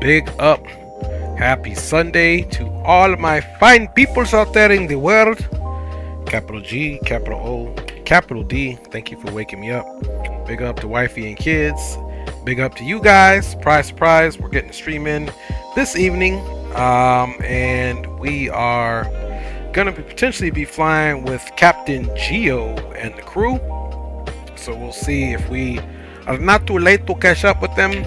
Big up, happy Sunday to all of my fine peoples out there in the world. Capital G, capital O, capital D, thank you for waking me up. Big up to wifey and kids. Big up to you guys. Surprise, surprise, we're getting a stream in this evening. And we are gonna potentially be flying with Captain Geo and the crew. So we'll see if we are not too late to catch up with them.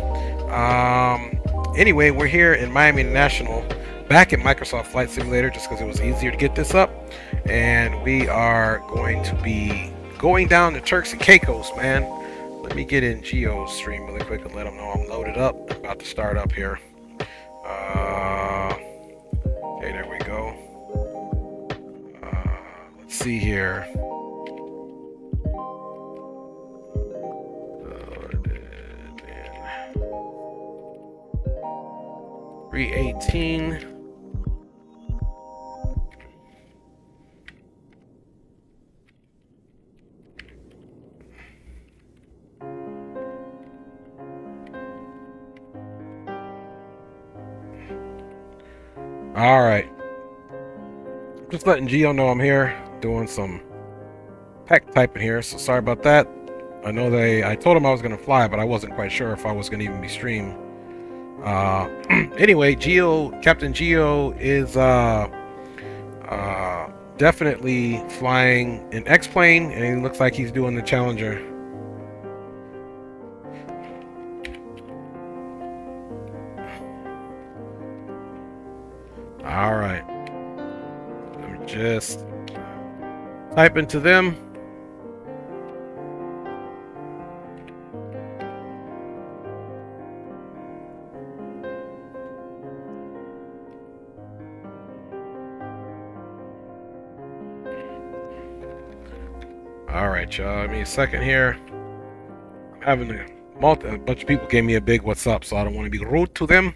Anyway, we're here in Miami International, back at Microsoft Flight Simulator, just because it was easier to get this up. And we are going to be going down to Turks and Caicos, man. Let me get in Geo's stream really quick and let them know I'm loaded up. I'm about to start up here. Okay, there we go. Let's see here. 318. All right. Just letting Geo know I'm here, doing some pack typing here, so sorry about that. I know I told him I was going to fly, but I wasn't quite sure if I was going to even be streamed. Anyway, Captain Geo is definitely flying an X-plane, and he looks like he's doing the Challenger. All right, let me just type into them. All right, y'all. Give me a second here. I'm having a bunch of people gave me a big what's up, so I don't want to be rude to them.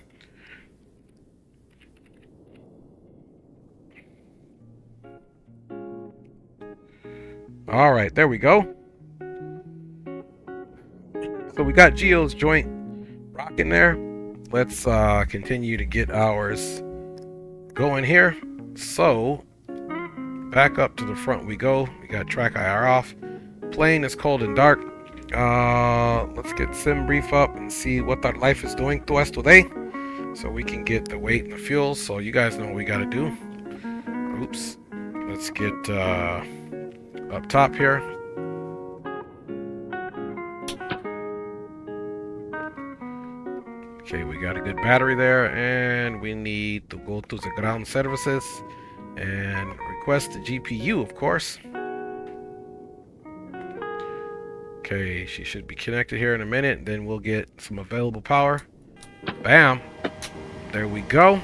All right, there we go. So we got Geo's joint rocking there. Let's continue to get ours going here. So back up to the front we go. We got track IR off. Plane is cold and dark. Let's get sim brief up and see what our life is doing to us today, so we can get the weight and the fuel. So you guys know what we got to do. Oops. Let's get up top here. Okay, we got a good battery there, and we need to go to the ground services and request the GPU, of course. Okay, she should be connected here in a minute, then we'll get some available power. Bam! There we go.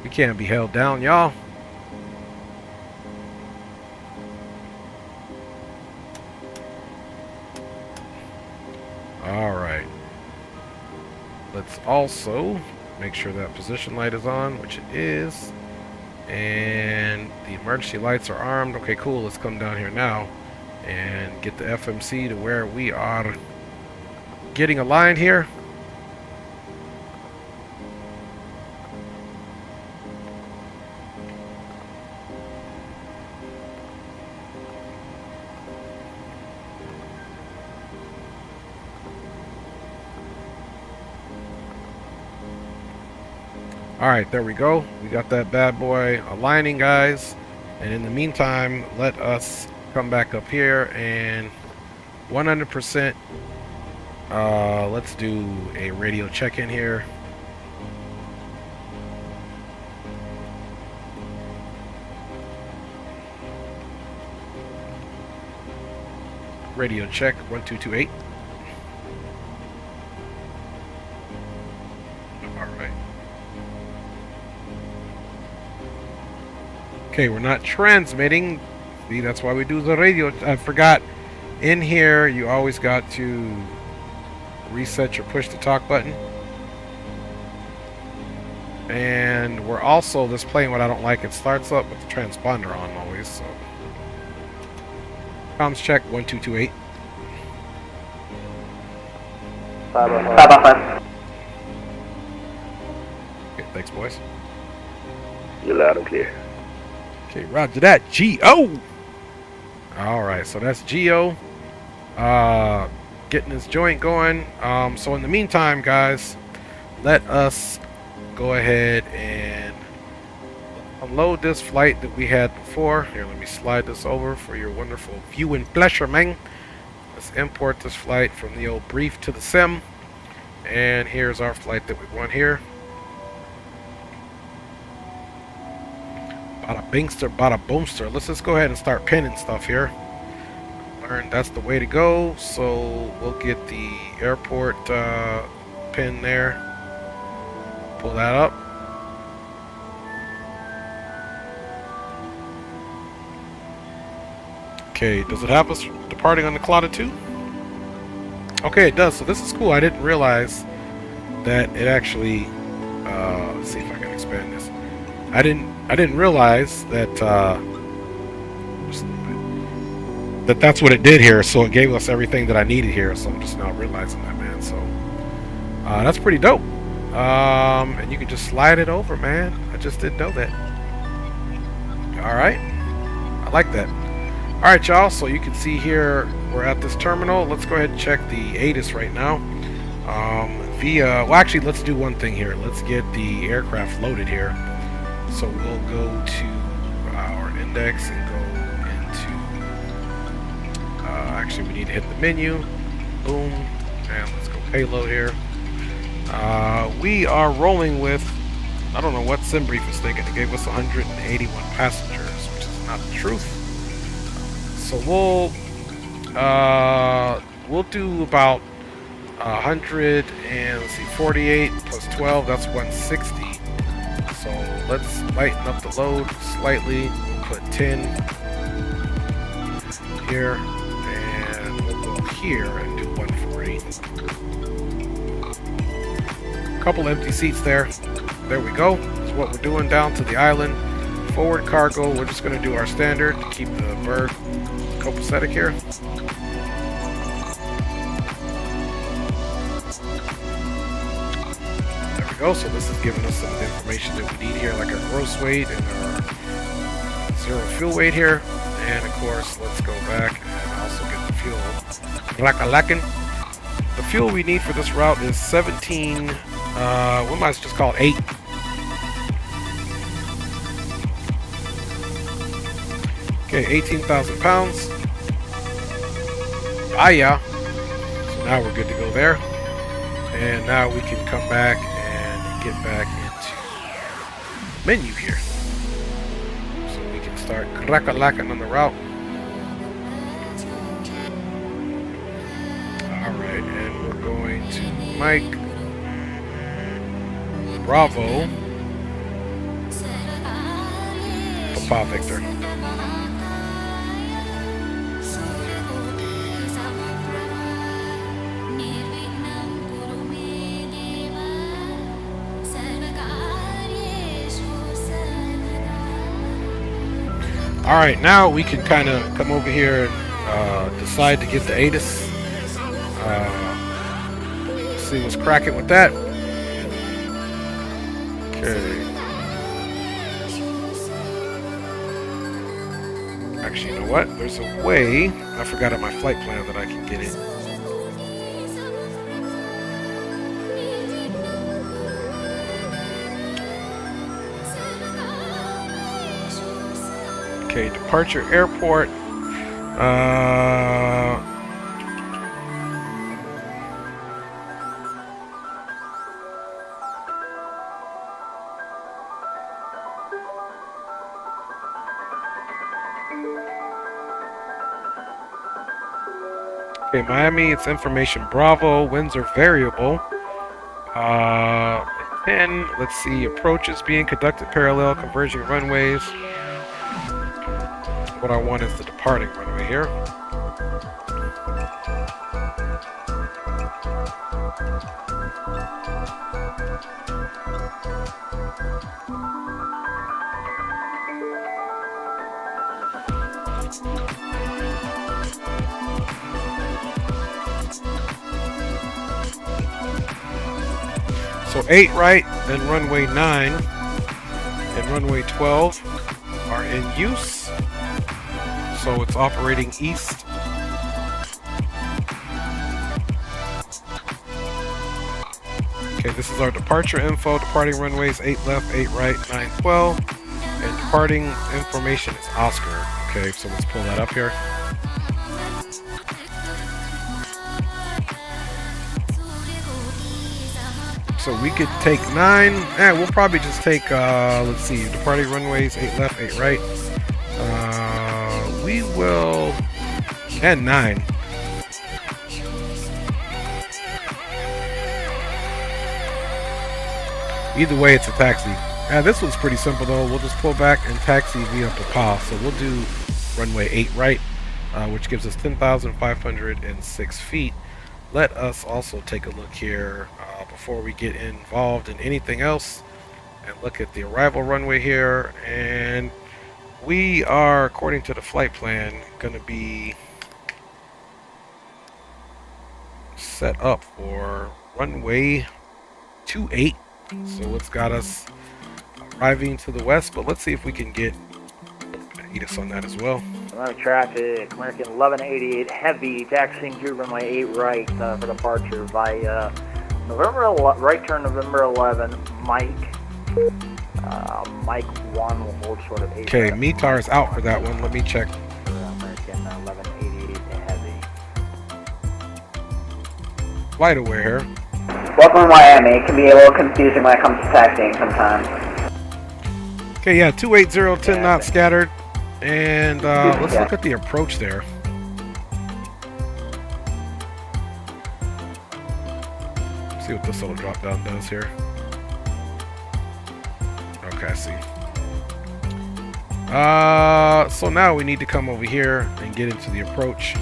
We can't be held down, y'all. Alright. Let's also make sure that position light is on, which it is. And the emergency lights are armed. Okay, cool. Let's come down here now and get the FMC to where we are getting aligned here. Alright, there we go. We got that bad boy aligning, guys. And in the meantime, let us come back up here and 100%. Let's do a radio check-in here. Radio check 1228. Alright. Okay, we're not transmitting. See, that's why we do the radio. I forgot. In here, you always got to reset your push to talk button. And we're also, this plane, what I don't like, it starts up with the transponder on always. So, comms check 1228. 555. Okay, thanks, boys. You're loud and clear. Okay, roger that. G.O. Alright, so that's Geo. Getting this joint going. So in the meantime, guys, let us go ahead and unload this flight that we had before. Here, let me slide this over for your wonderful viewing pleasure, man. Let's import this flight from the old brief to the sim. And here's our flight that we want here. Bada bingster, bada boomster. Let's just go ahead and start pinning stuff here. Learn that's the way to go. So we'll get the airport pin there. Pull that up. Okay, does it have us departing on the Clouded 2? Okay, it does. So this is cool. I didn't realize that it actually. Let's see if I can expand this. I didn't realize that that's what it did here. So it gave us everything that I needed here. So I'm just now realizing that, man. So that's pretty dope. And you can just slide it over, man. I just didn't know that. All right, I like that. All right, y'all. So you can see here we're at this terminal. Let's go ahead and check the ATIS right now. Well, actually, let's do one thing here. Let's get the aircraft loaded here. So we'll go to our index and go into, actually we need to hit the menu, boom, and let's go payload here. We are rolling with, I don't know what SimBrief is thinking, it gave us 181 passengers, which is not the truth. So we'll do about 100 and let's see, 48 plus 12, that's 160. So let's lighten up the load slightly. We'll put 10 here, and we'll go here and do 140. Couple empty seats there. There we go. That's what we're doing down to the island. Forward cargo, we're just going to do our standard. Keep the bird copacetic here. Go. So this is giving us some of the information that we need here, like our gross weight and our zero fuel weight here. And of course, let's go back and also get the fuel. The fuel we need for this route is 17, we might just call it 8. Okay, 18,000 pounds. Ah, yeah. So now we're good to go there. And now we can come back get back into menu here, so we can start crack-a-lacking on the route. Alright, and we're going to Mike Bravo Papa Victor. All right, now we can kind of come over here and decide to get the ATIS. See what's cracking with that. Okay. Actually, you know what? There's a way. I forgot on my flight plan that I can get it. Okay, departure airport. Okay, Miami, it's information Bravo. Winds are variable. 10, let's see, approaches being conducted parallel, converging runways. What I want is the departing runway here. So 8 right, then runway 9 and runway 12 are in use. So it's operating east. Okay, this is our departure info. Departing runways 8 left, 8 right, 9, 12. And departing information is Oscar. Okay, so let's pull that up here. So we could take 9. We'll probably just take, let's see, departing runways 8 left, 8 right. We will, and 9. Either way, it's a taxi. This one's pretty simple though. We'll just pull back and taxi via Papa. So we'll do runway 8 right, which gives us 10,506 feet. Let us also take a look here before we get involved in anything else and look at the arrival runway here. And we are, according to the flight plan, going to be set up for runway 28. So it's got us arriving to the west, but let's see if we can get ATIS on that as well. Traffic, American 1188 Heavy, taxiing to runway 8 right for departure via right turn November 11, Mike 1 will hold short of 8. Okay, METAR is out for that one. Let me check. American 1188 Heavy. Flight aware here. Welcome to Miami. It can be a little confusing when it comes to taxiing sometimes. Okay, yeah, 280, 10 knots scattered. And let's look at the approach there. See what this little drop down does here. Okay, I see. So now we need to come over here and get into the approach.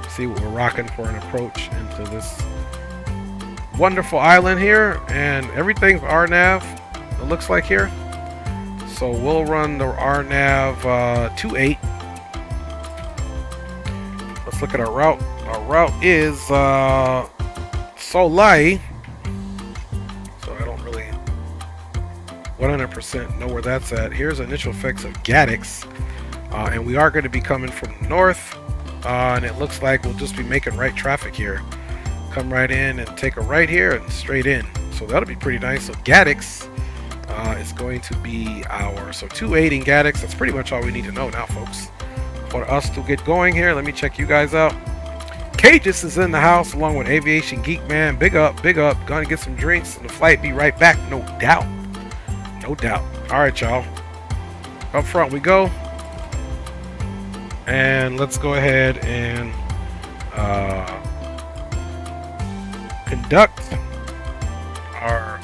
See what we're rocking for an approach into this wonderful island here. And everything's RNAV, it looks like here. So we'll run the RNAV 28. Let's look at our route. Our route is Solai. So I don't really 100% know where that's at. Here's initial effects of Gaddix. And we are going to be coming from the north. And it looks like we'll just be making right traffic here. Come right in and take a right here and straight in. So that'll be pretty nice. So Gaddix is going to be our, so 28 in Gaddix. That's pretty much all we need to know now, folks, for us to get going here. Let me check you guys out. Cages is in the house along with Aviation Geek Man. Big up, big up. Gonna get some drinks and the flight be right back, no doubt. No doubt. All right, y'all. Up front we go. And let's go ahead and conduct our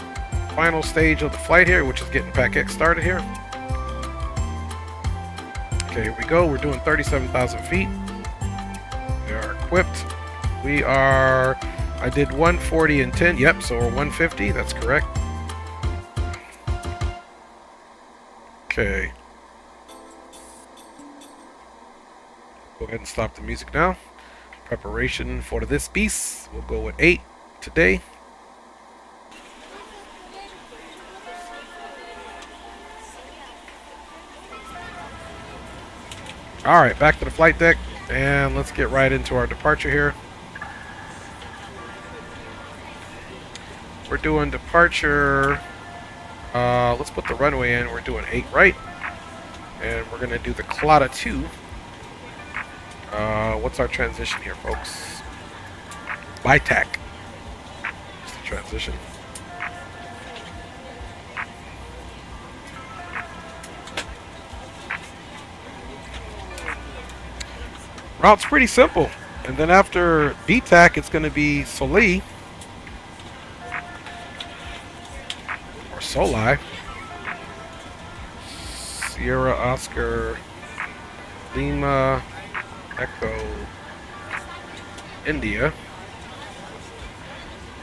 final stage of the flight here, which is getting PAC-X started here. Okay, here we go. We're doing 37,000 feet. We are equipped. We are, I did 140 and 10. Yep, so we're 150. That's correct. Okay. Go ahead and stop the music now. Preparation for this piece. We'll go with 8 today. Alright, back to the flight deck, and let's get right into our departure here. We're doing departure, let's put the runway in, we're doing 8 right, and we're going to do the Clada 2. What's our transition here, folks? BITAC. That's the transition. Route's pretty simple. And then after BTAC, it's going to be Soli. Or Soli. Sierra, Oscar, Lima, Echo, India.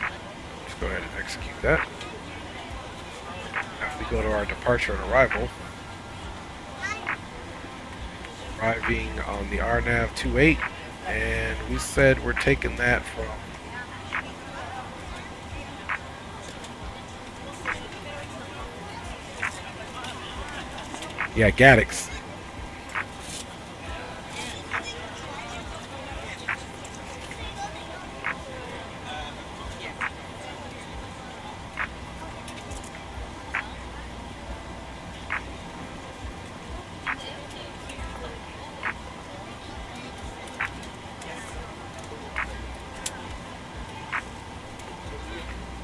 Let's go ahead and execute that. Now we go to our departure and arrival. Arriving on the RNAV 28, and we said we're taking that from Gaddix.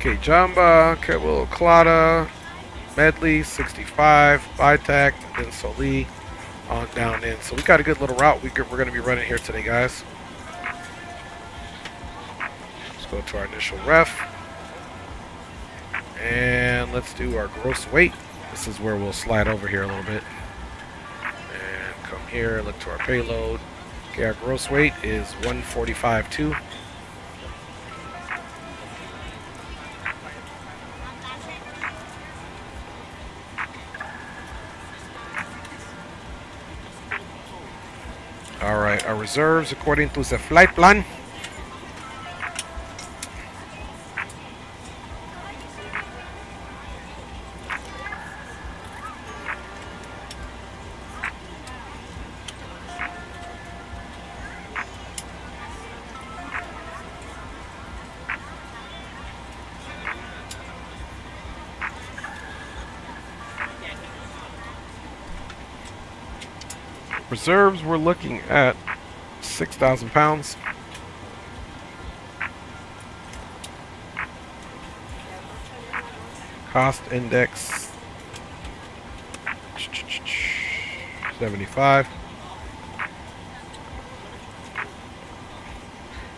Okay, Jamba, Kabul, Clada, Medley, 65, BITAC, and then Soli on down in. So we got a good little route we're going to be running here today, guys. Let's go to our initial ref. And let's do our gross weight. This is where we'll slide over here a little bit. And come here, look to our payload. Okay, our gross weight is 145.2. Alright, our reserves according to the flight plan. Reserves, we're looking at 6,000 pounds. Cost index 75.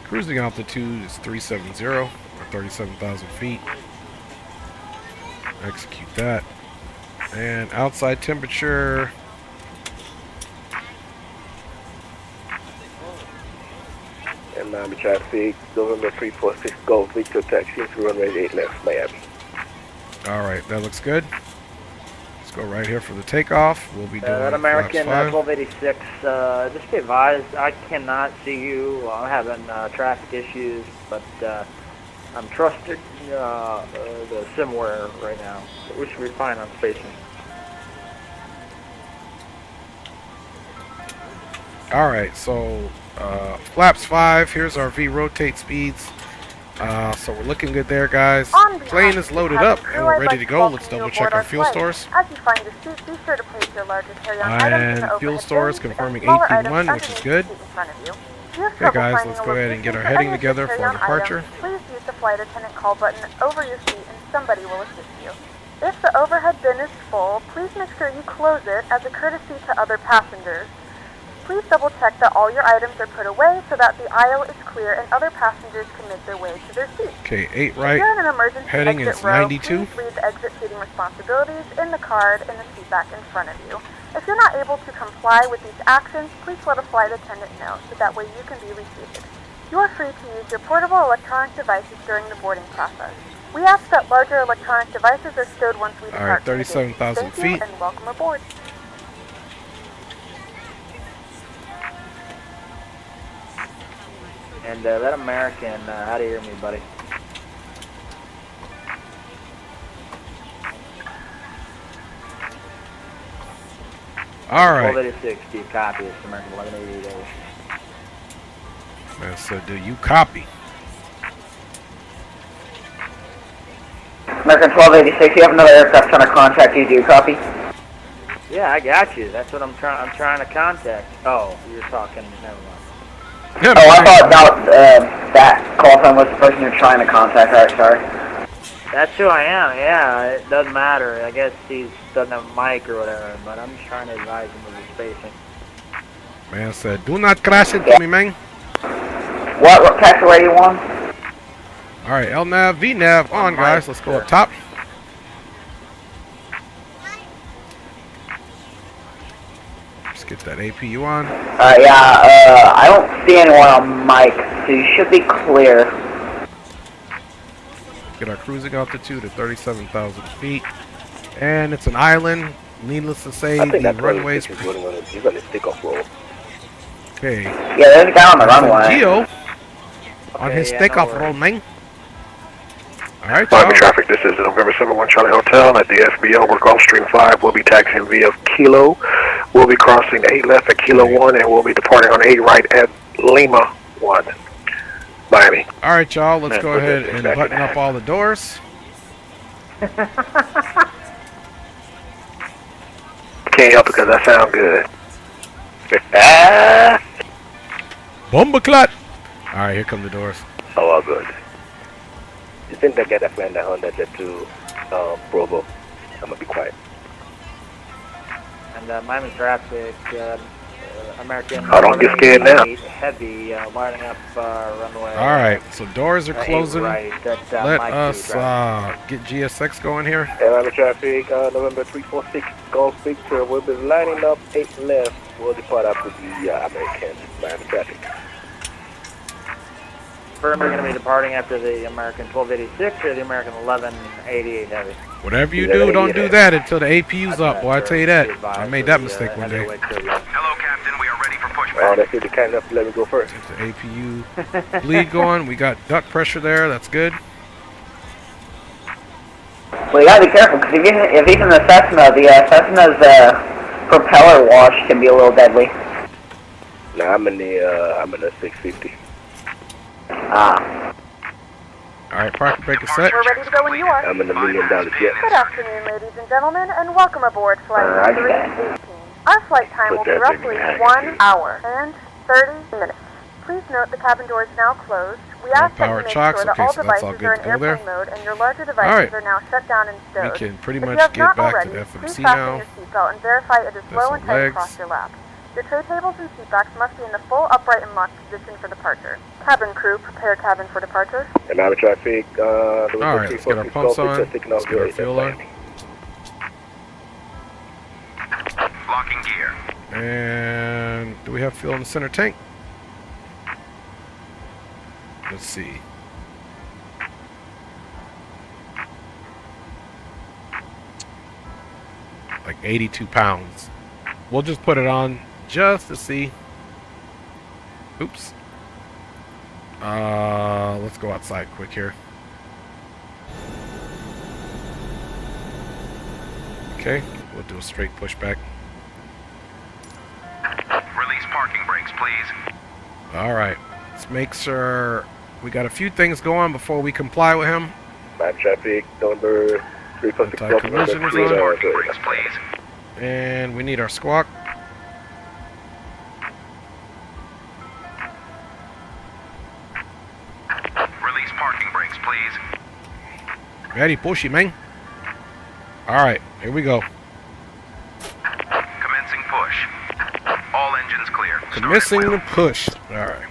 Cruising altitude is 370 or 37,000 feet. Execute that. And outside temperature, And Miami traffic, November 346 Golf, Victor taxi to runway 8 left, Miami. alright, that looks good. Let's go right here for the takeoff. We'll be doing That American flaps 5. 1286, just be advised, I cannot see you. I'm having traffic issues, but I'm trusting the SimWare right now. So we should be fine on spacing. Alright, so flaps 5, here's our V rotate speeds. So we're looking good there, guys. Plane is loaded up and we're ready to go. Let's double check our fuel stores. As you find your seat, be sure to place your larger carry-on items in the And fuel overhead stores bins confirming and smaller 8P1, items which is underneath good. the seat in front of you. If you have Okay, trouble guys, finding let's a go ahead and get our location for heading any of your together for carry-on departure. items, please use the flight attendant call button over your seat and somebody will assist you. If the overhead bin is full, please make sure you close it as a courtesy to other passengers. Please double check that all your items are put away so that the aisle is clear and other passengers can make their way to their seats. Okay, 8 If right. you're in an emergency Heading exit is row, 92. please read the exit seating responsibilities in the card in the seat back in front of you. If you're not able to comply with these actions, please let a flight attendant know so that way you can be reseated. You are free to use your portable electronic devices during the boarding process. We ask that larger electronic devices are stowed once we depart. Alright, 37,000 Thank you feet. and welcome aboard. And that American, how do you hear me, buddy? Alright. 1286, do you copy this American 1188? Man, so do you copy? American 1286, you have another aircraft trying to contact you. Do you copy? Yeah, I got you. That's what I'm trying to contact. Oh, you're talking. Never mind. Yeah, Oh, I thought that call sign was the person you're trying to contact. Alright, sorry. That's who I am. Yeah, it doesn't matter. I guess he doesn't have a mic or whatever, but I'm just trying to advise him of his spacing. Man said, do not crash into me, man. What taxiway are you on? Alright, LNAV, VNAV on, guys. Let's go up top. Let's get that APU on. Yeah, I don't see anyone on mic, so you should be clear. Get our cruising altitude at 37,000 feet. And it's an island. Needless to say, I think the that runways. is going on. He's on his takeoff roll. Okay. Yeah, there's a guy on the runway. Geo on Okay, his yeah, takeoff no roll, man. Alright, Miami y'all. traffic, this is November 71 Charlie Hotel at the FBO. We're Gulfstream 5. We'll be taxiing via Kilo. We'll be crossing 8 left at Kilo 1, and we'll be departing on 8 right at Lima 1, Miami. Alright, y'all. Let's Man, go put ahead that and back button in up all the doors. Can't help it because I sound good. Bombaclat! Alright, here come the doors. Oh, all good. You think they get a friend that Honda Jet to Provo? I'm gonna be quiet. And Miami traffic, American. Oh, don't get scared now. Heavy, lining up runway. Alright, so doors are closing. Right, at, Let Mike us two traffic. get GSX going here. Miami traffic, November 346 Gulf Victor. We'll be lining up 8 left. We'll depart after the American Miami traffic. We're going to be departing after the American 1286 or the American 1188 heavy. Whatever you do, don't do that until the APU's up, boy. I tell you that. I made that mistake one day. Hello, Captain. We are ready for pushback. Oh, that's it. Kind enough to let me go first. Get the APU bleed going. We got duct pressure there. That's good. Well, you gotta be careful, because if even the Cessna's propeller wash can be a little deadly. Nah, I'm in the 650. Ah. Alright, parking brake is set. We're ready to go when you are. I'm in the $1 million jet. Good afternoon, ladies and gentlemen, and welcome aboard Flight Alright. 318. Our flight time will be roughly 1 hour and 30 minutes. Please note the cabin door is now closed. We ask that you power make chocks. sure that Okay, all so that's all devices good are to in go there. airplane mode and your larger devices Alright. are now shut down and stowed. We can pretty If much you have get not back already, to the please FMC fasten now. your seatbelt and verify it is There's low some and tight legs. across your lap. Your tray tables and seat backs must be in the full upright and locked position for departure. Cabin crew, prepare cabin for departure. And Miami traffic, Alright, let's get our pumps on. Let's get our fuel on. Locking gear. And do we have fuel in the center tank? Let's see. Like 82 pounds. We'll just put it on just to see. Oops. Let's go outside quick here. Okay, we'll do a straight pushback. Release parking brakes, please. Alright, let's make sure we got a few things going before we comply with him. Miami traffic, number 346 Gulf Anti-collision is Release on. parking brakes, please. And we need our squawk. Release parking brakes, please. Ready, pushy, man. Alright, here we go. Commencing push. All engines clear. Commencing the push. All right.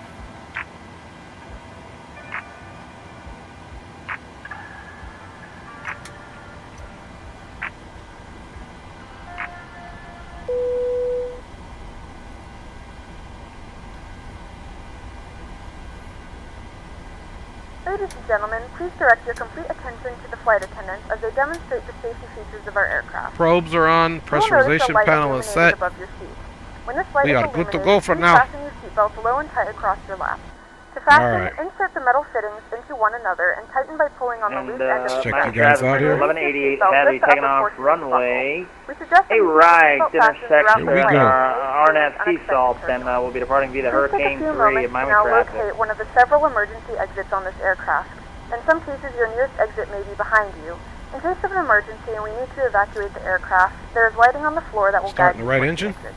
Ladies and gentlemen, please direct your complete attention to the flight attendants as they demonstrate the safety features of our aircraft. Probes are on. Pressurization panel is set. Above your seat. When this light We is are good to illuminated, go for please now. fasten your seatbelt low and tight across your lap. To fasten, Alright. insert the metal fittings into one another and tighten by pulling on the loose end of the check strap. you guys out here. 1188 Heavy taking off runway. We suggest that A you keep right your seatbelt fastened throughout intersection the Here we flight. go. RNAV sea Unexpected salt, and turbulence. we'll be departing via the Please take a Hurricane few 3 moments at to Miami now traffic. locate one of the several emergency exits on this aircraft. In some cases, your nearest exit may be behind you. In case of an emergency and we need to evacuate the aircraft, there is lighting on the floor that will guide Starting you the right towards the engine. exit.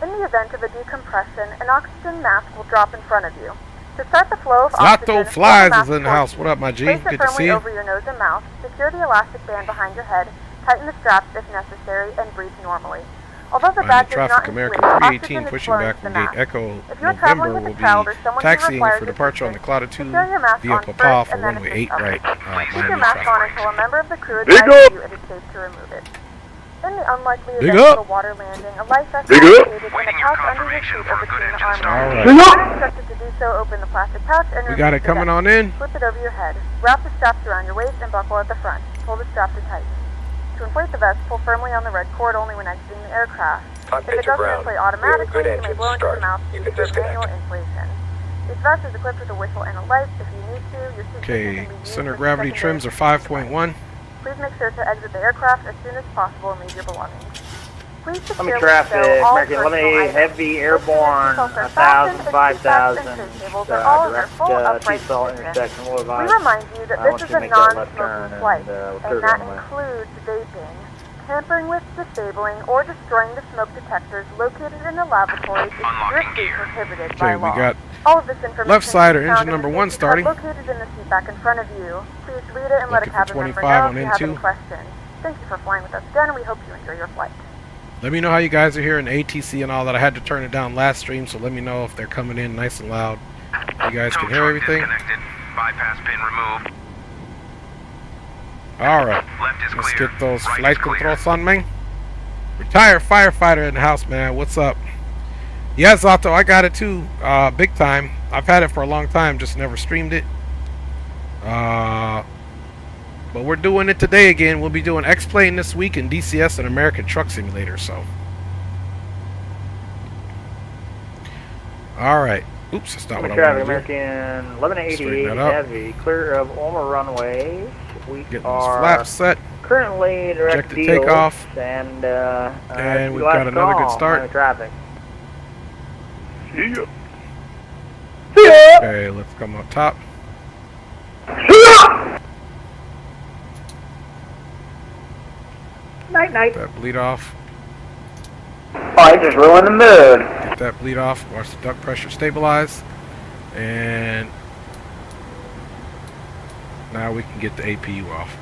In the event of a decompression, an oxygen mask will drop in front of you. To start the flow of oxygen, Zlato Flies pull the is in the mask house. towards What up, my G? you. Place Good it to firmly see you. over your nose and mouth, secure the elastic band behind your head, tighten the straps if necessary, and breathe normally. Although the Miami badge is Traffic not American inflated, 318 oxygen is pushing flowing back to from the Gate mask. Echo. If you're traveling November with will a child or be someone who taxiing requires for departure on the assistance, Cloud 2 secure your mask via on Papa first for and then runway assist 8 others. right. Keep your Miami mask on Traffic. until a member of the crew Big advises up! you it is safe to remove it. In the unlikely Big event of up! a water landing, a life vest is Big up! located in a Waiting your pouch under your confirmation seat for or a good between the engine arm start. rests. Alright. When instructed to do so, open the plastic pouch and We got remove it the coming vest. on in. Flip it over your head. Wrap the straps around your waist and buckle at the front. Pull the strap to tighten. To inflate the vest, pull firmly on the red cord only when exiting the aircraft. If it doesn't inflate automatically, you may blow into the mouth to use manual inflation. This vest is equipped with a whistle and a light. If you need to, your seat Okay, can be used center as gravity secondary trims are device. 5.1. Please make sure to exit the aircraft as soon as possible and leave your belongings. Please Miami securely traffic, stow all American personal 1188 items. Heavy Airborne, Most of the seatbelts are fastened, 1,000, and 5,000, seat backs and tray tables are all in their direct full upright T-Salt position. intersection will We advise. remind you that I this want is you to a make that left turn non-smoking and, flight, we'll and clear that runway. includes vaping, tampering with, disabling, or destroying the smoke detectors located in the lavatories is Unlocking strictly gear. prohibited Okay, by we law. got All of this information left side or can be found engine in the number 1 safety card starting. located in the seat back in front of you. Please read it and let a Looking for cabin member 25 know on if you have any N2. questions. Thank you for flying with us again, and we hope you enjoy your flight. Let me know how you guys are hearing ATC and all that. I had to turn it down last stream, so let me know if they're coming in nice and loud. You guys Tow can hear truck everything? disconnected. Bypass pin removed. Alright. Left is Let's clear. get those Right flight is clear. controls on, man. Retired firefighter in the house, man. What's up? Yeah, Zato, I got it too. Big time. I've had it for a long time, just never streamed it. But we're doing it today again. We'll be doing X-Plane this week and DCS and American Truck Simulator, so. Alright. Oops, that's not what I Traffic, wanted to do. American Straighten 1188 that up. Heavy, clear of Ulmer runways. We Getting those are flaps set. currently direct Check the deals, takeoff. and And we've got another good start. Miami traffic. Yeah. Okay, let's come up top. Night, night. That bleed off. Oh, I just ruined the mood. Get that bleed off. Watch the duct pressure stabilize. And now we can get the APU off.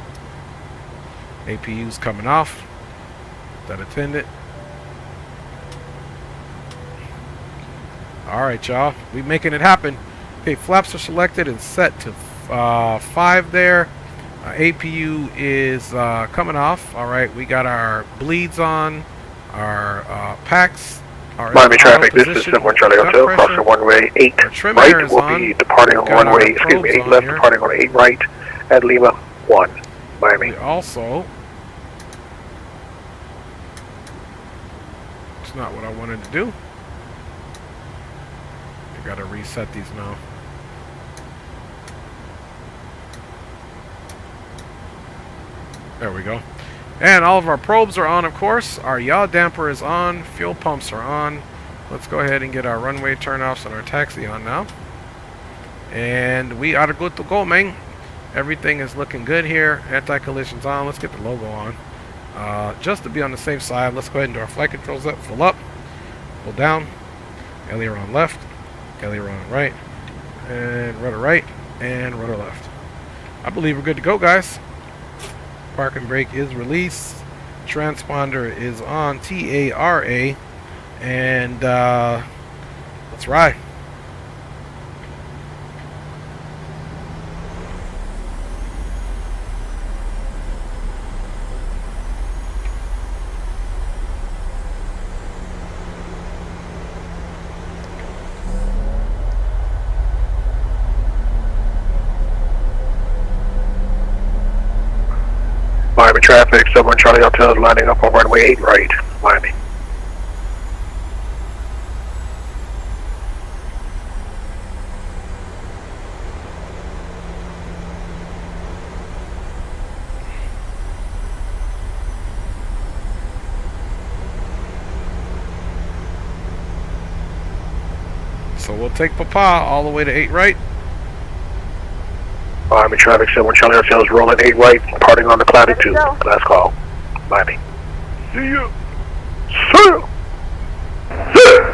APU's coming off. That attendant. Alright, y'all. We making it happen. Okay, flaps are selected and set to 5 there. APU is coming off. Alright, we got our bleeds on. Our packs. Our Miami auto traffic, this is position, 71 Charlie duct Hotel, pressure. crossing runway 8 Our trim air right. is We'll on. be departing on We've got our runway, excuse me, probes 8 on left, here. departing on 8 right at Lima 1, Miami. We also, it's not what I wanted to do. I gotta reset these now. There we go. And all of our probes are on, of course. Our yaw damper is on. Fuel pumps are on. Let's go ahead and get our runway turnoffs and our taxi on now. And we are good to go, man. Everything is looking good here. Anti-collision's on. Let's get the logo on. Just to be on the safe side, let's go ahead and do our flight controls up. Full up. Full down. Aileron left. Aileron right. And rudder right. And rudder left. I believe we're good to go, guys. Parking brake is released. Transponder is on. TARA. And Let's ride. Miami traffic, 71 Charlie Hotel is lining up on runway 8 right, Miami. So we'll take Papa all the way to 8 right. Miami traffic, 71 Charlie Hotel is rolling 8 right, parting on the cloudy 2. Last call, Miami. See you. See you. See you.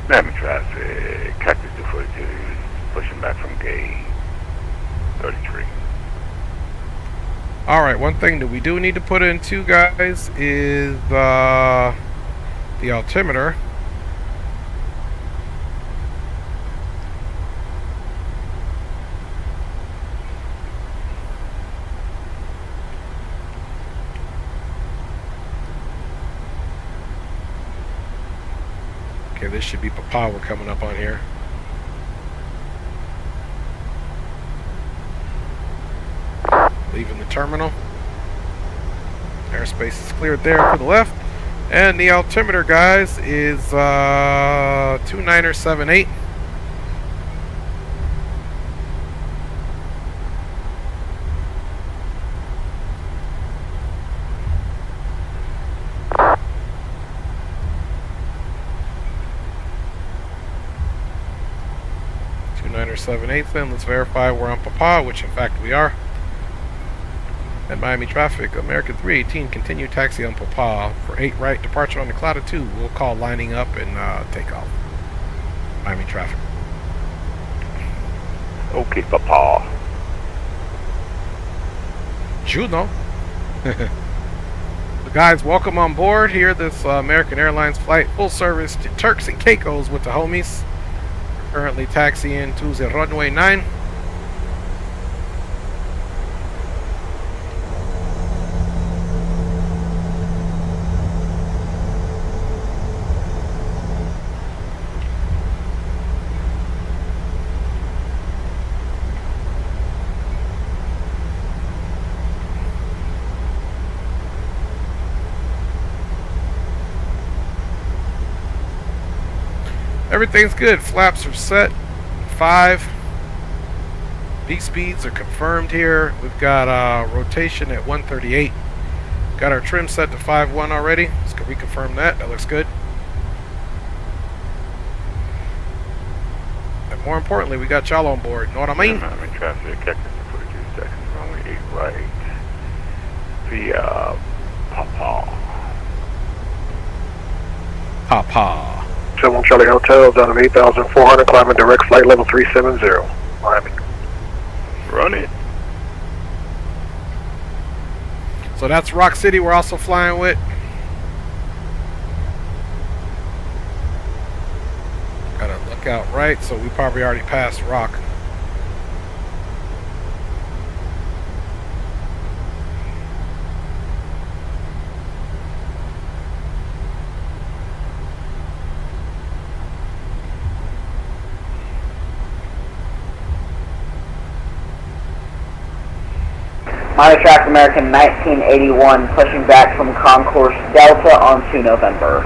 Miami traffic, Cactus 242, pushing back from gate 33. Alright, one thing that we do need to put in too, guys, is the altimeter. Okay, this should be Papa we're coming up on here. Leaving the terminal. Airspace is cleared there to the left. And the altimeter, guys, is 2978. Then let's verify we're on Papa, which in fact we are. And Miami traffic, American 318, continue taxi on Papa for 8 right, departure on the cloud 2. We'll call lining up and take off. Miami traffic. Okay, Papa. Juno. Guys, welcome on board here. This American Airlines flight, full service to Turks and Caicos with the homies. Currently taxiing to the runway 9. Everything's good. Flaps are set. 5. V speeds are confirmed here. We've got rotation at 138. Got our trim set to 5.1 already. Let's go reconfirm that. That looks good. And more importantly, we got y'all on board. Know what I mean? Miami traffic, Cactus 42 seconds, runway 8 right. Via Papa. Papa. 71 Charlie Hotel is out of 8,400, climbing direct flight level 370, Miami. Run it. So that's Rock City we're also flying with. Gotta look out right, so we probably already passed Rock. Miami traffic, American 1981, pushing back from Concourse Delta on 2 November.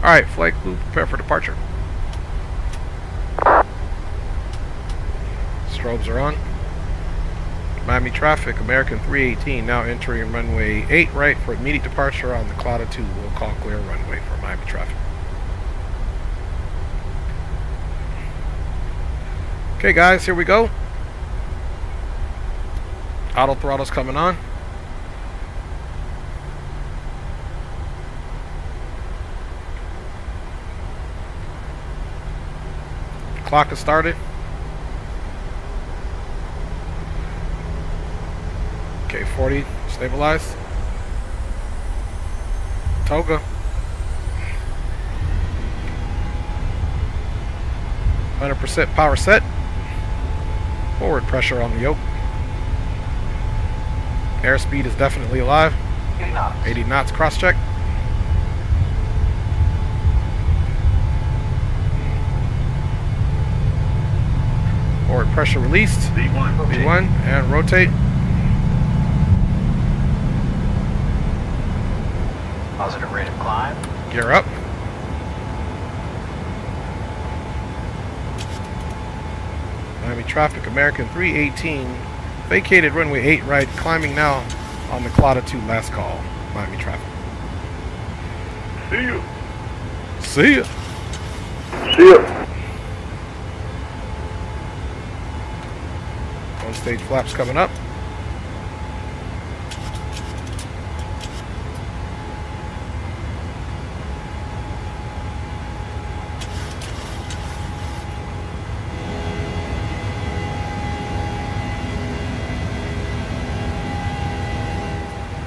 Alright, flight crew, prepare for departure. Strobes are on. Miami traffic, American 318 now entering runway 8 right for immediate departure on the Cloud 2. We'll call clear runway for Miami traffic. Okay guys, here we go. Auto throttle's coming on. Clock has started. Okay, 40, stabilized. Toga. 100% power set. Forward pressure on the yoke. Airspeed is definitely alive. 80 knots cross check. Forward pressure released. V1 and rotate. Positive rate of climb. Gear up. Miami traffic, American 318. Vacated runway 8 right, climbing now on the Cloud 2 last call. Miami traffic. See you. See ya. See ya. On stage flaps coming up.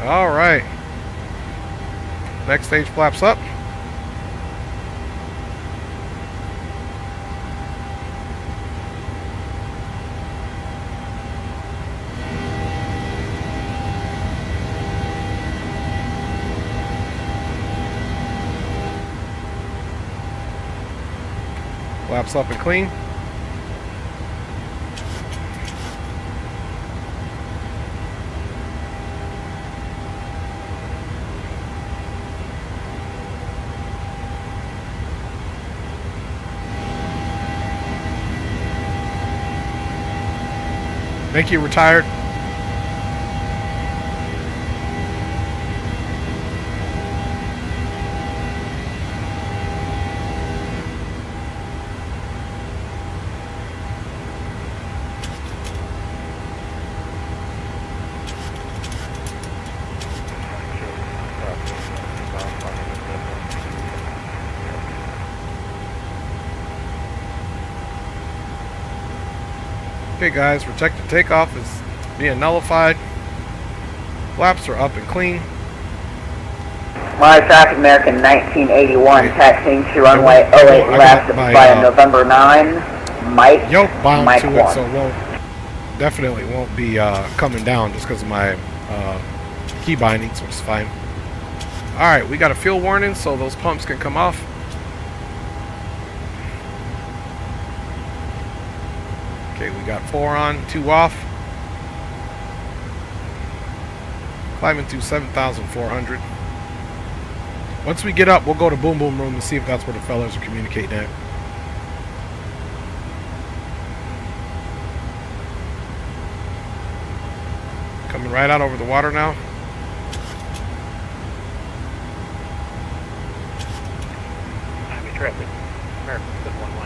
All right. Next stage flaps up. Flaps up and clean. Thank you, retired. Okay guys, protected takeoff is being nullified. Flaps are up and clean. My traffic, American 1981, taxiing to runway 08 left by November 9, Mike. Yoke bound Mike to 1. it, so it won't, definitely won't be coming down just because of my key bindings, which is fine. Alright, we got a fuel warning, so those pumps can come off. Okay, we got 4 on, 2 off. Climbing to 7,400. Once we get up, we'll go to boom boom room and see if that's where the fellas are communicating at. Coming right out over the water now. Miami traffic. American 711,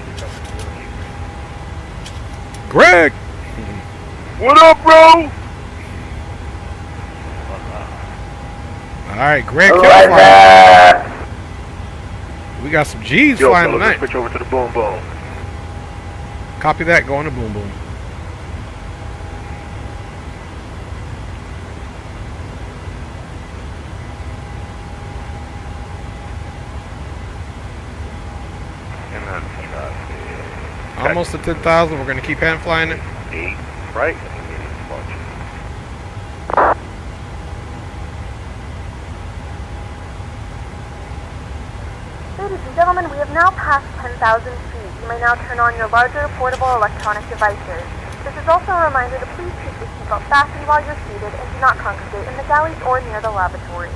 Greg! what up, bro? Alright, Greg, Right there. we got some G's Yo, flying fellas, let's tonight. switch over to the boom boom. Copy that, going to boom boom. Almost at 10,000. We're going to keep hand flying it. 8, right? Ladies and gentlemen, we have now passed 10,000 feet. You may now turn on your larger portable electronic devices. This is also a reminder to please keep your seatbelt fastened while you're seated and do not congregate in the galleys or near the lavatory.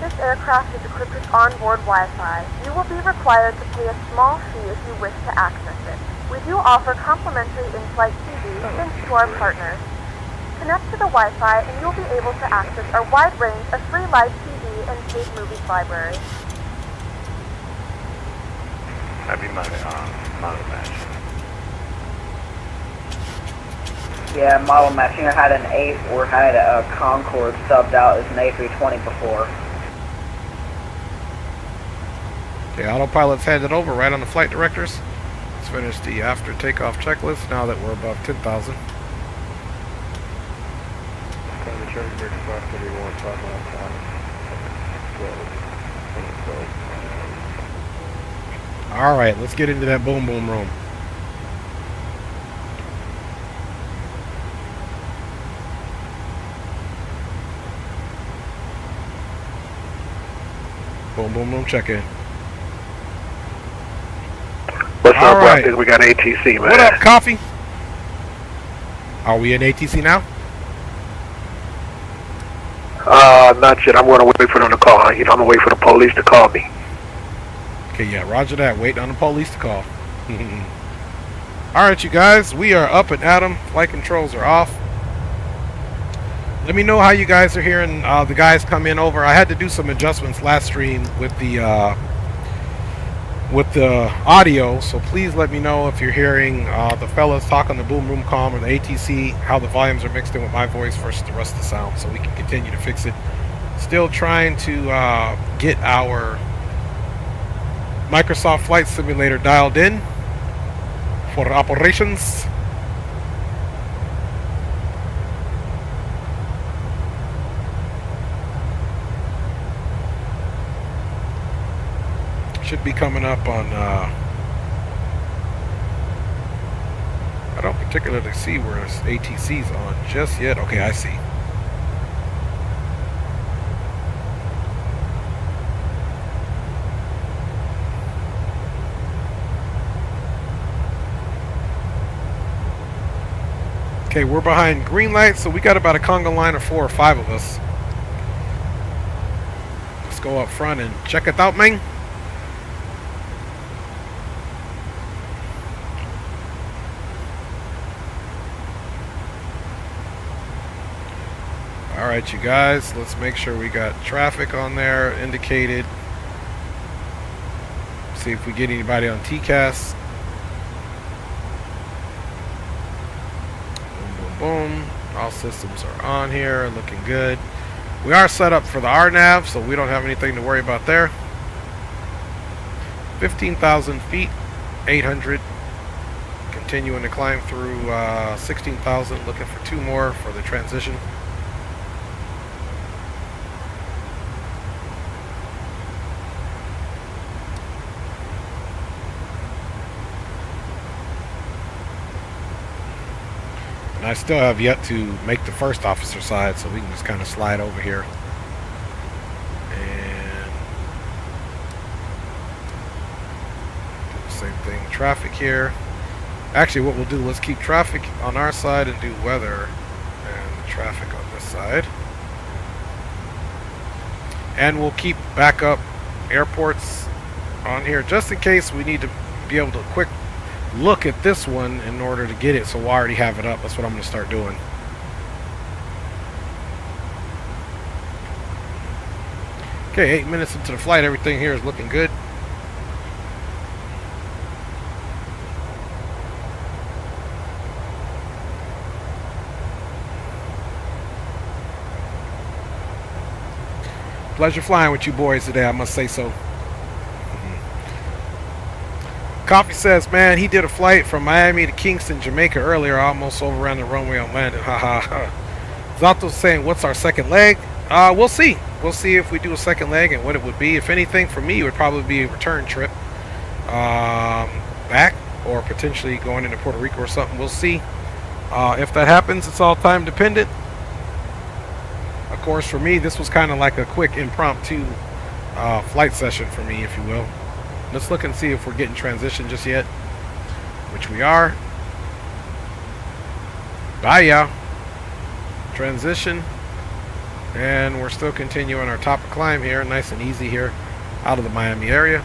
This aircraft is equipped with onboard Wi-Fi. You will be required to pay a small fee if you wish to access it. We do offer complimentary in-flight TV thanks to our partners. Connect to the Wi-Fi and you'll be able to access our wide range of free live TV and paid movies library. That'd be model match. Yeah, model matching. I had an 8 or had a Concorde subbed out as an A320 before. Okay, autopilot's handed over right on the flight directors. Let's finish the after takeoff checklist now that we're above 10,000. All right, let's get into that boom boom room. Boom boom room check-in. What's All up, bro? I right. think we got ATC, man. What up, Coffee? Are we in ATC now? Not yet. I'm going to wait for them to call. You know, I'm going to wait for the police to call me. Okay, yeah, roger that. Wait on the police to call. Alright, you guys, we are up and at 'em. Flight controls are off. Let me know how you guys are hearing the guys come in over. I had to do some adjustments last stream with the audio, so please let me know if you're hearing the fellas talk on the boom room comm or the ATC, how the volumes are mixed in with my voice versus the rest of the sound, so we can continue to fix it. Still trying to get our Microsoft Flight Simulator dialed in for operations. Should be coming up on I don't particularly see where ATC's on just yet. Okay, I see. Okay, we're behind green light, so we got about a conga line of 4 or 5 of us. Let's go up front and check it out, man. Alright, you guys, let's make sure we got traffic on there indicated. See if we get anybody on TCAS. Boom. All systems are on here, looking good. We are set up for the RNAV, so we don't have anything to worry about there. 15,000 feet, 800. Continuing to climb through 16,000, looking for 2 more for the transition. I still have yet to make the first officer side, so we can just kind of slide over here. And do the same thing, traffic here. Actually, what we'll do, let's keep traffic on our side and do weather and the traffic on this side. And we'll keep backup airports on here just in case we need to be able to quick look at this one in order to get it, so I already have it up. That's what I'm going to start doing. Okay, 8 minutes into the flight, everything here is looking good. Pleasure flying with you boys today, I must say so. Coffee says, man, he did a flight from Miami to Kingston, Jamaica earlier, almost overran the runway on landing. Haha. Zato's saying, what's our second leg? We'll see. We'll see if we do a second leg and what it would be. If anything, for me, it would probably be a return trip back, or potentially going into Puerto Rico or something. We'll see. If that happens, it's all time dependent. Of course, for me, this was kind of like a quick impromptu flight session for me, if you will. Let's look and see if we're getting transition just yet, which we are. Bye, y'all. Transition. And we're still continuing our top of climb here, nice and easy here out of the Miami area.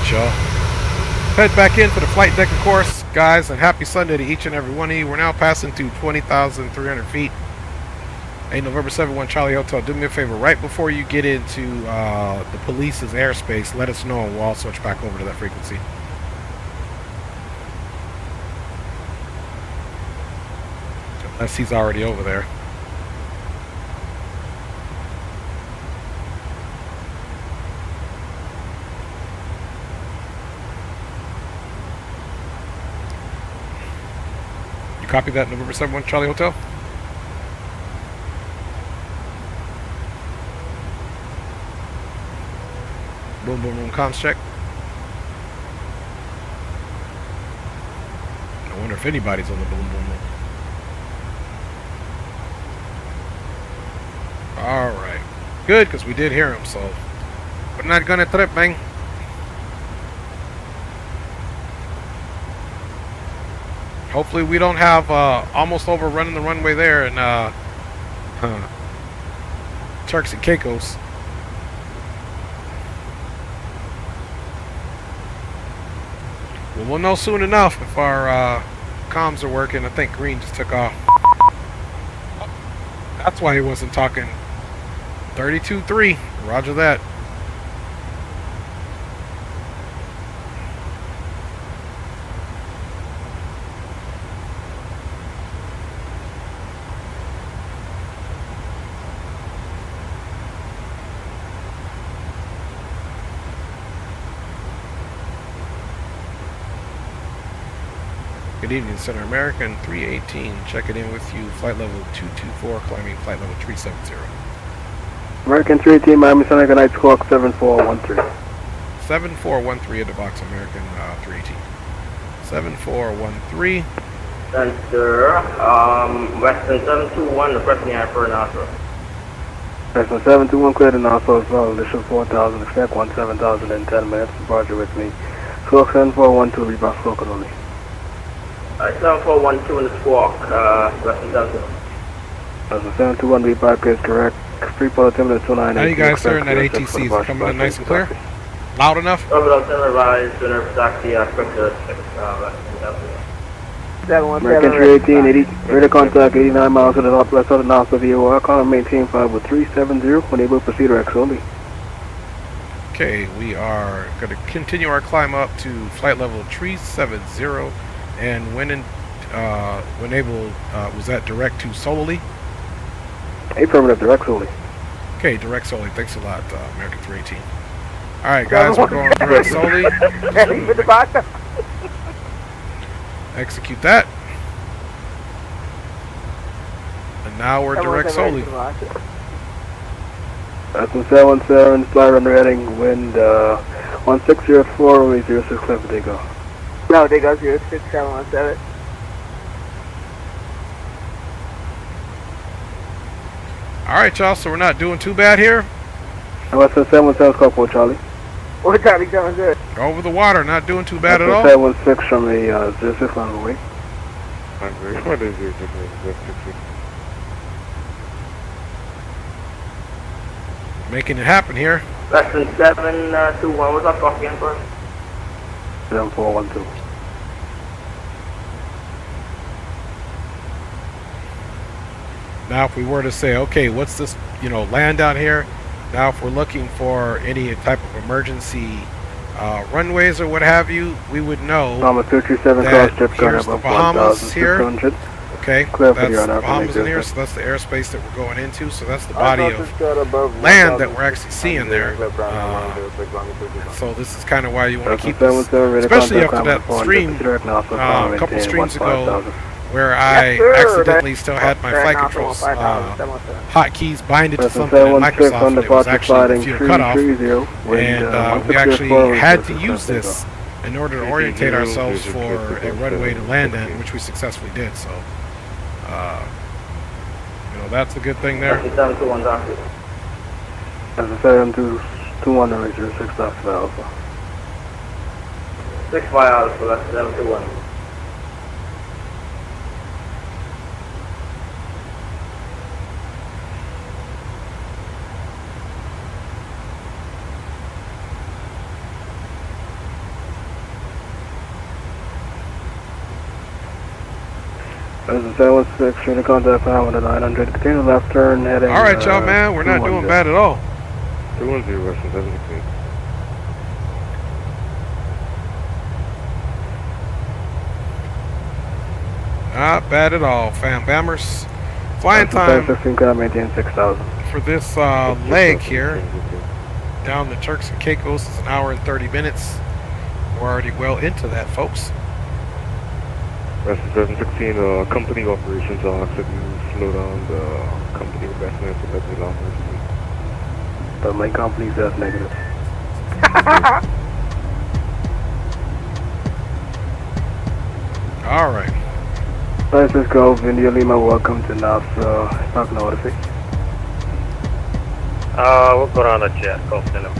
right, y'all. Head back into the flight deck, of course, guys, and happy Sunday to each and every one of you. We're now passing through 20,300 feet. Hey, November 71 Charlie Hotel, do me a favor. Right before you get into the police's airspace, let us know and we'll all switch back over to that frequency. Unless he's already over there. You copy that, November 71 Charlie Hotel? Boom, boom, boom, comms check. I wonder if anybody's on the boom, boom, boom. Alright. Good, because we did hear him, so we're not gonna trip, man. Hopefully we don't have almost overrunning the runway there in Turks and Caicos. Well, we'll know soon enough if our comms are working. I think Green just took off. Oh, that's why he wasn't talking. 32-3. Roger that. Good evening, Center American 318. Checking in with you. Flight level 224, climbing flight level 370. American 318, Miami Center, good night, squawk 7413. 7413 at the box, American 318. 7413. Center, Western 721, requesting air for Nassau. Western 721, clear to Nassau as well. Initial 4,000, expect 17,000 in 10 minutes. Departure with me. Squawk 7412, rebound squawk only. 7412 in the squawk, Western 72. Western 721, rebuy is correct. Free altimeter 298. How you guys, sir, in that ATC? Is it coming in nice and clear? Loud enough? American 318, 80, radar contact 89 miles to the northwest of the Nassau VOR. Call and maintain 5 with 370. Unable to proceed or X only. Okay, we are going to continue our climb up to flight level 370. And when able, was that direct to solely? Affirmative, direct solely. Okay, direct solely. Thanks a lot, American 318. All right, guys, we're going direct solely. Execute that. And now we're direct solely. That's 717, fly runner heading, wind 1604, only 06 left for takeoff. No, they go 06717. Alright, y'all, so we're not doing too bad here. Western 717, Corporal Charlie. What Charlie coming good? Over the water, not doing too bad at all. 716 from the 06 line away. What is it? Making it happen here. Western 721, what's up, clock again, bro? 7412. Now, if we were to say, okay, what's this, land down here? Now, if we're looking for any type of emergency runways or what have you, we would know that here's the Bahamas here. Okay, that's the Bahamas in here, so that's the airspace that we're going into. So that's the body of land that we're actually seeing there. So this is kind of why you want to keep this, especially after that stream a couple streams ago, where I accidentally still had my flight controls hotkeys binded to something in Microsoft, and it was actually a few cutoff, and we actually had to use this in order to orientate ourselves for a runway to land in, which we successfully did. So, that's a good thing there. That's a 7221 06 Dr. Alpha. 6 miles, so that's 721. This is 716, trying to contact 900. Continue left turn heading. Alright, y'all, man. We're not doing bad at all. 210, Western 716. Not bad at all, fam bammers. Flying time 15, can I maintain 6,000? for this leg here down to Turks and Caicos is 1 hour and 30 minutes. We're already well into that, folks. Western 716, company operations, I'll accept you slow down the company investment so that they don't lose. But my company says negative. Alright. Let's go, India Lima, welcome to NASA, Falcon Odyssey. We'll go down the jet, go send them.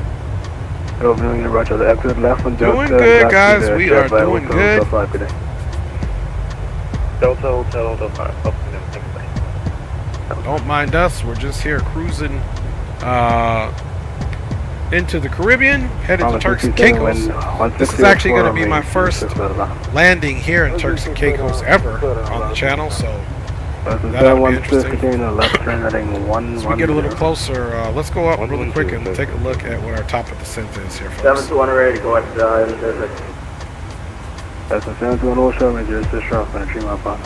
Go, India, Roger, the exit left one. Doing good, guys. We are doing good. Delta Hotel, Delta 5, go send them. Don't mind us. We're just here cruising into the Caribbean, headed to Turks and Caicos. This is actually going to be my first landing here in Turks and Caicos ever on the channel, so that'll be interesting. As we get a little closer, let's go up really quick and take a look at what our top of descent is here, folks. 721 ready to go at the That's a 721 show, Major Assist Shop, and a 3 mile path.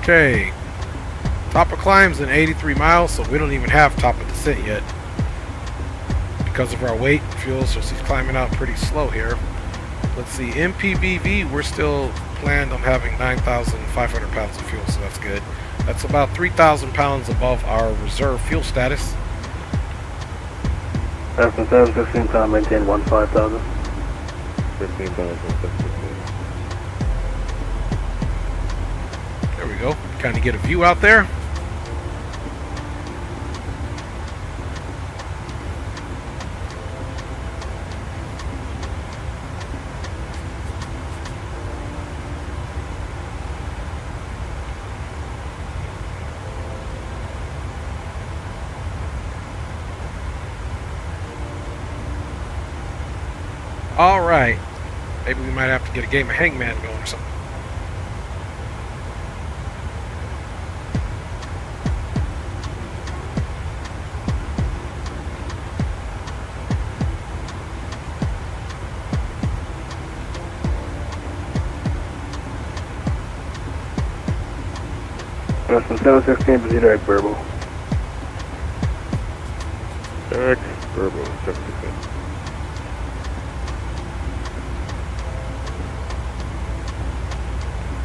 Okay, top of climb's in 83 miles, so we don't even have top of descent yet because of our weight and fuel, so she's climbing out pretty slow here. Let's see, MPBV, we're still planned on having 9,500 pounds of fuel, so that's good. That's about 3,000 pounds above our reserve fuel status. That's the 716, time maintain 15,000. 15,000. There we go. Kind of get a view out there. All right. Maybe we might have to get a game of Hangman going or something. That's the 716, proceed direct verbal. Direct verbal, 716.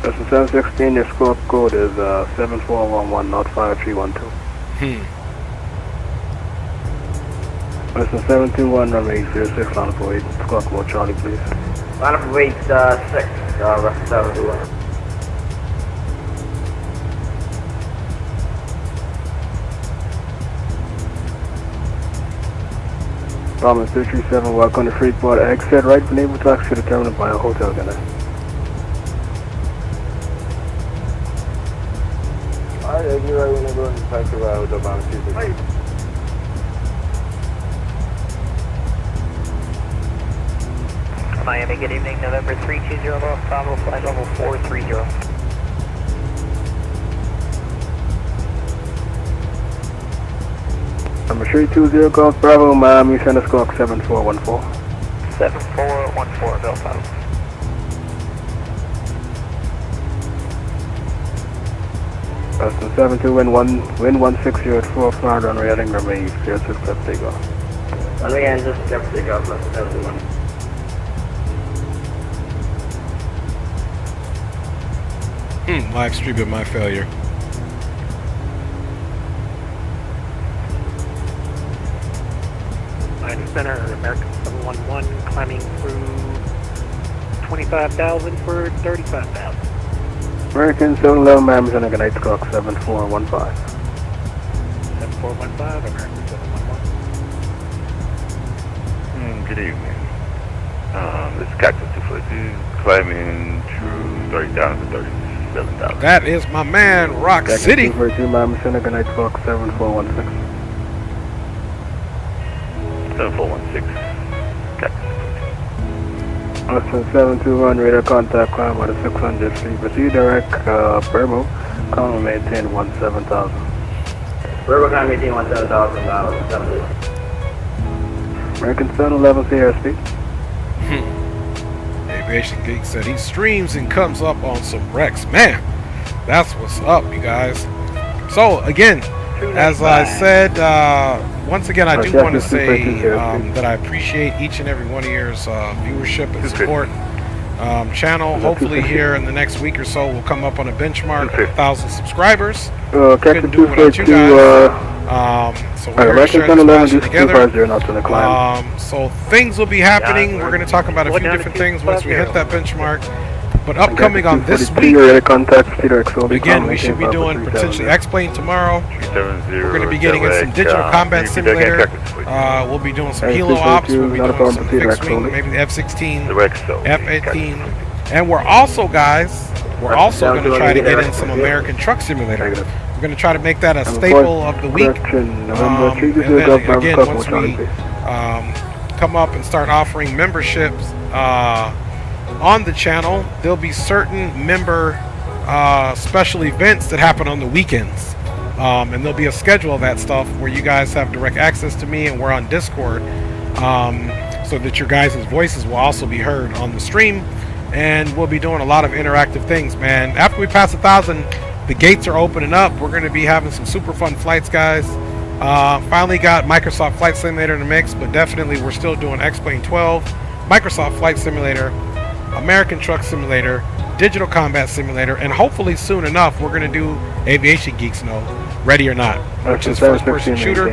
That's the 716, your scope code is 7411, not 5312. That's the 721, runway 06, line up for 8, squawk mode Charlie, please. Line up for 8, 6, rest 721. Brahman 337, welcome to Freeport. Exit right for naval taxi determined by a hotel gunner. Alright, exit right when they go into taxi ride with the Brahman 337. Miami, good evening, November 320, Bravo, flight level 430. Number 320, Golf Bravo, Miami, send us squawk 7414. 7414, Bill 5. That's the 72, wind 160 at 4 flat, runway heading, runway 06, left takeoff. Runway and just left takeoff, rest 721. Live streaming my failure. Center, American 711, climbing through 25,000 for 35,000. American 711, Miami, send a good night squawk 7415. 7415, American 711. Good evening. This is Cactus 242, climbing through 30,000 to 37,000. That is my man, Rock City. 242, Miami, send a good night squawk 7416. 7416, Cactus 242. Austin 721, radar contact, climb at 600 feet. Proceed direct, Bravo. Climb maintain 17,000. We're going to maintain 17,000, 70. American 711, CRSP. Aviation Geek said he streams and comes up on some Rex. Man, that's what's up, you guys. So, again, as I said, once again, I do want to say that I appreciate each and every one of your viewership and support. Channel, hopefully here in the next week or so, we'll come up on a benchmark of 1,000 subscribers. Couldn't do it without you guys. So we're going to share this passion together. So things will be happening. We're going to talk about a few different things once we hit that benchmark. But upcoming on this week, again, we should be doing potentially X-Plane tomorrow. We're going to be getting in some digital combat simulator. We'll be doing some Helo Ops. We'll be doing some fixed wing, maybe the F-16, F-18. And we're also, guys, we're also going to try to get in some American Truck Simulator. We're going to try to make that a staple of the week. And then, again, once we come up and start offering memberships on the channel, there'll be certain member special events that happen on the weekends, and there'll be a schedule of that stuff where you guys have direct access to me, and we're on Discord, so that your guys' voices will also be heard on the stream, and we'll be doing a lot of interactive things, man. After we pass 1,000, the gates are opening up. We're going to be having some super fun flights, guys. Finally got Microsoft Flight Simulator in the mix, but definitely we're still doing X-Plane 12, Microsoft Flight Simulator, American Truck Simulator, Digital Combat Simulator, and hopefully soon enough we're going to do Aviation Geeks Know Ready or Not, which is first-person shooter.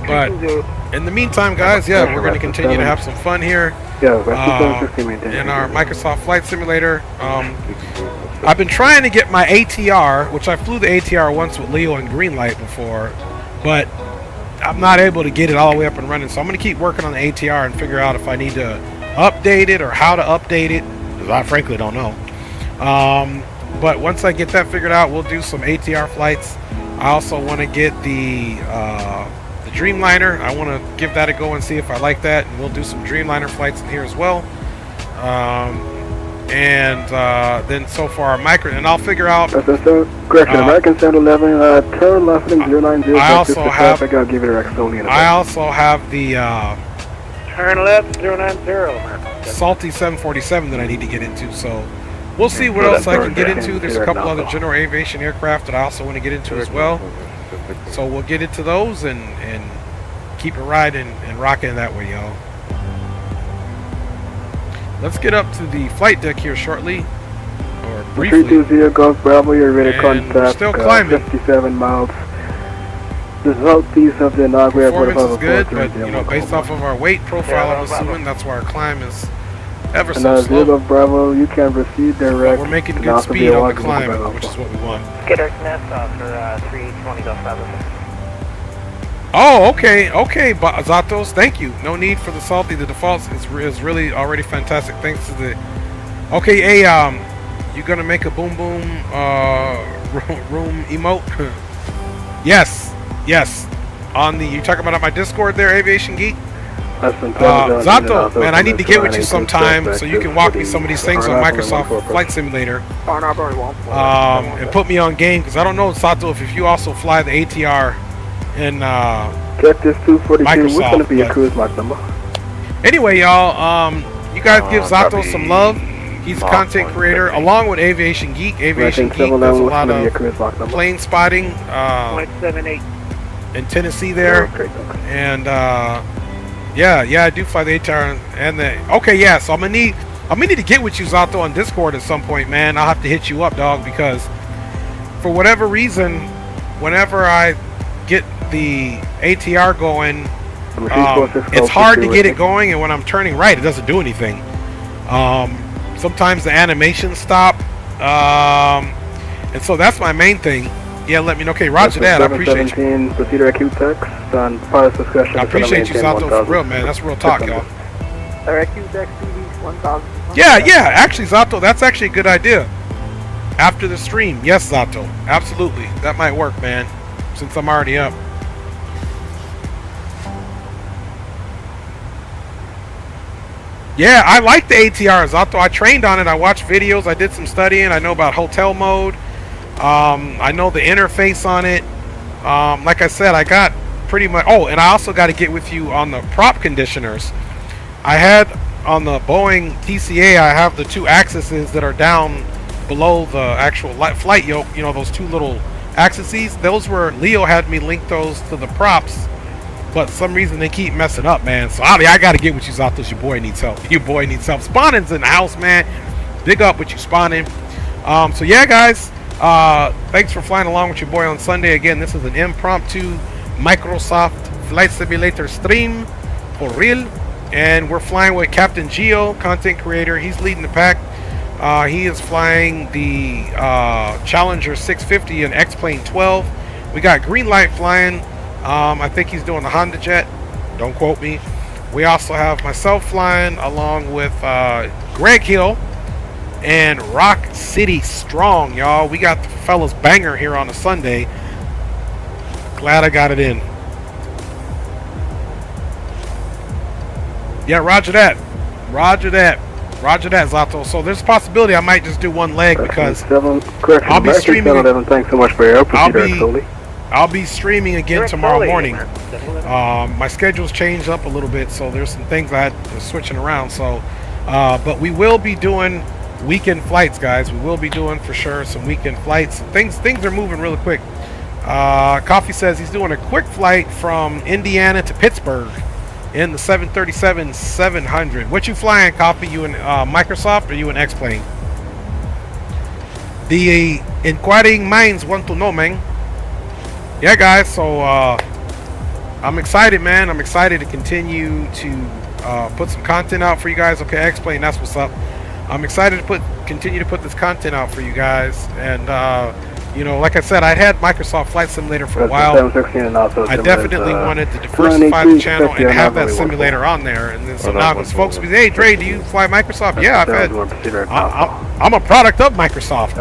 But in the meantime, guys, yeah, we're going to continue to have some fun here in our Microsoft Flight Simulator. I've been trying to get my ATR, which I flew the ATR once with Leo and Greenlight before, but I'm not able to get it all the way up and running, so I'm going to keep working on the ATR and figure out if I need to update it or how to update it, because I frankly don't know. But once I get that figured out, we'll do some ATR flights. I also want to get the Dreamliner. I want to give that a go and see if I like that, and we'll do some Dreamliner flights in here as well. Then so far micro, and I'll figure out. Correct. American 711, turn left heading 090. I also have. I'll give it a Rex only. I also have the Turn left 090. Salty 747 that I need to get into. So we'll see what else I can get into. There's a couple other general aviation aircraft that I also want to get into as well. So we'll get into those and keep it riding and rocking that way, y'all. Let's get up to the flight deck here shortly, or briefly. 320 Golf Bravo, you're ready to And contact. still climbing. 57 miles. The southeast of the inaugural. Performance is good, but you know, based off of our weight profile, I'm assuming that's why our climb is ever so slow. Golf Bravo, you can proceed direct. But we're making good speed on the climb, which is what we want. Get our nest off for 320 Golf Bravo. Oh, okay, Zatos, thank you. No need for the salty. The defaults is really already fantastic. Thanks to the. Okay, hey, you gonna make a boom boom room emote? Yes. On the, you talking about my Discord there, Aviation Geek? Zato, man, I need to get with you sometime so you can walk me some of these things on Microsoft Flight Simulator. And put me on game, because I don't know, Zato, if you also fly the ATR in Get this 242. Microsoft, What's going to be your cruise mark number? Anyway, y'all, you guys give Zato some love. He's a content creator along with Aviation Geek. Aviation Geek does a lot of plane spotting in Tennessee there. And yeah, I do fly the ATR and the. Okay, yeah. So I'm gonna need to get with you, Zato, on Discord at some point, man. I'll have to hit you up, dog, because for whatever reason, whenever I get the ATR going, it's hard to get it going, and when I'm turning right, it doesn't do anything. Sometimes the animations stop, and so that's my main thing. Yeah, let me know. Okay, roger that. I appreciate you. Procedure acute text on pilot's discretion. I appreciate you, Zato, for real, man. That's real talk, y'all. Yeah. Actually, Zato, that's actually a good idea. After the stream, yes, Zato, absolutely. That might work, man. Since I'm already up. Yeah, I like the ATRs. Although I trained on it, I watched videos, I did some studying. I know about hotel mode. I know the interface on it. Like I said, I got pretty much. Oh, and I also got to get with you on the prop conditioners. I had on the Boeing TCA, I have the 2 axes that are down below the actual flight yoke. You know, those 2 little axes. Those were Leo had me link those to the props. But some reason they keep messing up, man. So I gotta get with you, Zatos. Your boy needs help. Your boy needs help. Spawning's in the house, man. Big up with you, Spawning. So yeah, guys. Thanks for flying along with your boy on Sunday. Again, this is an impromptu Microsoft Flight Simulator stream for real. And we're flying with Captain Geo, content creator. He's leading the pack. He is flying the Challenger 650 and X-Plane 12. We got Green Light flying. I think he's doing the Honda Jet. Don't quote me. We also have myself flying along with Greg Hill and Rock City Strong, y'all. We got the fellas banger here on a Sunday. Glad I got it in. Yeah, roger that. Roger that. Roger that, Zato. So there's a possibility I might just do one leg because I'll be streaming. Thanks so much for your help. I'll be streaming again tomorrow morning. My schedule's changed up a little bit, so there's some things I had to switching around. So, but we will be doing weekend flights, guys. We will be doing for sure some weekend flights. Things are moving really quick. Coffee says he's doing a quick flight from Indiana to Pittsburgh in the 737-700. What you flying, Coffee? You in Microsoft or you in X-Plane? The inquiring minds want to know, man. Yeah, guys, so I'm excited, man. I'm excited to continue to put some content out for you guys. Okay, X-Plane, that's what's up. I'm excited to continue to put this content out for you guys. And, you know, like I said, I had Microsoft Flight Simulator for a while. I definitely wanted to diversify the channel and have that simulator on there. And then so now because folks be, hey, Dre, do you fly Microsoft? Yeah, I've had. I'm a product of Microsoft.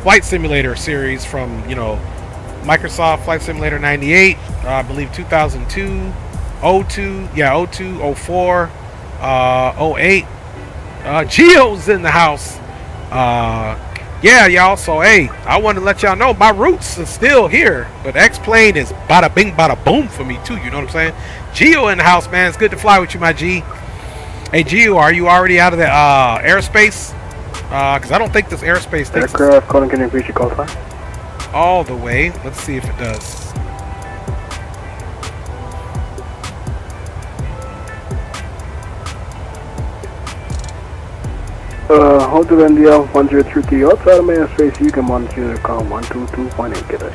Flight Simulator series from, you know, Microsoft Flight Simulator 98, I believe 2002, 02, yeah, 02, 04, 08. Geo's in the house. Yeah, y'all. So, hey, I want to let y'all know my roots are still here, but X-Plane is bada bing, bada boom for me too. You know what I'm saying? Geo in the house, man. It's good to fly with you, my G. Hey, Geo, are you already out of the airspace? Because I don't think this airspace takes aircraft calling, can you reach your call sign? all the way. Let's see if it does. Hotel India 1033 outside of main space. You can monitor the call 122.8 today.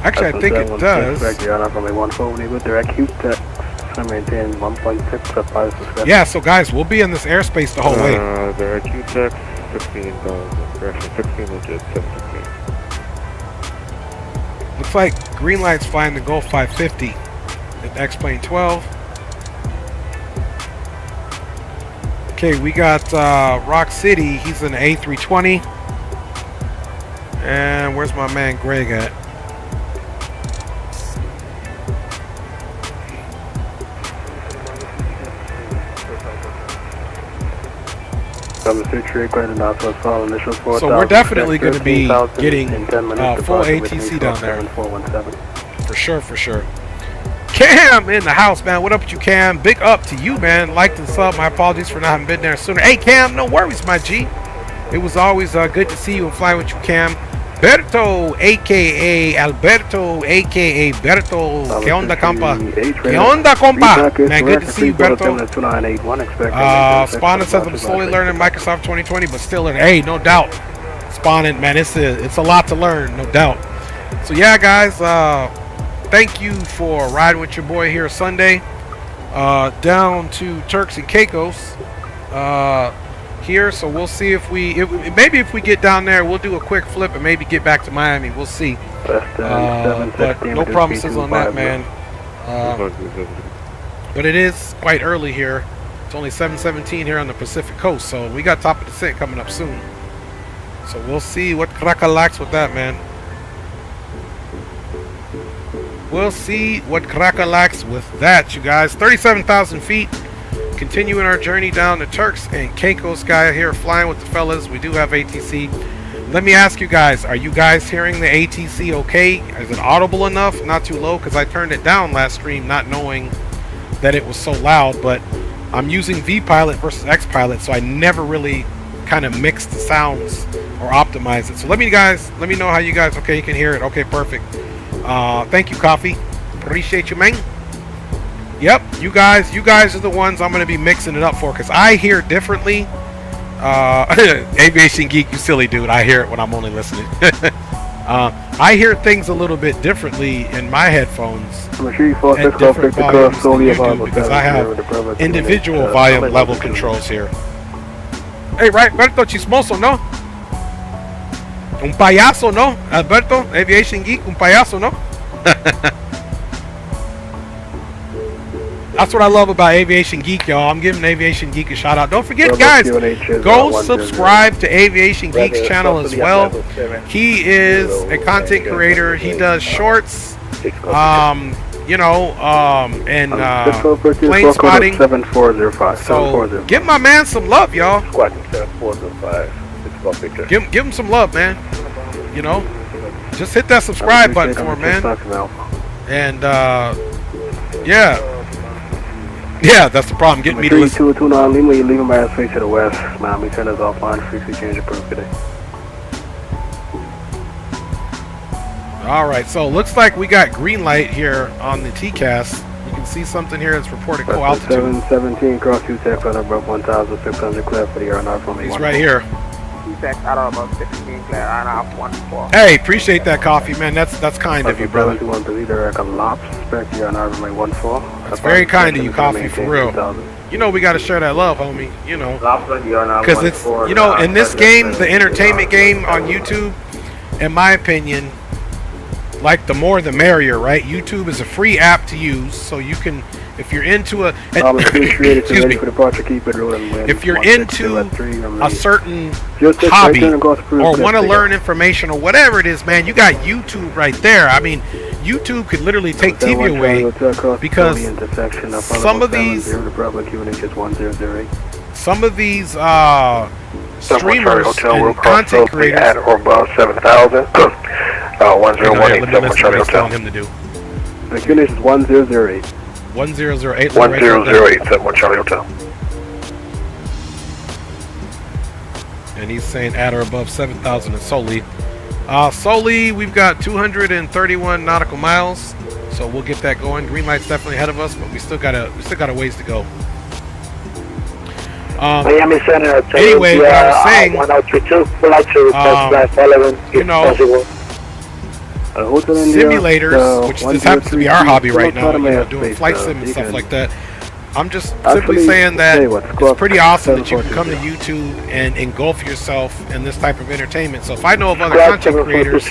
Actually, I think it does. Yeah, so guys, we'll be in this airspace the whole way. The QTEX 16 legit 716. Looks like Green Light's flying the Gulf 550 at X-Plane 12. Okay, we got Rock City. He's in the A320. And where's my man Greg at? So we're definitely going to be getting full ATC down there. For sure, for sure. Cam in the house, man. What up with you, Cam? Big up to you, man. Like and sub. My apologies for not having been there sooner. Hey, Cam, no worries, my G. It was always good to see you and fly with you, Cam. Berto, a.k.a. Alberto, a.k.a. Berto. ¿Qué onda, compa? ¿Qué onda, compa? Man, good to see you, Berto. Spawning says I'm slowly learning Microsoft 2020, but still learning. Hey, no doubt. Spawning, man, it's a lot to learn, no doubt. So, yeah, guys, thank you for riding with your boy here Sunday. Down to Turks and Caicos. Here, so we'll see if maybe if we get down there, we'll do a quick flip and maybe get back to Miami. We'll see. But no promises on that, man. But it is quite early here. It's only 7:17 here on the Pacific Coast, so we got top of the set coming up soon. So we'll see what crack-a-lacks with that, man. We'll see what crack-a-lacks with that, you guys. 37,000 feet. Continuing our journey down to Turks and Caicos Sky here, flying with the fellas. We do have ATC. Let me ask you guys, are you guys hearing the ATC okay? Is it audible enough? Not too low? Because I turned it down last stream not knowing that it was so loud. But I'm using V-Pilot versus X-Pilot, so I never really kind of mix the sounds or optimize it. So let me know how you guys, okay, you can hear it. Okay, perfect. Thank you, Coffee. Appreciate you, man. Yep, you guys are the ones I'm going to be mixing it up for, because I hear differently. Aviation Geek, you silly dude. I hear it when I'm only listening. I hear things a little bit differently in my headphones at different volumes than you do, because I have individual volume level controls here. Hey, right, Alberto Chismoso, no? Un payaso, no? Alberto, Aviation Geek, un payaso, no? That's what I love about Aviation Geek, y'all. I'm giving Aviation Geek a shout out. Don't forget, guys, go subscribe to Aviation Geek's channel as well. He is a content creator. He does shorts, and plane spotting. So give my man some love, y'all. Give him some love, man. You know, just hit that subscribe button for him, man. And yeah, that's the problem. Getting me to listen. 3229 Lima, you're leaving by airspace to the west. Miami centers offline, frequency change approved today. Alright, so looks like we got green light here on the TCAS. You can see something here that's reported cool altitude. 717 cross UTEX on above 1,600 clear for the aeronaut from He's right here. UTEX out of about 16 clear, aeronaut 14. Hey, appreciate that, Coffee, man. That's kind of you, brother. That's very kind of you, Coffee, for real. You know we got to share that love, homie. You know, because it's, you know, in this game, the entertainment game on YouTube, in my opinion, like the more the merrier, right? YouTube is a free app to use, so you can, if you're into a, excuse me, if you're into a certain hobby or want to learn information or whatever it is, man, you got YouTube right there. I mean, YouTube could literally take TV away, because some of these streamers and content creators at or above 7,000. 10187 Charlie Hotel. Him to do. The unit is 1008. 1008. 10087 Charlie Hotel. And he's saying at or above 7,000 in Soli. Soli, we've got 231 nautical miles, so we'll get that going. Green light's definitely ahead of us, but we still got a ways to go. Miami Center. Anyway, what I was saying, 1032. We'd like to request following, you know, simulators, which this happens to be our hobby right now, you know, doing flight sim and stuff like that. I'm just simply saying that it's pretty awesome that you can come to YouTube and engulf yourself in this type of entertainment. So if I know of other content creators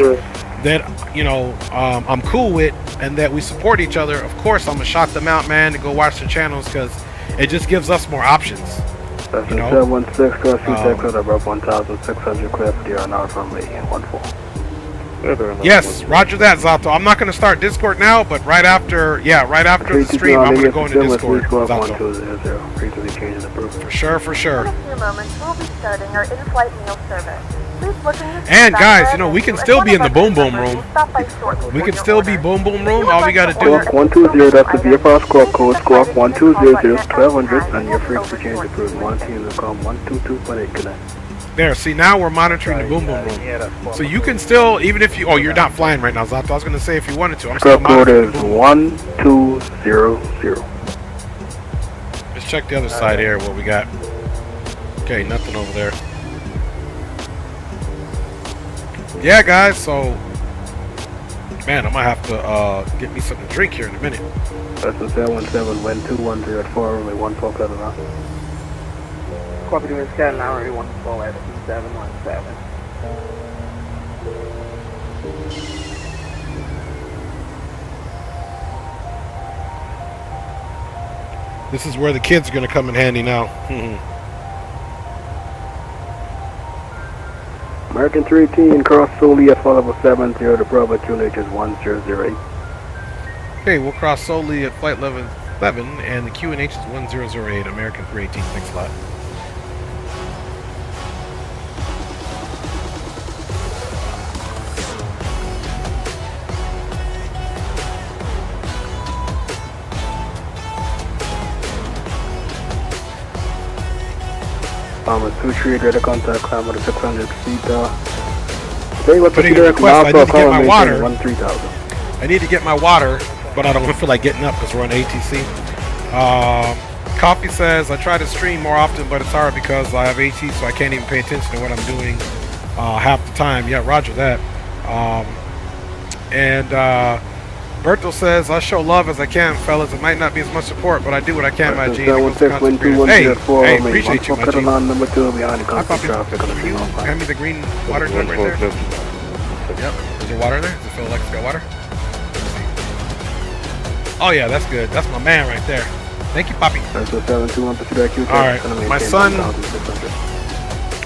that, you know, I'm cool with and that we support each other, of course I'm gonna shout them out, man, to go watch their channels, because it just gives us more options. You know, 716 cross UTEX above 1,600 clear for the aeronaut from 14. Yes, roger that, Zato. I'm not going to start Discord now, but right after the stream, I'm going to go into Discord, Zato. For sure, for sure. In a few moments, we'll be starting our in-flight meal service. Please look in the and guys, you know, we can still be in the boom boom room. We can still be boom boom room. All we got to do. Squawk 120, that's the VFR squawk code. Squawk 1200, 1200, and your frequency change approved. 1 team will come 122.8 connect. There, see, now we're monitoring the boom boom room. So you can still, even if you, oh, you're not flying right now, Zato. I was going to say if you wanted to. I'm still monitoring. Code is 1200. Let's check the other side here, what we got. Okay, nothing over there. Yeah, guys, so, man, I'm going to have to get me something to drink here in a minute. That's the 717, wind 210 at 4, only 1 4 cut around. Copy to scan now, already 1 at 717. This is where the kids are going to come in handy now. American 318, cross Soli at flight level 70, the Bravo QNH is 1008. Okay, we'll cross Soli at flight level 7, and the QNH is 1008, American 318, thanks a lot. Bomber 238, ready to contact, climb with a 600 feet. Today, what's Putting a request, I need to get my water. 3000. I need to get my water, but I don't feel like getting up because we're on ATC. Coffee says, I try to stream more often, but it's hard because I have AT, so I can't even pay attention to what I'm doing half the time. Yeah, roger that. Berto says, I show love as I can, fellas. It might not be as much support, but I do what I can, my G. Hey, appreciate you, my G. Hi, Poppy. For you, hand me the green water jug right there. Yep. Is there water there? Does it feel like it's got water? Oh, yeah, that's good. That's my man right there. Thank you, Poppy. Alright,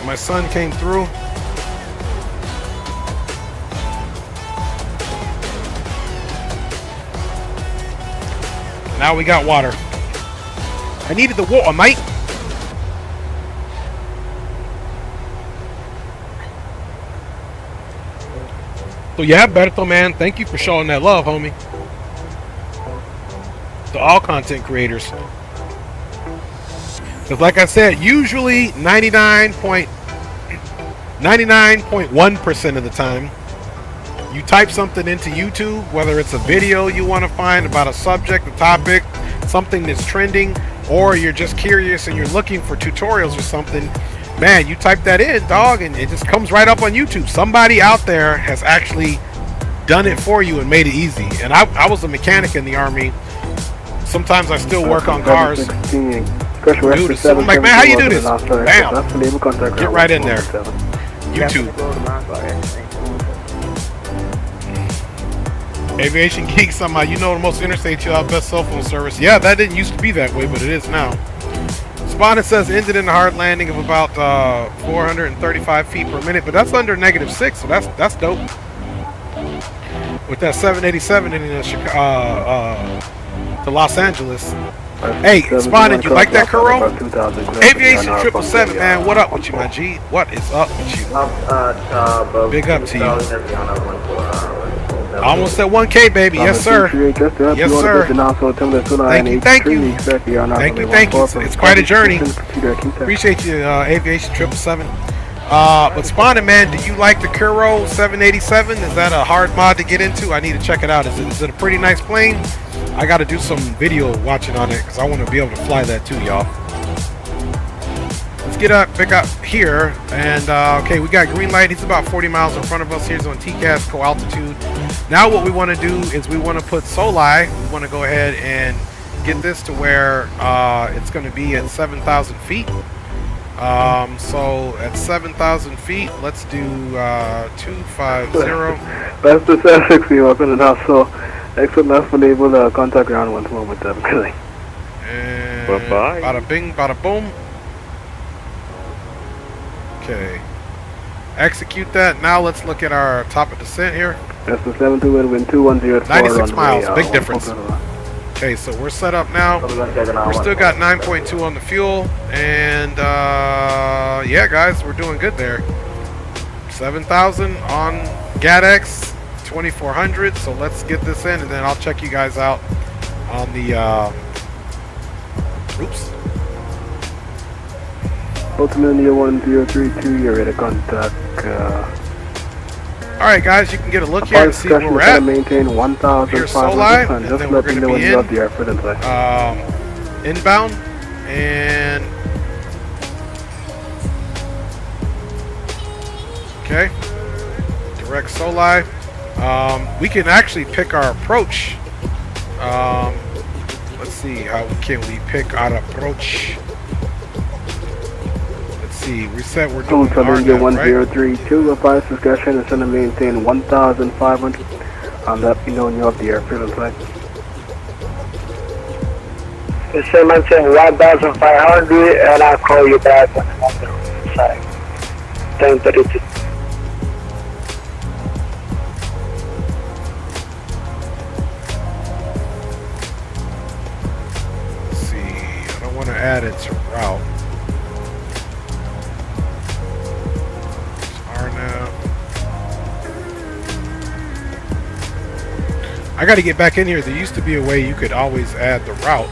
my son came through. Now we got water. I needed the water, mate. So yeah, Berto, man, thank you for showing that love, homie. To all content creators. Because like I said, usually 99.1% of the time, you type something into YouTube, whether it's a video you want to find about a subject, a topic, something that's trending, or you're just curious and you're looking for tutorials or something, man, you type that in, dog, and it just comes right up on YouTube. Somebody out there has actually done it for you and made it easy. And I was a mechanic in the Army. Sometimes I still work on cars. Dude, I'm like, man, how you do this? Bam! Get right in there. YouTube. Aviation Geek somehow, you know the most interstate you have best cell phone service. Yeah, that didn't used to be that way, but it is now. Spawn, it says ended in a hard landing of about 435 feet per minute, but that's under -6, so that's dope. With that 787 in to Los Angeles. Hey, Spawn, did you like that Kuro? Aviation 777, man, what up with you, my G? What is up with you? Big up to you. Almost at 1K, baby. Yes, sir. Yes, sir. Thank you. It's quite a journey. Appreciate you, Aviation 777. But Spawning, man, do you like the Kuro 787? Is that a hard mod to get into? I need to check it out. Is it a pretty nice plane? I got to do some video watching on it because I want to be able to fly that too, y'all. Let's get up, pick up here, and okay, we got green light. He's about 40 miles in front of us. Here's on TCAS, co-altitude. Now what we want to do is we want to put Soli. We want to go ahead and get this to where it's going to be at 7,000 feet. So at 7,000 feet, let's do 250. That's the 760 weapon, and also excellent enough for able to contact ground once more with them. And bye-bye. Bada bing, bada boom. Okay. Execute that. Now let's look at our top of descent here. That's the 72 wind 2104. 96 miles, big difference. Okay, so we're set up now. We're still got 9.2 on the fuel, and yeah, guys, we're doing good there. 7,000 on GATX, 2,400. So let's get this in, and then I'll check you guys out on the. Oops. Ultimately 1032, you're ready to contact. Alright guys, you can get a look here and see where we're at. Maintain 1,500 Here's Soli, and just then we're going to be in, inbound, and okay, direct Soli. We can actually pick our approach. Let's see, how can we pick our approach? See, we said we're doing RNAV, 1032, advise discussion is going to maintain 1,500. Let me know when you're off the airfield in sight. It's maintain 1,500, and I'll call you back when I'm on the side. 1032. want to add it to route. R now. I got to get back in here. There used to be a way you could always add the route.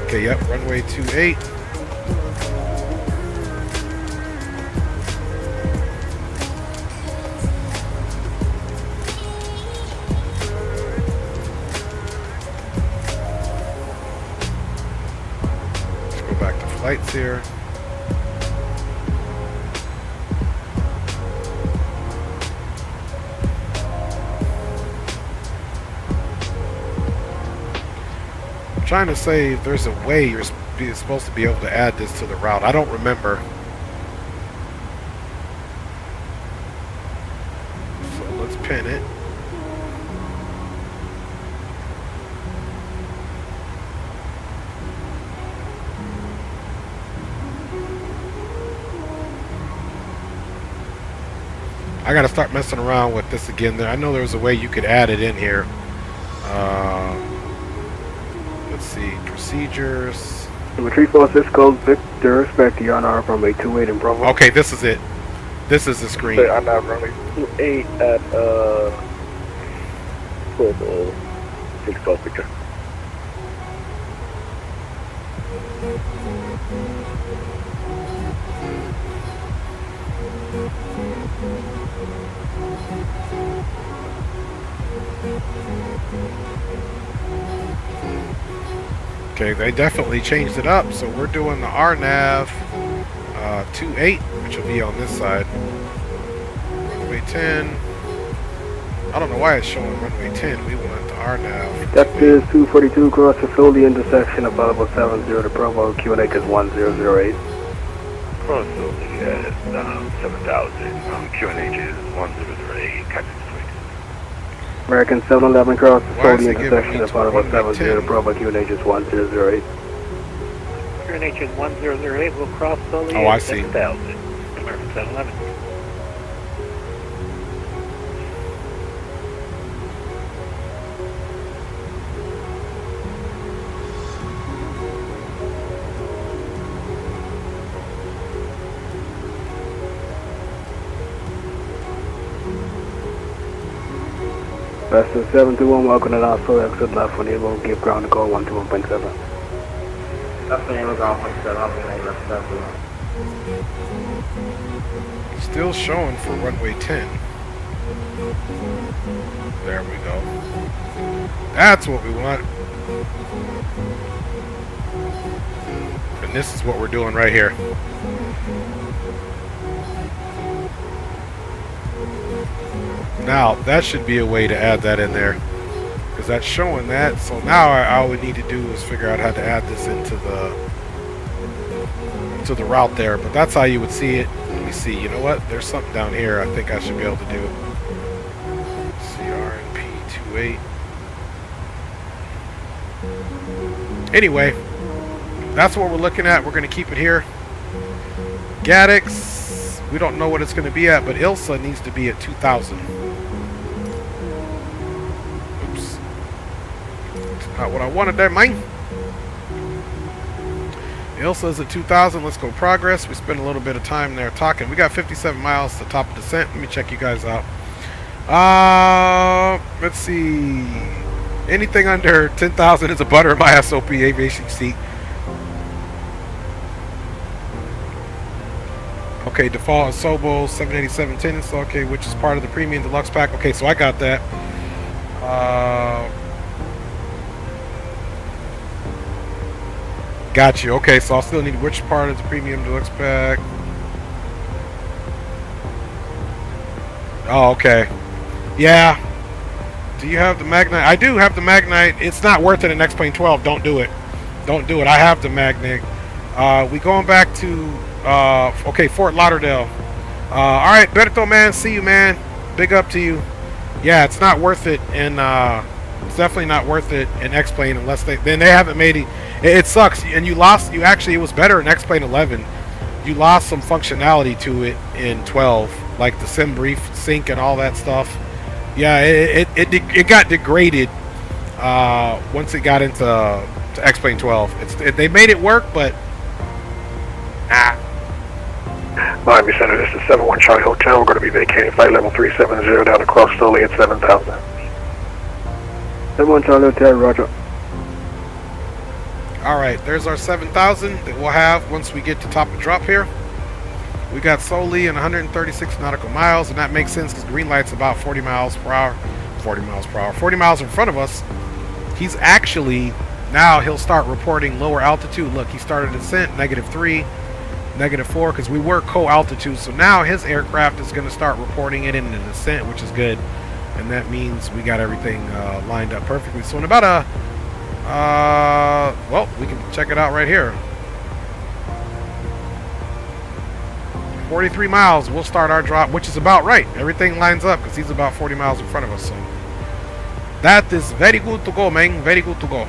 Okay, yep, runway 28. Let's go back to flights here. Trying to say if there's a way you're supposed to be able to add this to the route. I don't remember. So let's pin it. I gotta start messing around with this again. I know there's a way you could add it in here. Let's see, procedures. Number 346 Victor, respect to you on our runway 28 in Bravo. Okay, this is it. This is the screen. I'm not runway 28 at 612 Victor. Okay, they definitely changed it up, so we're doing the RNAV 28, which will be on this side. Runway 10. I don't know why it's showing runway 10. We want the RNAV. Depth is 242, cross the Philly intersection, available 70 to Bravo, QNH is 1008. Cross Philly at 7000, QNH is 1008, Captain American 711 cross the Why is Philly it giving intersection, me to available runway 70 to 10? Bravo, QNH is 1008. QNH is 1008, we'll cross slowly. Oh, I see. 7000. American 711. Best is 721, welcome to Knoxville, exit left when able, give ground to call 121.7. Left when able, ground 1.7, I'll be left 721. Still showing for runway 10. There we go. That's what we want. And this is what we're doing right here. Now, that should be a way to add that in there, because that's showing that. So now all we need to do is figure out how to add this into the route there. But that's how you would see it. Let me see. You know what? There's something down here I think I should be able to do. CRNP28. Anyway, that's what we're looking at. We're going to keep it here. Gaddix, we don't know what it's going to be at, but ILSA needs to be at 2,000. Oops. Not what I wanted there, man. ILSA is at 2,000. Let's go progress. We spent a little bit of time there talking. We got 57 miles to top of descent. Let me check you guys out. Let's see. Anything under 10,000 is a butter in my SOP aviation seat. Okay, default is Sobo 787 tenants. Okay, which is part of the premium deluxe pack. Okay, so I got that. Got you. Okay, so I'll still need which part of the premium deluxe pack. Oh, okay. Yeah. Do you have the Magnite? I do have the Magnite. It's not worth it in X-Plane 12. Don't do it. Don't do it. I have the Magnite. We going back to okay, Fort Lauderdale. All right, Berto, man. See you, man. Big up to you. Yeah, it's not worth it, and it's definitely not worth it in X-Plane unless they haven't made it. It sucks, and you lost. You actually, it was better in X-Plane 11. You lost some functionality to it in 12, like the sim brief sync and all that stuff. Yeah, it got degraded once it got into to X-Plane 12. They made it work, but Miami Center, this is 71 Charlie Hotel. We're going to be vacating flight level 370 down across slowly at 7,000. 71 Charlie Hotel, roger. alright, there's our 7,000 that we'll have once we get to top of drop here. We got solely in 136 nautical miles, and that makes sense because green light's about 40 miles per hour. 40 miles per hour. 40 miles in front of us. He's actually, now he'll start reporting lower altitude. Look, he started descent, -3, -4, because we were co-altitude. So now his aircraft is going to start reporting it in the descent, which is good. And that means we got everything lined up perfectly. So in about a, well, we can check it out right here. 43 miles, we'll start our drop, which is about right. Everything lines up because he's about 40 miles in front of us. So that is very good to go, man. Very good to go.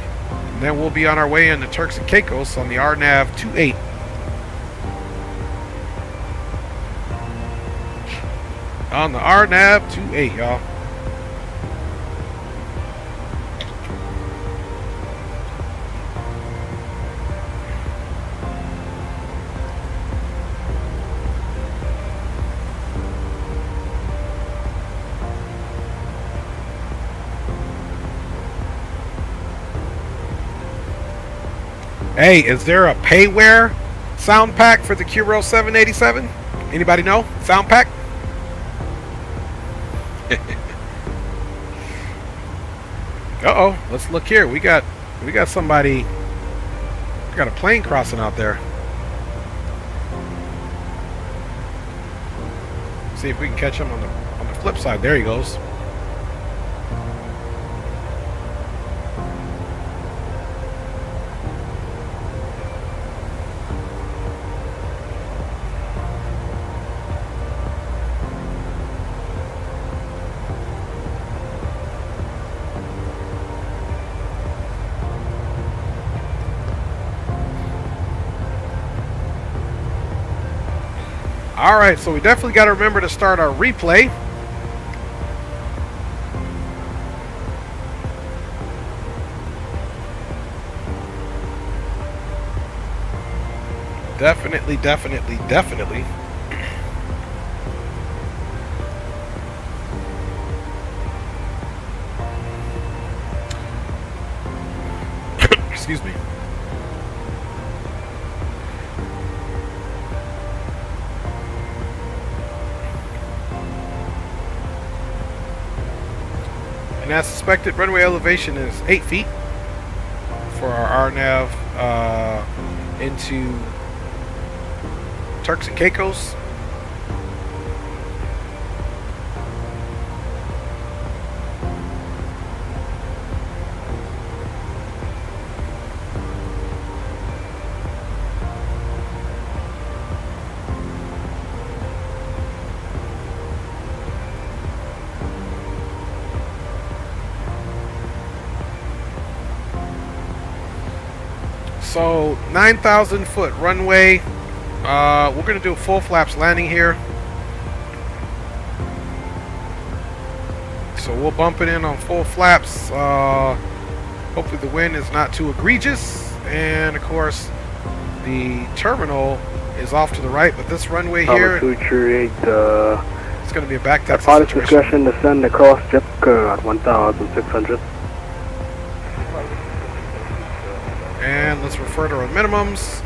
And then we'll be on our way into Turks and Caicos on the RNAV 28. On the RNAV 28, y'all. Hey, is there a payware sound pack for the QRO 787? Anybody know? Sound pack? Uh-oh, let's look here. We got somebody. We got a plane crossing out there. See if we can catch him on the flip side. There he goes. Alright, so we definitely got to remember to start our replay. Definitely. Excuse me. And as suspected, runway elevation is 8 feet for our RNAV into Turks and Caicos. So 9,000 foot runway. We're going to do a full flaps landing here. So we'll bump it in on full flaps. Hopefully the wind is not too egregious. And of course, the terminal is off to the right. But this runway here, it's going to be a back taxi pilot situation. discretion, descend across JetCur at 1,600. And let's refer to our minimums.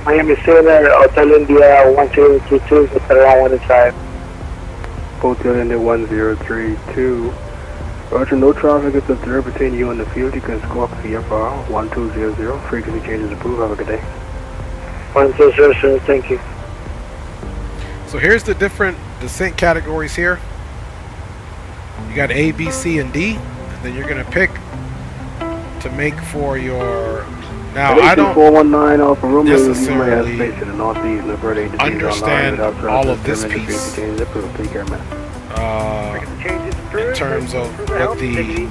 Miami Center, Hotel India 1032, with around 1 inside. Hotel India 1032. Roger, no traffic is observed between you and the field. You can squawk VFR 1200. Frequency changes approved. Have a good day. 1200, thank you. So here's the different descent categories here. You got A, B, C, and D. And then you're going to pick to make for your... Now, I don't necessarily understand all of this piece in terms of what the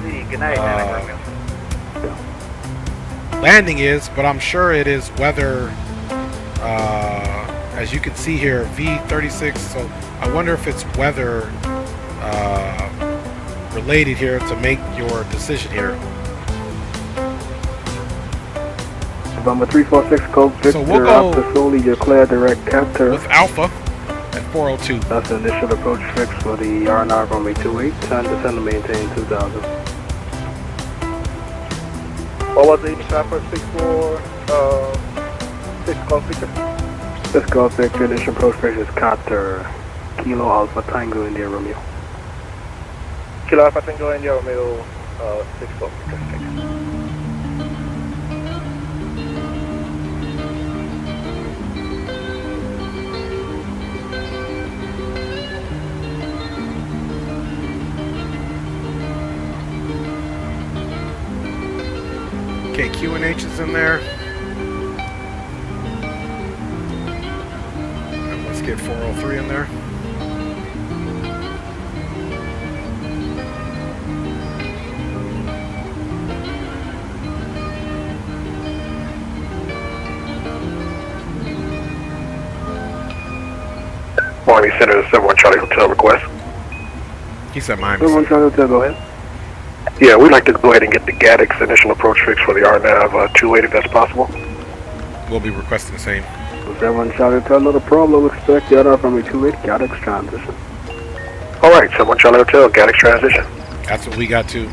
landing is, but I'm sure it is weather as you can see here, V36. So I wonder if it's weather related here to make your decision here. November 346, Golf Victor, So we'll go Alpha Soli, declare direct capture. with Alpha at 402. That's the initial approach fix for the RNR runway 28, and descend to maintain 2000. What was the initial approach fix for 6 Golf Victor? 6 Golf Victor, initial approach fix is capture. Kilo Alpha Tango India Romeo. Kilo Alpha Tango India Romeo 6 Golf Victor. Thank you. Okay, Q&H is in there. And let's get 403 in there. Miami Center, 71 Charlie Hotel request. He said Miami. 71 Charlie Hotel, go ahead. Yeah, we'd like to go ahead and get the GADX initial approach fix for the RNAV 28 if that's possible. We'll be requesting the same. 71 Charlie Hotel, not a problem. Expect the RNR runway 28, GADX transition. Alright, 71 Charlie Hotel, GADX transition. That's what we got too.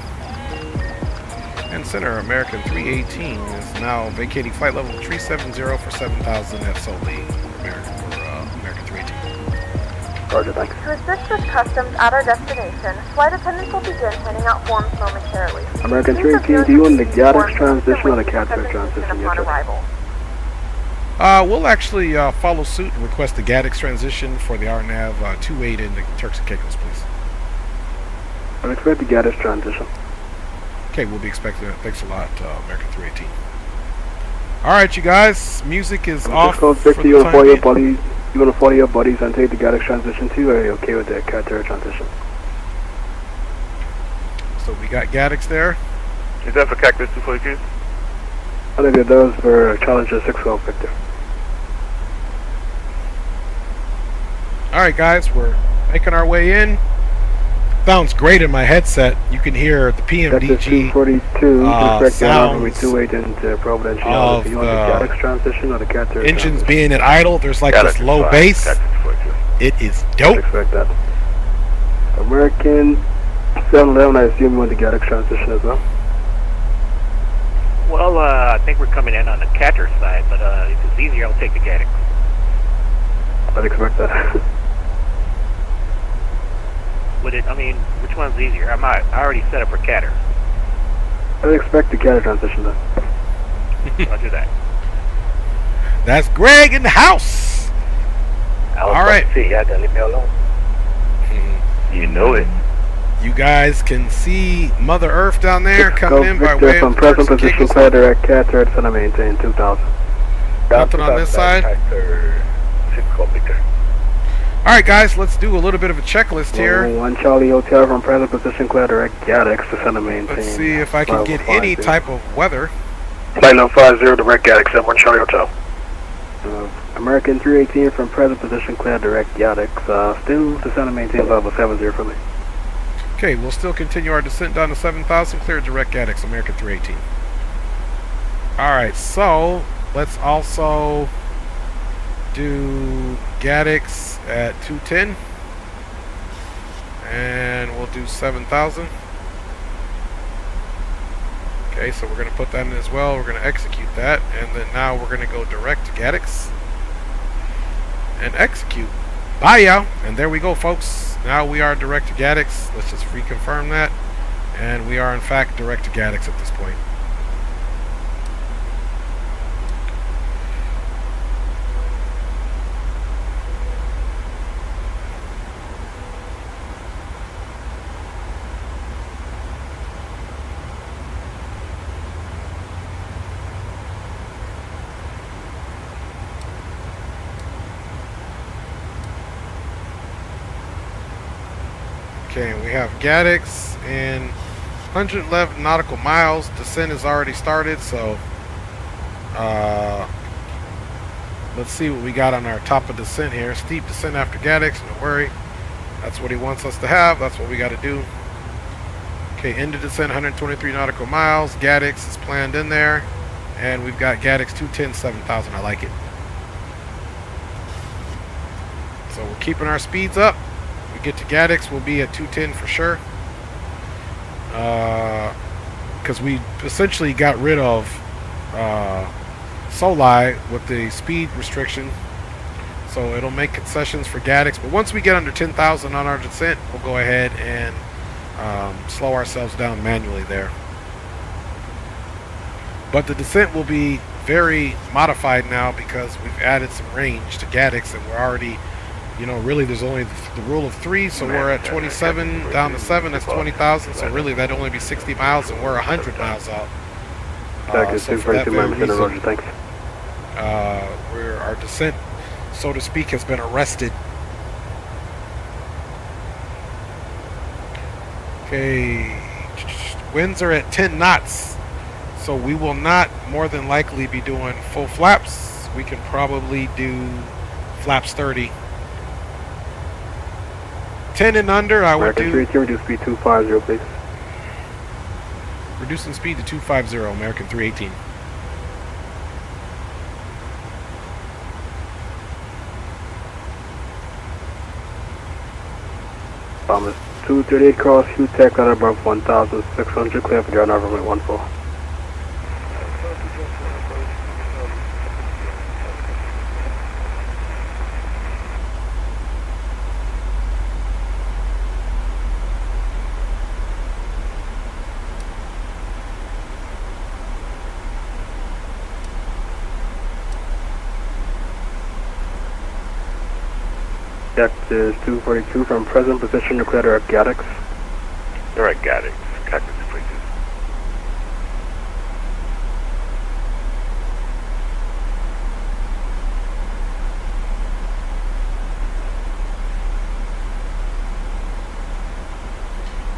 And Center American 318 is now vacating flight level 370 for 7,000 at Soli. American 318. Roger, thanks. To assist with customs at our destination, flight attendants will begin handing out forms momentarily. American Please 318, do you want the GADX transition or the capture transition? upon arrival. We'll actually follow suit and request the GADX transition for the RNAV 28 in the Turks and Caicos, please. I expect the GADX transition. Okay, we'll be expecting it. Thanks a lot, American 318. Alright, you guys. Music is off for the you want to follow your time buddies? You want to follow your buddies and take the GADX transition too, or are you okay with the capture transition? So we got GADX there. Is that for Cactus 242? I think it does for Challenger 612 Victor. Alright guys, we're making our way in. Sounds great in my headset. You can hear the PMDG 242, sounds into Providential. of you want the GADX transition or the capture engines transition? being at idle. There's like this low bass. It is dope. Expect that. American 711, I assume you want the GADX transition as well? Well, I think we're coming in on the catcher side, but if it's easier, I'll take the GADX. I'd expect that. Would it? I mean, which one's easier? I already set up for catter. I'd expect the GADX transition then. I'll do that. That's Greg in the house. All right. See, y'all gotta leave me alone. You know it. You guys can see Mother Earth down there coming in by way from of present Turks and position, Caicos. clear direct capture at center maintain 2000. Nothing on this side. Alright guys, let's do a little bit of a checklist here. 1 Charlie Hotel from present position, clear direct GADX to center maintain. Let's see if I can get any type of weather. Flight level 50, direct GADX, 71 Charlie Hotel. American 318 from present position, clear direct GADX. Still to center maintain level 70 for me. Okay, we'll still continue our descent down to 7,000, clear direct GADX, American 318. Alright, so let's also do GADX at 210. And we'll do 7,000. Okay, so we're going to put that in as well. We're going to execute that. And then now we're going to go direct to GADX. And execute. Bye, y'all. And there we go, folks. Now we are direct to GADX. Let's just reconfirm that. And we are, in fact, direct to GADX at this point. Okay, and we have GADX in 111 nautical miles. Descent has already started, so let's see what we got on our top of descent here. Steep descent after Gaddix, no worry. That's what he wants us to have. That's what we got to do. Okay, end of descent, 123 nautical miles. Gaddix is planned in there. And we've got Gaddix 210, 7,000. I like it. So we're keeping our speeds up. We get to Gaddix, we'll be at 210 for sure. Because we essentially got rid of Soli with the speed restriction. So it'll make concessions for Gaddix. But once we get under 10,000 on our descent, we'll go ahead and slow ourselves down manually there. But the descent will be very modified now because we've added some range to Gaddix, and we're already, you know, really there's only the rule of 3, so we're at 27 down to 7, that's 20,000, so really that'd only be 60 miles, and we're 100 miles out. So for that very reason, our descent, so to speak, has been arrested. Okay, winds are at 10 knots. So we will not more than likely be doing full flaps. We can probably do flaps 30. 10 and under, I would do. Reduce speed 250, please. Reducing speed to 250, American 318. Thomas 238 cross, Hugh-Tech on above 1,600, clear for ground over 14. Depth is 242 from present position, declare at Gaddix. Alright, Gaddix. Cactus, please.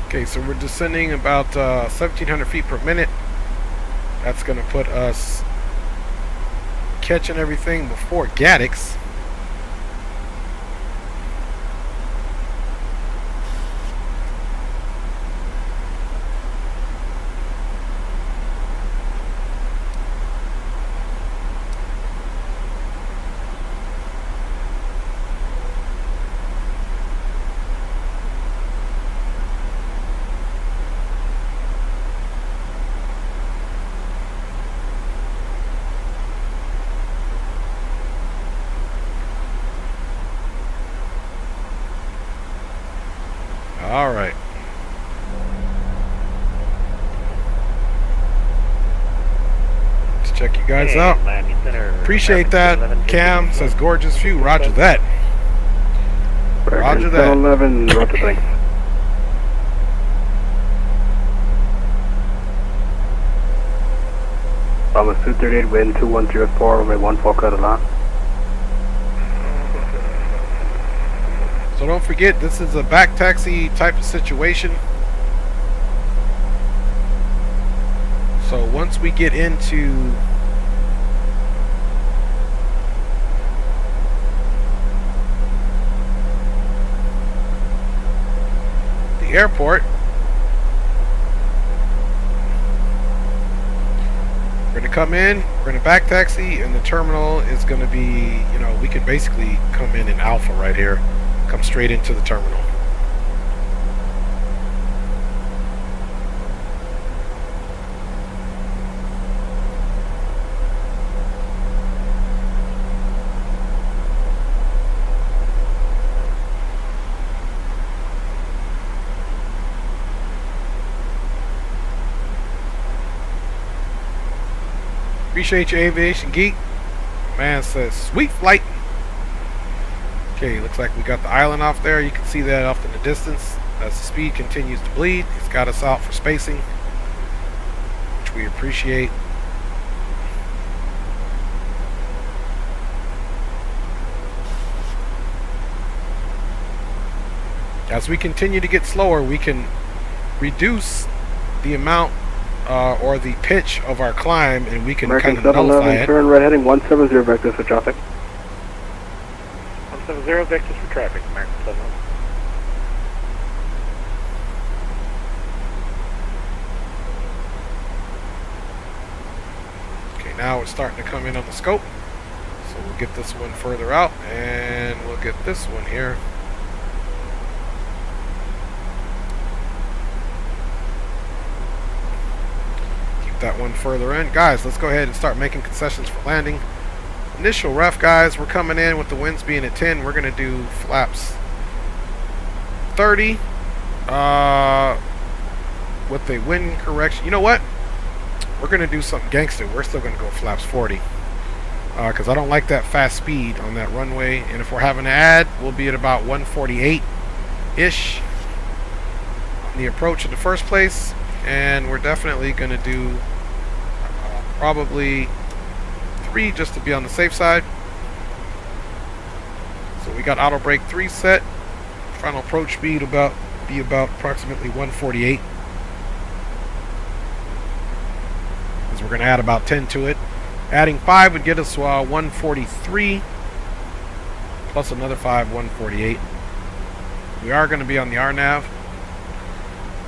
Okay, so we're descending about 1,700 feet per minute. That's going to put us catching everything before Gaddix. All right. Let's check you guys out. Appreciate that. Cam says gorgeous view. Roger that. Roger that. 11, roger, thanks. Thomas 238, wind 2104, runway 14, cut a lot. So don't forget, this is a back taxi type of situation. So once we get into the airport, we're going to come in, we're going to back taxi, and the terminal is going to be, you know, we can basically come in alpha right here. Come straight into the terminal. Appreciate your aviation geek. Man says sweet flight. Okay, looks like we got the island off there. You can see that off in the distance as the speed continues to bleed. It's got us out for spacing, which we appreciate. As we continue to get slower, we can reduce the amount or the pitch of our climb, and we can kind of nullify it. Turn right heading 170 vectors for traffic. 0 vectors for traffic, American 7. Okay, now it's starting to come in on the scope. So we'll get this one further out, and we'll get this one here. Keep that one further in. Guys, let's go ahead and start making concessions for landing. Initial ref, guys, we're coming in with the winds being at 10. We're going to do flaps 30 with a wind correction. You know what? We're going to do something gangster. We're still going to go flaps 40. Because I don't like that fast speed on that runway. And if we're having to add, we'll be at about 148-ish on the approach in the first place. And we're definitely going to do probably 3 just to be on the safe side. So we got auto brake 3 set. Final approach speed be about approximately 148. Because we're going to add about 10 to it. Adding 5 would get us 143, plus another 5, 148. We are going to be on the RNAV,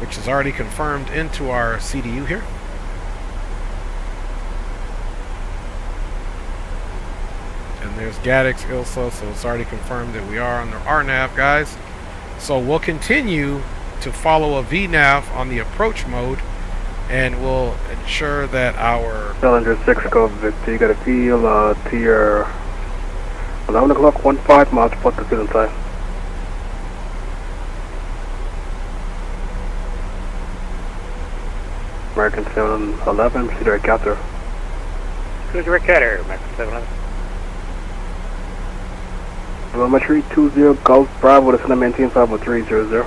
which is already confirmed into our CDU here. And there's GADX ILSA, so it's already confirmed that we are on the RNAV, guys. So we'll continue to follow a VNAV on the approach mode, and we'll ensure that our Challenger 6 go Victor, you got a feel to your 11 o'clock, 15 miles, put the field inside. American 711, proceed to recapture. Cruise direct cutter, American 711. Telemetry 20 Golf Bravo to maintain 50300.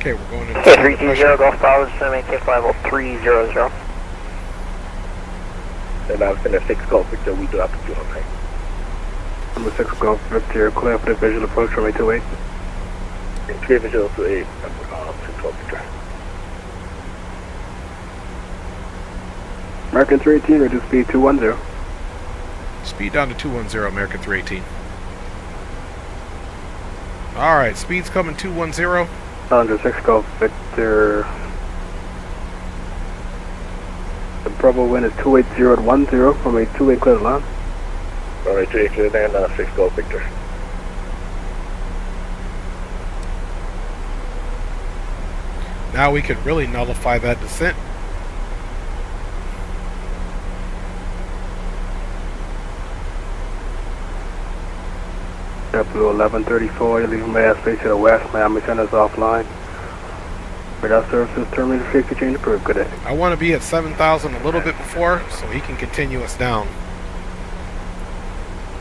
okay, we're going into Okay, 320 Golf Bravo to maintain 50300. And I was in a 6 Golf Victor, we do have to fuel on tank. Number 6 Golf Victor, clear for the visual approach from 828. Clear visual to 8, 6 Victor. American 318, reduce speed 210. speed down to 210, American 318. Alright, speed's coming 210. Challenger 6 Golf Victor. The Bravo wind is 280 at 10 from a 28 clear line. Alright, 28 clear and 6 Golf Victor. Now we can really nullify that descent. Blue 1134, you're leaving my space to the west, Miami Center's offline. Radar services terminated, frequency change approved, good day. I want to be at 7,000 a little bit before, so he can continue us down.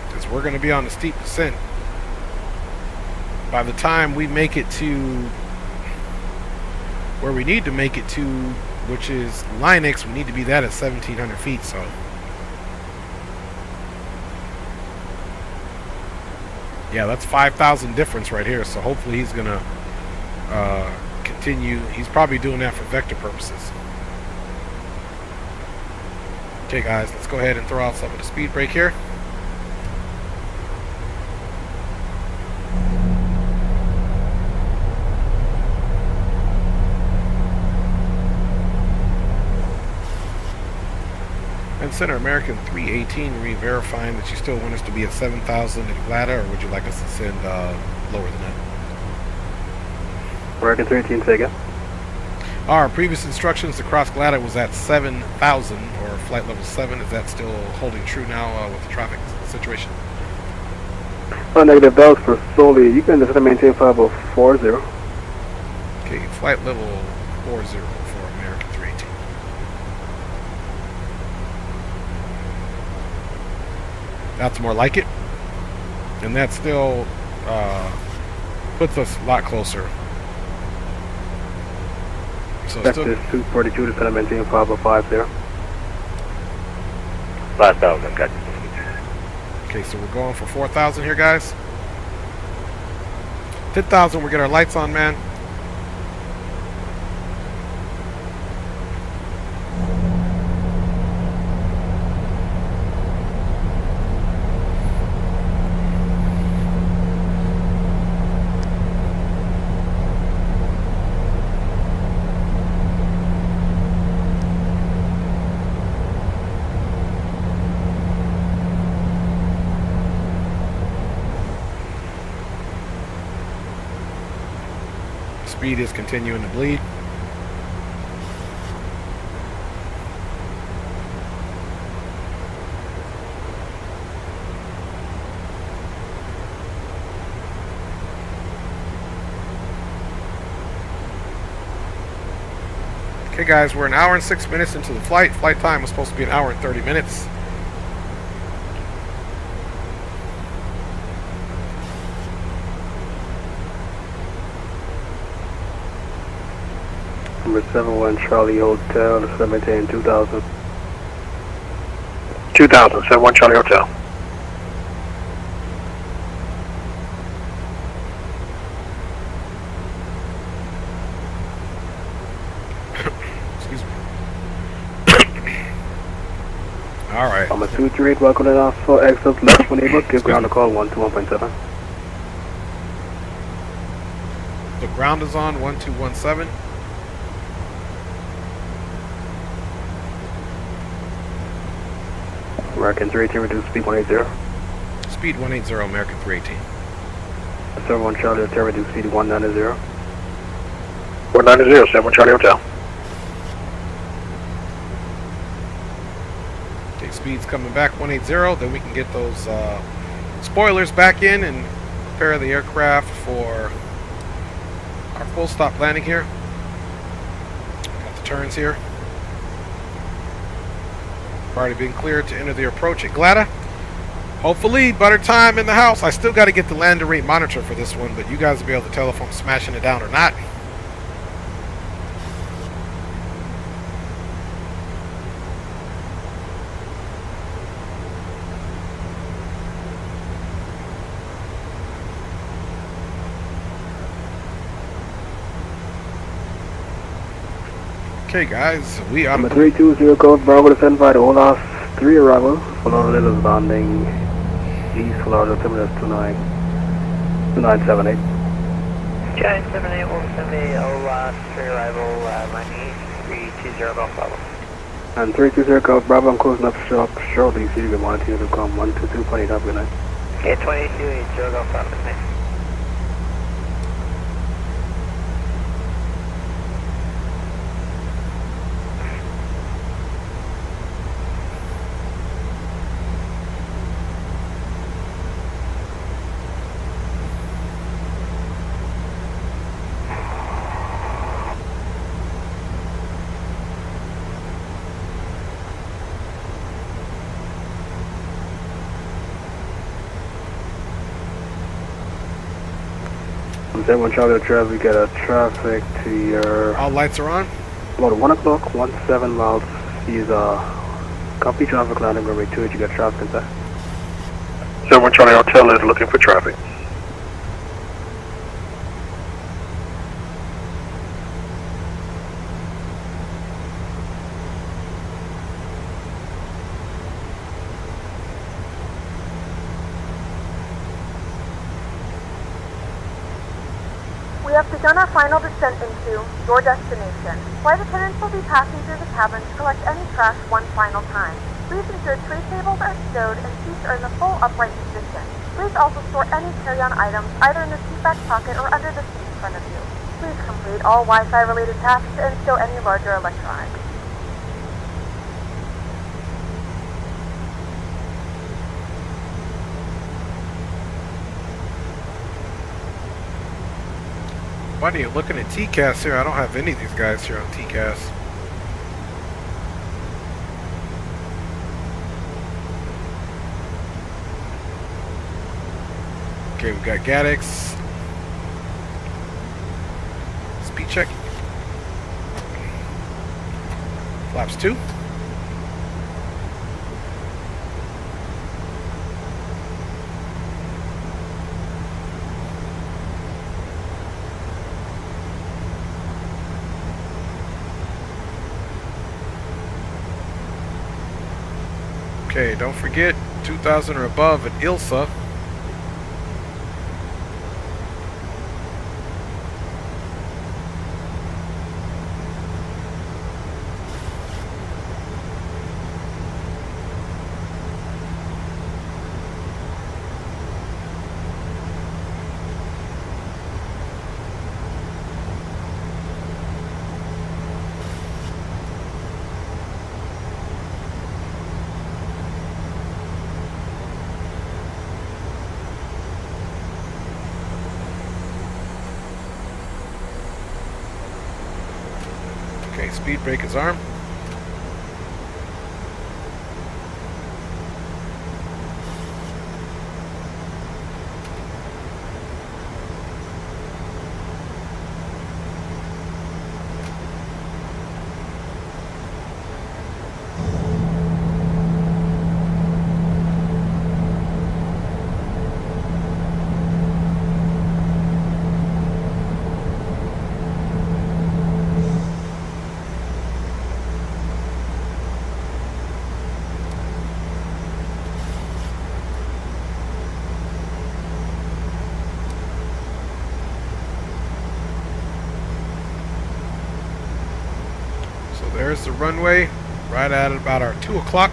Because we're going to be on a steep descent. By the time we make it to where we need to make it to, which is Linux, we need to be that at 1,700 feet, so. Yeah, that's 5,000 difference right here, so hopefully he's going to continue. He's probably doing that for vector purposes. Okay, guys, let's go ahead and throw out some of the speed brake here. And Center American 318, re-verifying that you still want us to be at 7,000 at Glada, or would you like us to send lower than that? American 318, say again. Our previous instructions to cross Glada was at 7,000, or flight level 7. Is that still holding true now with the traffic situation? Oh, negative, that was for solely, you can just maintain 5040. Okay, flight level 40 for American 318. That's more like it. And that still puts us a lot closer. So Vector 242 to maintain 505 there. 5,000, got you. Okay, so we're going for 4,000 here, guys. 10,000, we get our lights on, man. Speed is continuing to bleed. Okay guys, we're an hour and 6 minutes into the flight. Flight time was supposed to be an hour and 30 minutes. Number 71 Charlie Hotel, to maintain 2000. 2000, 71 Charlie Hotel. Excuse me. Alright. I'm a 238, welcome to off for exit left when able, give ground a call 121.7. The ground is on 1217. American 318, reduce speed 180. Speed 180, American 318. 71 Charlie Hotel, reduce speed 190. 190, 71 Charlie Hotel. Okay, speed's coming back 180. Then we can get those spoilers back in and prepare the aircraft for our full stop landing here. Got the turns here. Already been cleared to enter the approach at Glada. Hopefully, butter time in the house. I still got to get the landing rate monitor for this one, but you guys will be able to tell if I'm smashing it down or not. Okay, guys, we are. Number 320 code Bravo to send by the Olaf 3 arrival. Florida is landing East Florida, terminus 2978. Giant 78 will send me Olaf 3 arrival, landing East 320 Golf Bravo. And 320 code Bravo, I'm closing up shop shortly, so you can monitor to come 122.8 up, good night. Okay, 2280 Golf Bravo, good night. From 71 Charlie Hotel, we get a traffic to your... All lights are on. About 1 o'clock, 17 miles. He's copy traffic landing runway 2, you got traffic inside. 71 Charlie Hotel is looking for traffic. We have begun our final descent into your destination. Flight attendants will be passing through the cabin to collect any trash one final time. Please ensure tray tables are stowed and seats are in the full upright position. Please also store any carry-on items either in the seat back pocket or under the seat in front of you. Please complete all Wi-Fi related tasks and stow any larger electronics. Funny, you're looking at TCAS here. I don't have any of these guys here on TCAS. Okay, we got Gaddix. Speed check. Flaps 2. Okay, don't forget 2,000 or above at ILSA. Okay, speed brake is armed. There's the runway, right at about our 2 o'clock.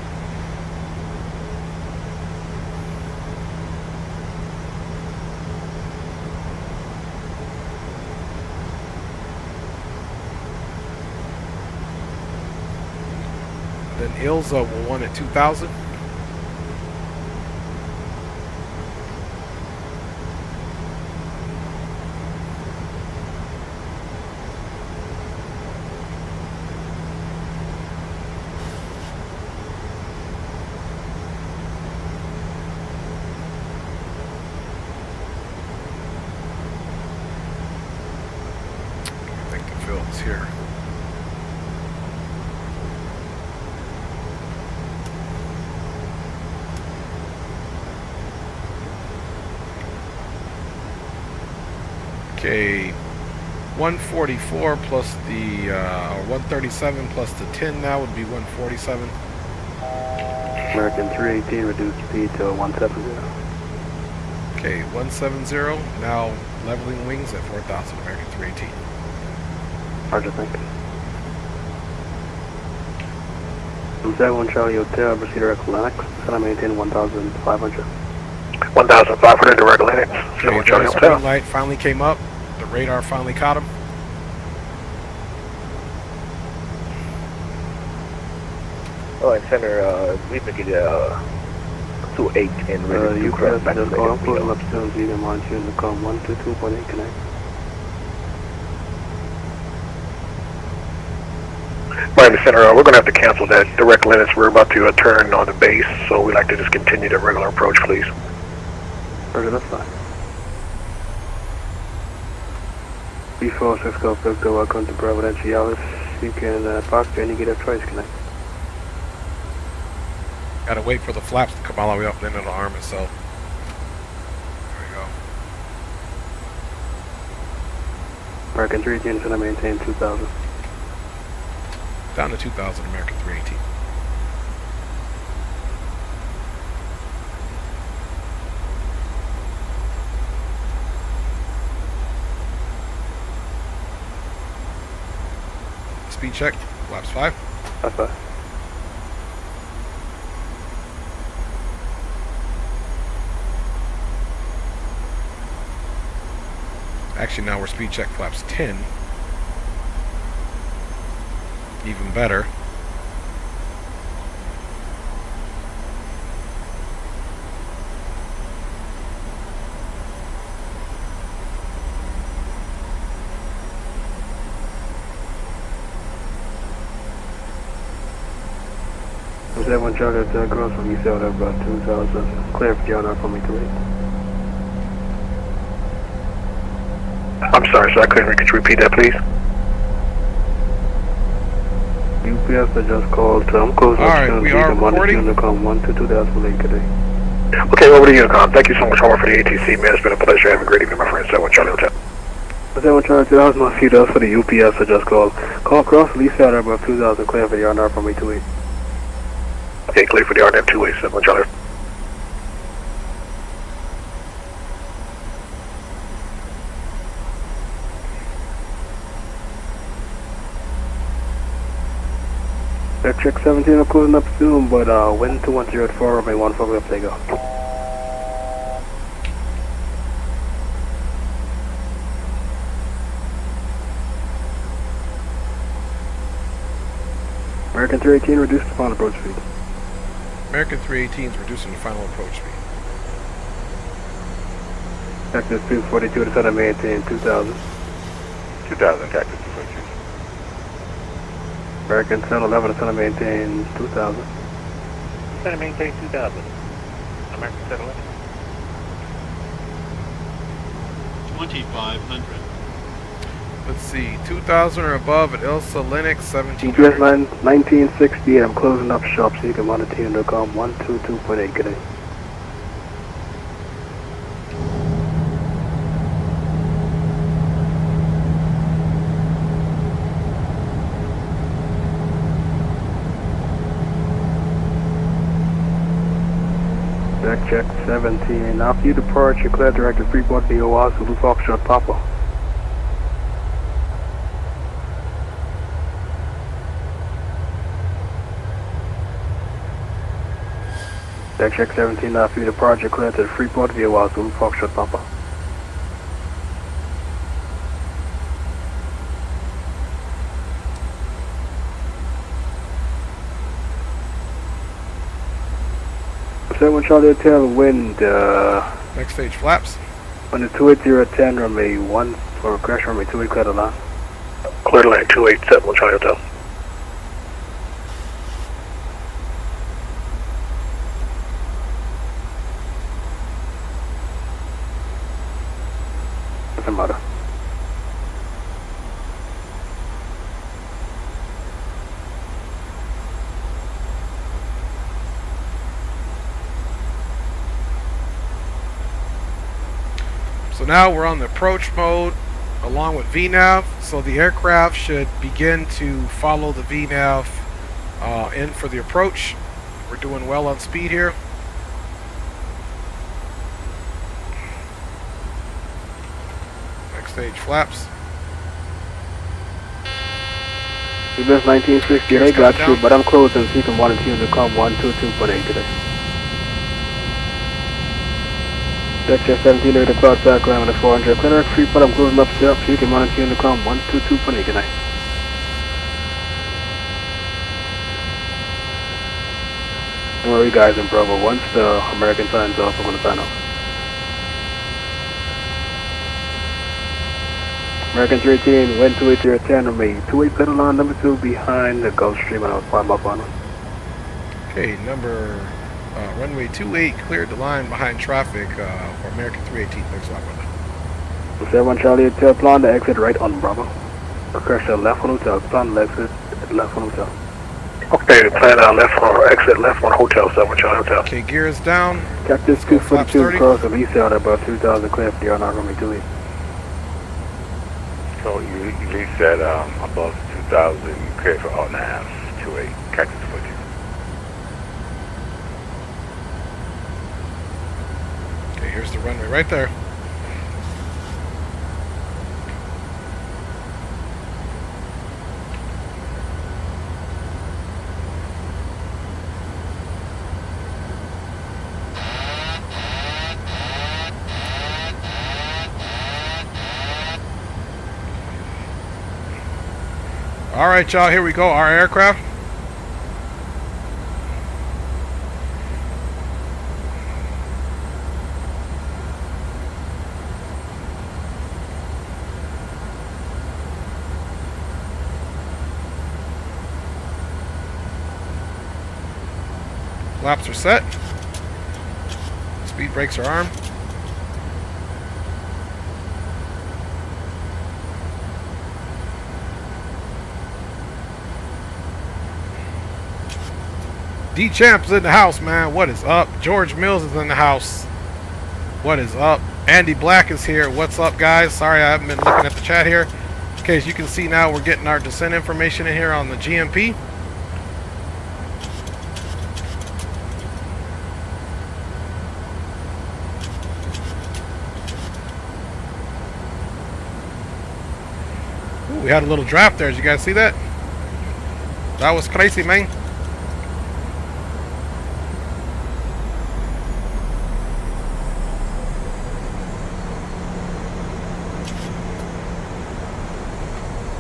Then Ilza will want at 2,000. Here. Okay, 144 plus the 137 plus the 10 now would be 147. American 318 reduced speed to 170. Okay, 170 now leveling wings at 4,000. American 318. Roger, thank you. 71 Charlie Hotel, proceed direct Lennox. Can I maintain 1,500? 1,500 direct Lennox. 71 Charlie The Hotel. green light finally came up. The radar finally caught him. Oh, and center, we make it 28 and ready to cross back to the I'm pulling up soon, so you can launch you in the com 122.8 connect. Miami Center, we're going to have to cancel that direct Lennox. We're about to turn on the base, so we'd like to just continue the regular approach, please. Roger, that's fine. B4 6 Golf Victor, welcome to Providentialis. You can park there and you get a choice connect. Gotta wait for the flaps to come all the way up, then it'll arm itself. There we go. American 318 is going to maintain 2,000. Down to 2,000, American 318. Speed check, flaps 5. That's fine. Actually, now we're speed check flaps 10. Even better. Was that one Charlie Hotel Cross when you sailed up about 2,000? Clear for John for me to read. I'm sorry, sir. I couldn't. Could you repeat that, please? UPS I just called. I'm closing up soon. We are recording. Unicom 122, that's for late today. Okay, over to Unicom. Thank you so much, Homer, for the ATC, man. It's been a pleasure. Have a great evening, my friend. 71 Charlie Hotel. 71 Charlie Hotel, that was my few. That was for the UPS I just called. Call cross, Lisa out about 2,000, clear for the RNR for me to read. Okay, clear for the RNF 2-way, 71 Charlie. Electric 17 are closing up soon, but wind 2104, may 1 for up they go. American 318 reduced to final approach speed. American 318 is reducing the final approach speed. Cactus 242 to center maintain 2,000. 2,000, Cactus 242. American 1011 is going to maintain 2000. Center maintain 2000. American 1011. 2500. Let's see, 2,000 or above at Elsa Linux, GPS 1700. 1968, I'm closing up shop so you can monitor TN.com 122.8, good day. Deck check 17. After you depart, you clear direct to Freeport VOR, Zulu Foxtrot Papa. Deck check 17. After you depart, you clear to the Freeport VOR, Zulu Foxtrot Papa. Seven Charlie Hotel, wind, Next stage flaps. on the 28010, runway 1 for crash runway 28, clear the line. Clear to land 287 Charlie Hotel. Doesn't matter. So now we're on the approach mode along with VNAV. So the aircraft should begin to follow the VNAV in for the approach. We're doing well on speed here. Next stage flaps. US 1960, Gears they got coming you, down. but I'm closing so you can monitor TN.com 122.8 today. Deck check 17, over the cloud side, climbing at 400. Clear Freeport, I'm closing up shop so you can monitor TN.com 122.8, good night. Don't worry guys in Bravo, once the American signs off, I'm going to sign off. American 318, wind 28010, remain 28 pedal line number 2 behind the Gulfstream, and I'll climb up on them. Okay, runway 28 cleared the line behind traffic for American 318. Thanks a lot, brother. 71 Charlie Hotel, plan to exit right on Bravo. Crash to left on hotel, plan to exit left on hotel. Okay, plan left on exit left on Hotel 7 Charlie Hotel. Okay, gears down. Cactus Go flaps 242 30. across the lease out about 2,000 clear for the R9 runway 28. So you lease that above 2000, clear for R9, 28, Cactus 42. Okay, here's the runway right there. All right, y'all, here we go. Our aircraft. Flaps are set. Speed brakes are armed. D-Champ's in the house, man. What is up? George Mills is in the house. What is up? Andy Black is here. What's up, guys? Sorry, I haven't been looking at the chat here. Okay, as you can see now, we're getting our descent information in here on the GMP. Ooh, we had a little draft there. Did you guys see that? That was crazy, man.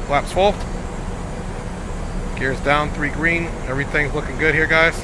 Flaps full. Gears down, 3 green. Everything's looking good here, guys.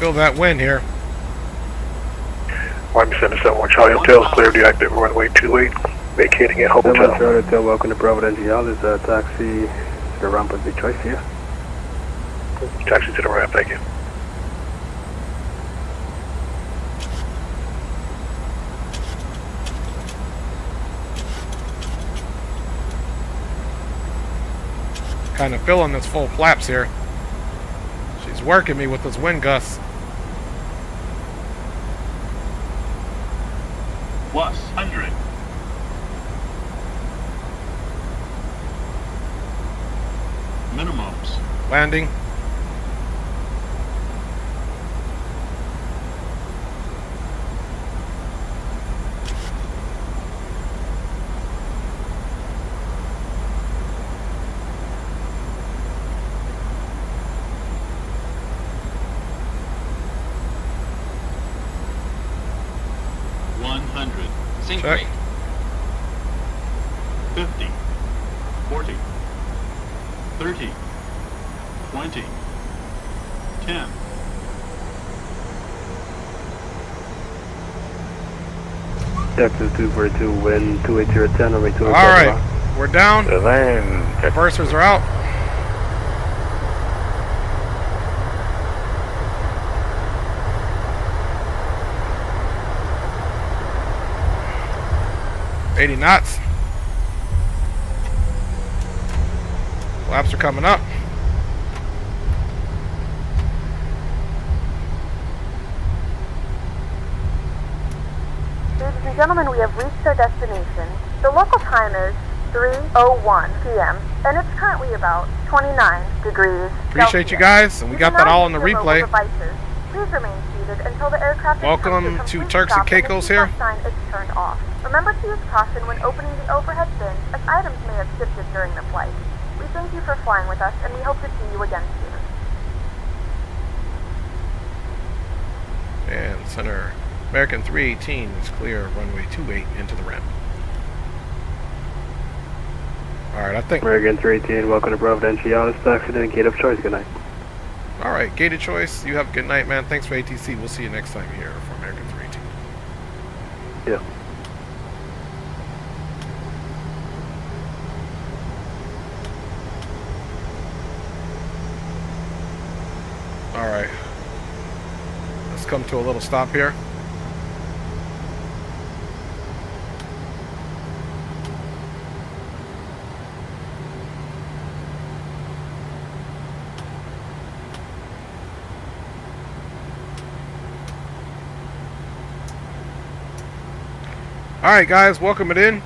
feel that wind here. YB771 Charlie Hotel is clear to active runway 28, vacating at Hotel. 71 Charlie Hotel, welcome to Providencial. This is taxi to the ramp of the choice here. Taxi to the ramp, thank you. Kind of feeling this full flaps here. She's working me with this wind gust. Plus 100. Minimums. Landing. Sink Check. rate. 50, 40, 30, 20, 10. Texas 242, wind 28010, runway 280. Alright, we're down. Land. Reversers are out. $80 knots. Flaps are coming up. Ladies and gentlemen, we have reached our destination. The local time is 3:01 p.m. and it's currently about 29 degrees. Appreciate you guys, and we got that all on the replay. Please remain seated until the aircraft Welcome to Turks and Caicos here. Sign is turned off. Remember to use caution when opening the overhead bins, as items may have shifted during the flight. We thank you for flying with us, and we hope to see you again soon. And center American 318 is clear, runway 28 into the ramp. Alright, I think... American 318, welcome to Providencial. This taxi to gate of choice, good night. Alright, gated choice. You have a good night, man. Thanks for ATC. We'll see you next time here for American 318. Yeah. Alright. Let's come to a little stop here. Alright guys, welcome it in.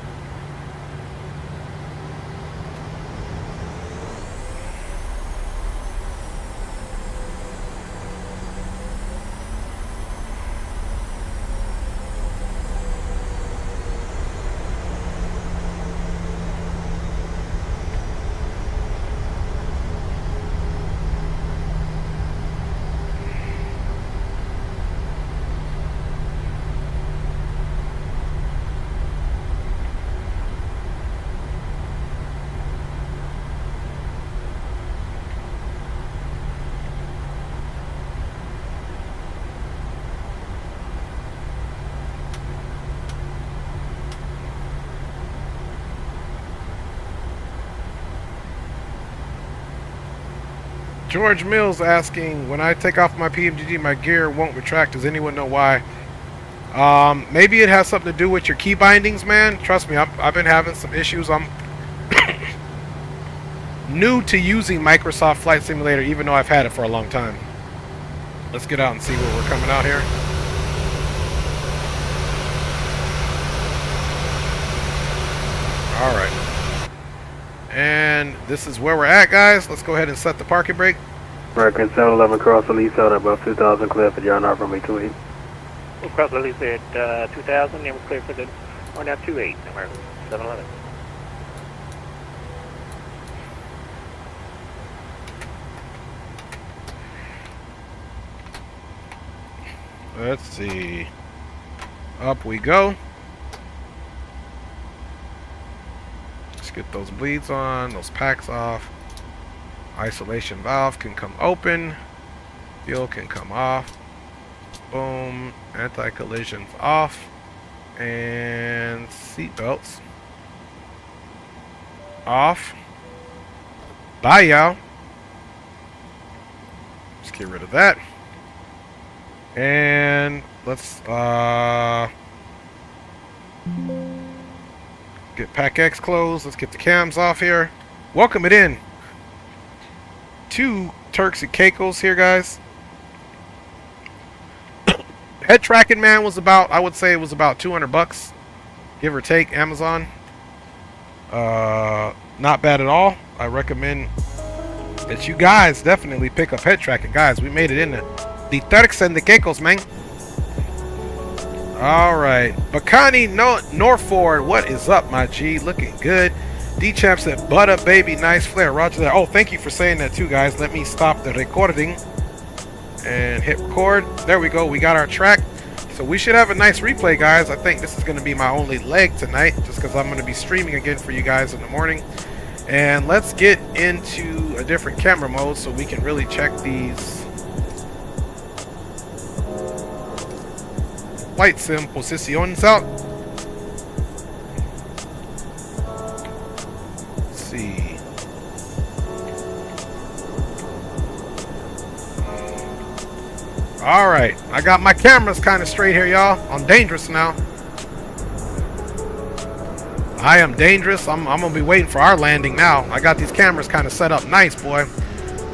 George Mills asking, when I take off my PMDG, my gear won't retract. Does anyone know why? Maybe it has something to do with your key bindings, man. Trust me, I've been having some issues. I'm new to using Microsoft Flight Simulator, even though I've had it for a long time. Let's get out and see where we're coming out here. Alright. And this is where we're at, guys. Let's go ahead and set the parking brake. American 711 cross the lease out above 2000, clear for John R. runway 28. We'll cross the lease at 2000 and we're clear for the on out 28, American 711. Let's see. Up we go. Let's get those bleeds on, those packs off. Isolation valve can come open. Fuel can come off. Boom. Anti-collisions off. And seatbelts off. Bye, y'all. Let's get rid of that. And let's get Pack X closed. Let's get the cams off here. Welcome it in. 2 Turks and Caicos here, guys. Head tracking, man, was about, I would say it was about 200 bucks, give or take, Amazon. Not bad at all. I recommend that you guys definitely pick up head tracking. Guys, we made it in the Turks and the Caicos, man. Alright. Bacani Norford, what is up, my G? Looking good. D-Champ said, butt up, baby. Nice flare. Roger that. Oh, thank you for saying that too, guys. Let me stop the recording and hit record. There we go. We got our track. So we should have a nice replay, guys. I think this is going to be my only leg tonight, just because I'm going to be streaming again for you guys in the morning. And let's get into a different camera mode so we can really check these flight sim positions out. Let's see. Alright, I got my cameras kind of straight here, y'all. I'm dangerous now. I am dangerous. I'm going to be waiting for our landing now. I got these cameras kind of set up nice, boy.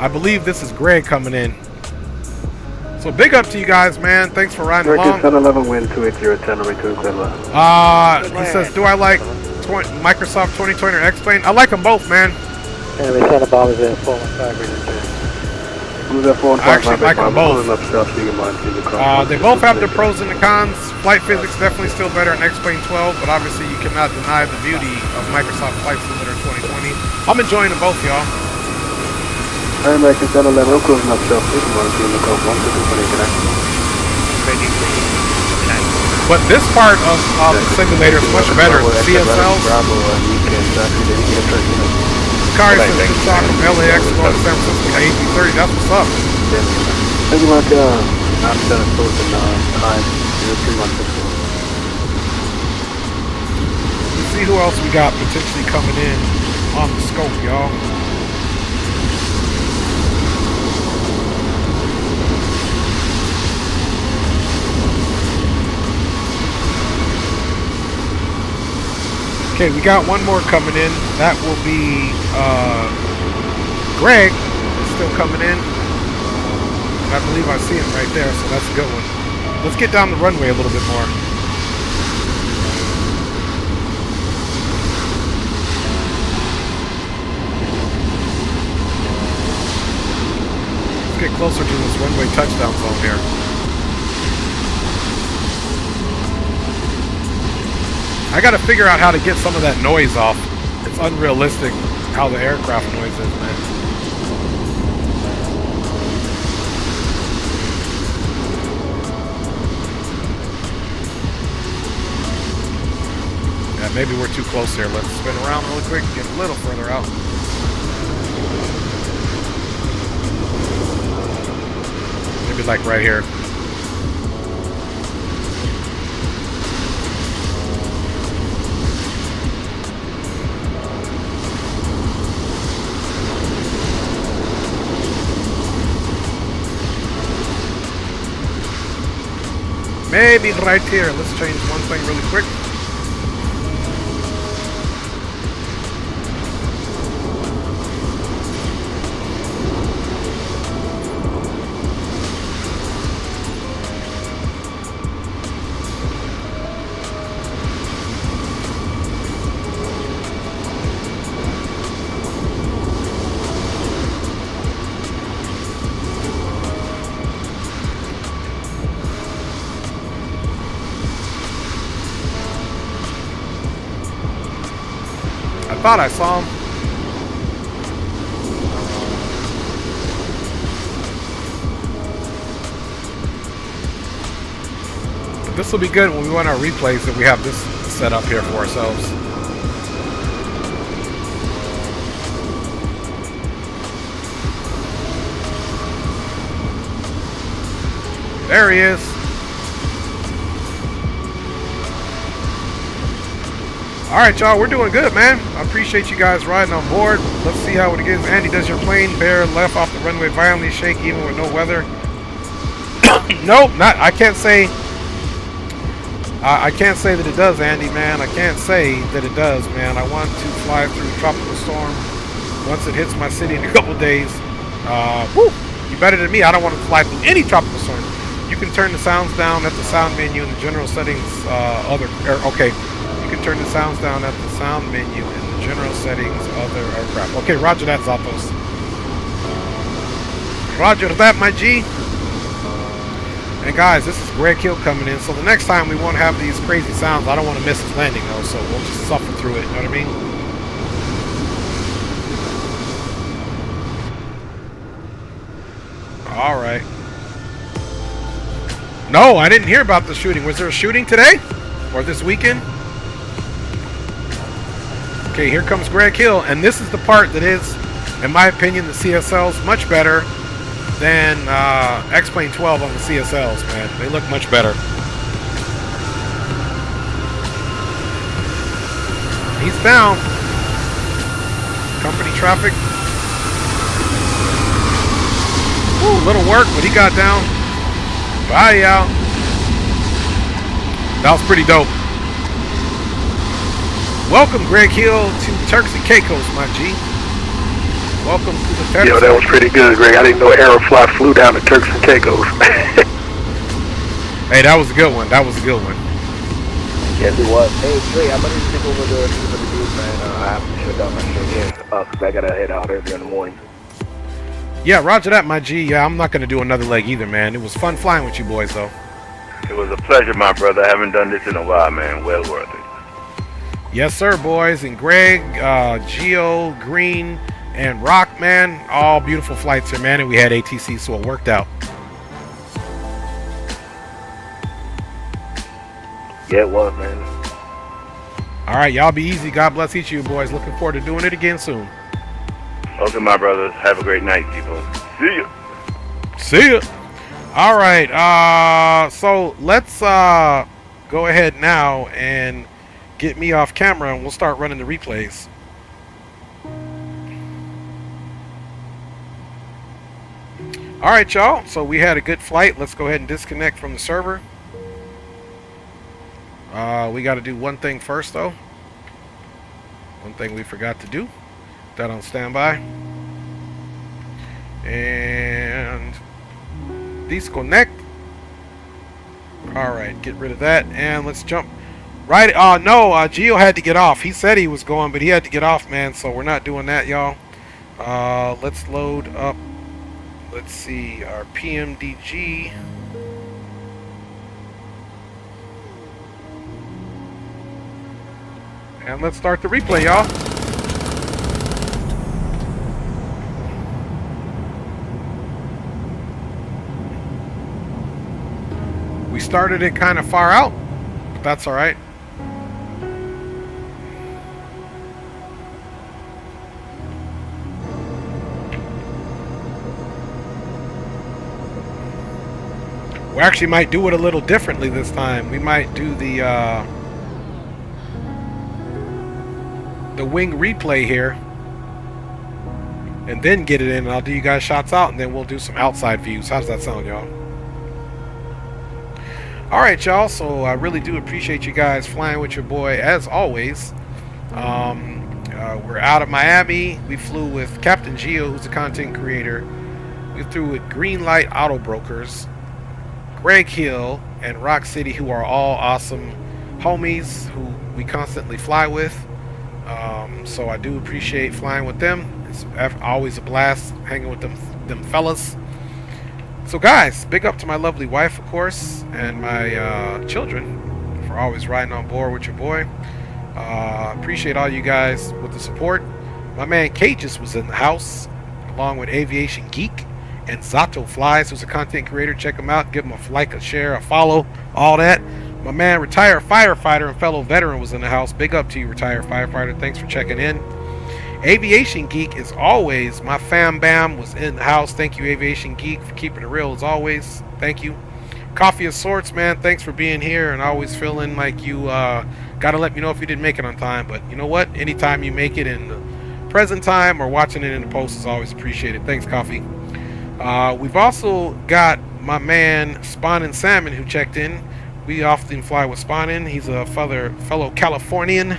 I believe this is Greg coming in. So big up to you guys, man. Thanks for riding along. 1011 wind 28010, return clear left. He says, do I like Microsoft 2020 or X-Plane? I like them both, man. Enemy Santa Barbara's at 415. I actually like them both. They both have their pros and the cons. Flight physics definitely still better in X-Plane 12, but obviously you cannot deny the beauty of Microsoft Flight Simulator 2020. I'm enjoying them both, y'all. American 1011, I'm closing up shelf. You can run to the code 1 connect. But this part of the simulator is much better. The CSLs. Cars from LAX going to San Francisco to 1830. That's what's up. Thank you, Mark. I'm done closing time 0316. Let's see who else we got potentially coming in on the scope, y'all. Okay, we got one more coming in. That will be Greg is still coming in. I believe I see him right there, so that's a good one. Let's get down the runway a little bit more. Let's get closer to this runway touchdown zone here. I gotta figure out how to get some of that noise off. It's unrealistic how the aircraft noise is, man. Yeah, maybe we're too close here. Let's spin around really quick and get a little further out. Maybe like right here. Maybe right here. Let's change one thing really quick. I thought I saw him. But this will be good when we want our replays that we have this set up here for ourselves. There he is. Alright, y'all, we're doing good, man. I appreciate you guys riding on board. Let's see how it is. Andy, does your plane bear left off the runway violently shake even with no weather? Nope, not. I can't say. I can't say that it does, Andy, man. I can't say that it does, man. I want to fly through tropical storm once it hits my city in a couple days. Woo, you better than me. I don't want to fly through any tropical storm. You can turn the sounds down at the sound menu in the general settings. Okay. You can turn the sounds down at the sound menu in the general settings. Other aircraft. Okay, roger that, Zatos. Roger that, my G. And guys, this is Greg Hill coming in. So the next time we won't have these crazy sounds. I don't want to miss his landing though, so we'll just suffer through it. You know what I mean? All right. No, I didn't hear about the shooting. Was there a shooting today or this weekend? Okay, here comes Greg Hill, and this is the part that is, in my opinion, the CSL's much better than X-Plane 12 on the CSLs, man. They look much better. He's down. Company traffic. Ooh, little work, but he got down. Bye, y'all. That was pretty dope. Welcome, Greg Hill, to Turks and Caicos, my G. Welcome to the Turks. Yo, that was pretty good, Greg. I didn't know Aeroflot flew down to Turks and Caicos. Hey, that was a good one. That was a good one. Yes, it was. Hey, Greg, I'm going to take over the news, man. I have to shut down my show here because I got to head out early in the morning. Yeah, roger that, my G. Yeah, I'm not going to do another leg either, man. It was fun flying with you boys, though. It was a pleasure, my brother. I haven't done this in a while, man. Well worth it. Yes, sir, boys. And Greg, Geo, Green, and Rock, man. All beautiful flights here, man. And we had ATC, so it worked out. Yeah, it was, man. All right, y'all be easy. God bless each of you, boys. Looking forward to doing it again soon. Okay, my brothers. Have a great night, people. See ya. See ya. All right. So let's go ahead now and get me off camera, and we'll start running the replays. All right, y'all. So we had a good flight. Let's go ahead and disconnect from the server. We got to do one thing first, though. One thing we forgot to do. That on standby. And disconnect. All right, get rid of that, and let's jump. Right? No, Geo had to get off. He said he was going, but he had to get off, man. So we're not doing that, y'all. Let's load up. Let's see our PMDG. And let's start the replay, y'all. We started it kind of far out, but that's all right. We actually might do it a little differently this time. We might do the wing replay here, and then get it in, and I'll do you guys shots out, and then we'll do some outside views. How does that sound, y'all? Alright, y'all, so I really do appreciate you guys flying with your boy as always. We're out of Miami. We flew with Captain Geo, who's a content creator. We flew with Greenlight Auto Brokers, Greg Hill, and Rock City, who are all awesome homies who we constantly fly with. So I do appreciate flying with them. It's always a blast hanging with them fellas. So guys, big up to my lovely wife, of course, and my children for always riding on board with your boy. Appreciate all you guys with the support. My man Cages was in the house, along with Aviation Geek and Zato Flies, who's a content creator. Check him out. Give him a like, a share, a follow, all that. My man, retired firefighter and fellow veteran, was in the house. Big up to you, retired firefighter. Thanks for checking in. Aviation Geek, as always, my fam bam was in the house. Thank you, Aviation Geek, for keeping it real as always. Thank you. Coffee of Sorts, man, thanks for being here and always feeling like you gotta let me know if you didn't make it on time. But you know what? Anytime you make it in the present time or watching it in the post is always appreciated. Thanks, Coffee. We've also got my man Spawnin' Salmon who checked in. We often fly with Spawnin'. He's a fellow Californian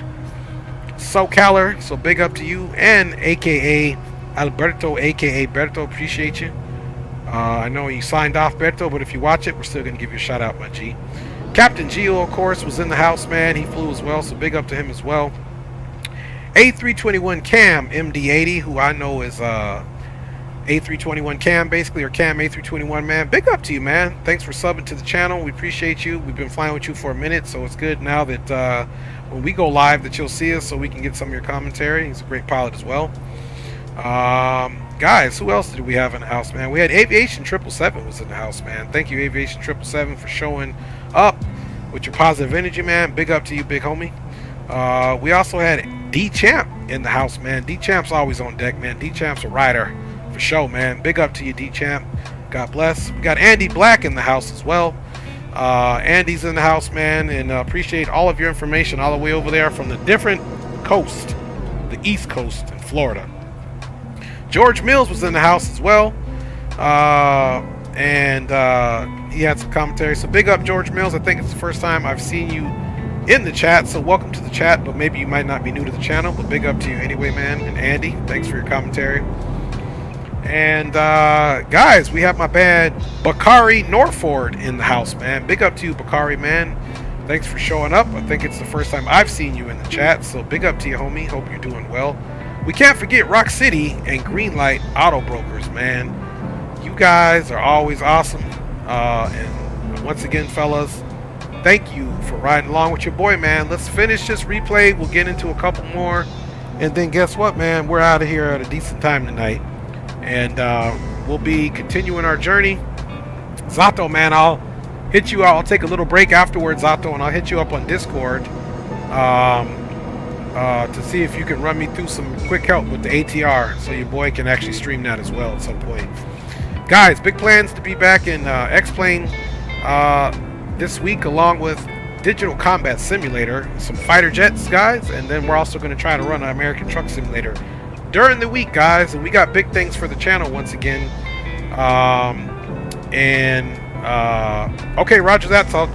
SoCaler, so big up to you. And aka Alberto, aka Berto, appreciate you. I know you signed off, Berto, but if you watch it, we're still going to give you a shout out, my G. Captain Gio, of course, was in the house, man. He flew as well, so big up to him as well. A321 Cam MD80, who I know is A321 Cam, basically, or Cam A321, man. Big up to you, man. Thanks for subbing to the channel. We appreciate you. We've been flying with you for a minute, so it's good now that when we go live that you'll see us so we can get some of your commentary. He's a great pilot as well. Guys, who else did we have in the house, man? We had Aviation 777 was in the house, man. Thank you, Aviation 777, for showing up with your positive energy, man. Big up to you, big homie. We also had D-Champ in the house, man. D-Champ's always on deck, man. D-Champ's a rider for show, man. Big up to you, D-Champ. God bless. We got Andy Black in the house as well. Andy's in the house, man, and appreciate all of your information all the way over there from the different coast, the East Coast in Florida. George Mills was in the house as well, and he had some commentary. So big up, George Mills. I think it's the first time I've seen you in the chat, so welcome to the chat, but maybe you might not be new to the channel, but big up to you anyway, man. And Andy, thanks for your commentary. And guys, we have my band Bakari Norford in the house, man. Big up to you, Bakari, man. Thanks for showing up. I think it's the first time I've seen you in the chat, so big up to you, homie. Hope you're doing well. We can't forget Rock City and Greenlight Auto Brokers, man. You guys are always awesome. And once again, fellas, thank you for riding along with your boy, man. Let's finish this replay. We'll get into a couple more. And then guess what, man? We're out of here at a decent time tonight. And we'll be continuing our journey. Zato, man, I'll hit you out. I'll take a little break afterwards, Zato, and I'll hit you up on Discord. To see if you can run me through some quick help with the ATR so your boy can actually stream that as well at some point. Guys, big plans to be back in X-Plane this week, along with Digital Combat Simulator, some fighter jets, guys, and then we're also going to try to run an American Truck Simulator during the week, guys, and we got big things for the channel once again. Okay, roger that. So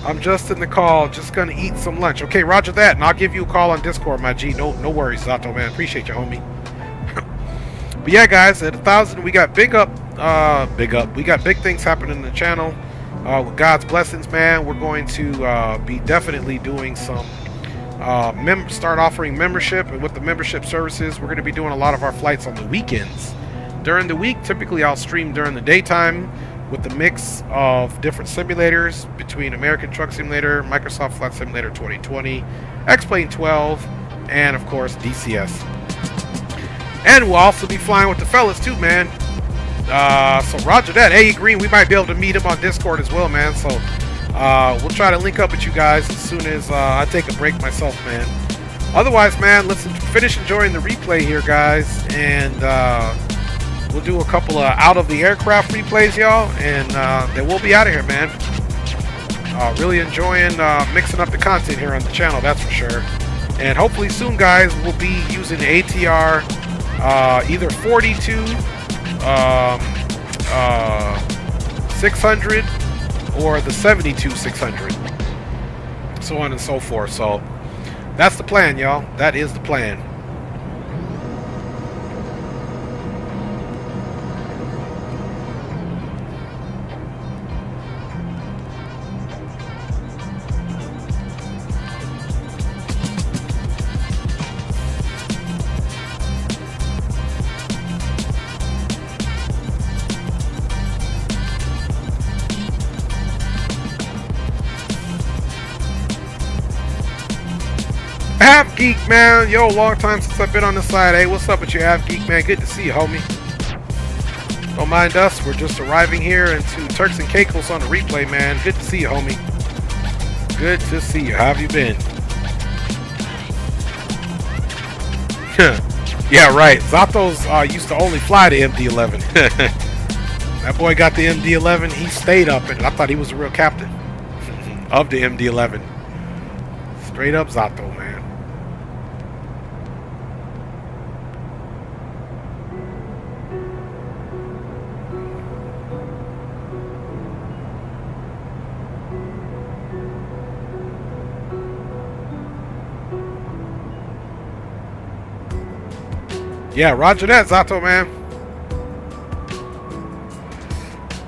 I'm just in the call, just gonna eat some lunch. Okay, roger that, and I'll give you a call on Discord, my G. No worries, Zato, man. Appreciate you, homie. But yeah, guys, at 1,000, we got big up. We got big things happening in the channel. With God's blessings, man, we're going to be definitely doing some start offering membership, and with the membership services, we're going to be doing a lot of our flights on the weekends. During the week, typically I'll stream during the daytime, with the mix of different simulators between American Truck Simulator, Microsoft Flight Simulator 2020, X-Plane 12, and of course DCS. And we'll also be flying with the fellas too, man. So roger that. Hey, Green, we might be able to meet him on Discord as well, man. So we'll try to link up with you guys as soon as I take a break myself, man. Otherwise, man, let's finish enjoying the replay here, guys, and we'll do a couple of out of the aircraft replays, y'all, and then we'll be out of here, man. Really enjoying mixing up the content here on the channel, that's for sure. And hopefully soon, guys, we'll be using the ATR either 42, 600, or the 72 600, so on and so forth. So that's the plan, y'all. That is the plan. Half Geek, man. Yo, long time since I've been on the side. Hey, what's up with you, Half Geek, man? Good to see you, homie. Don't mind us. We're just arriving here into Turks and Caicos on the replay, man. Good to see you, homie. Good to see you. How have you been? Yeah, right. Zato's used to only fly the MD-11. That boy got the MD-11. He stayed up, and I thought he was the real captain of the MD-11. Straight up Zato, man. Yeah, roger that, Zato, man.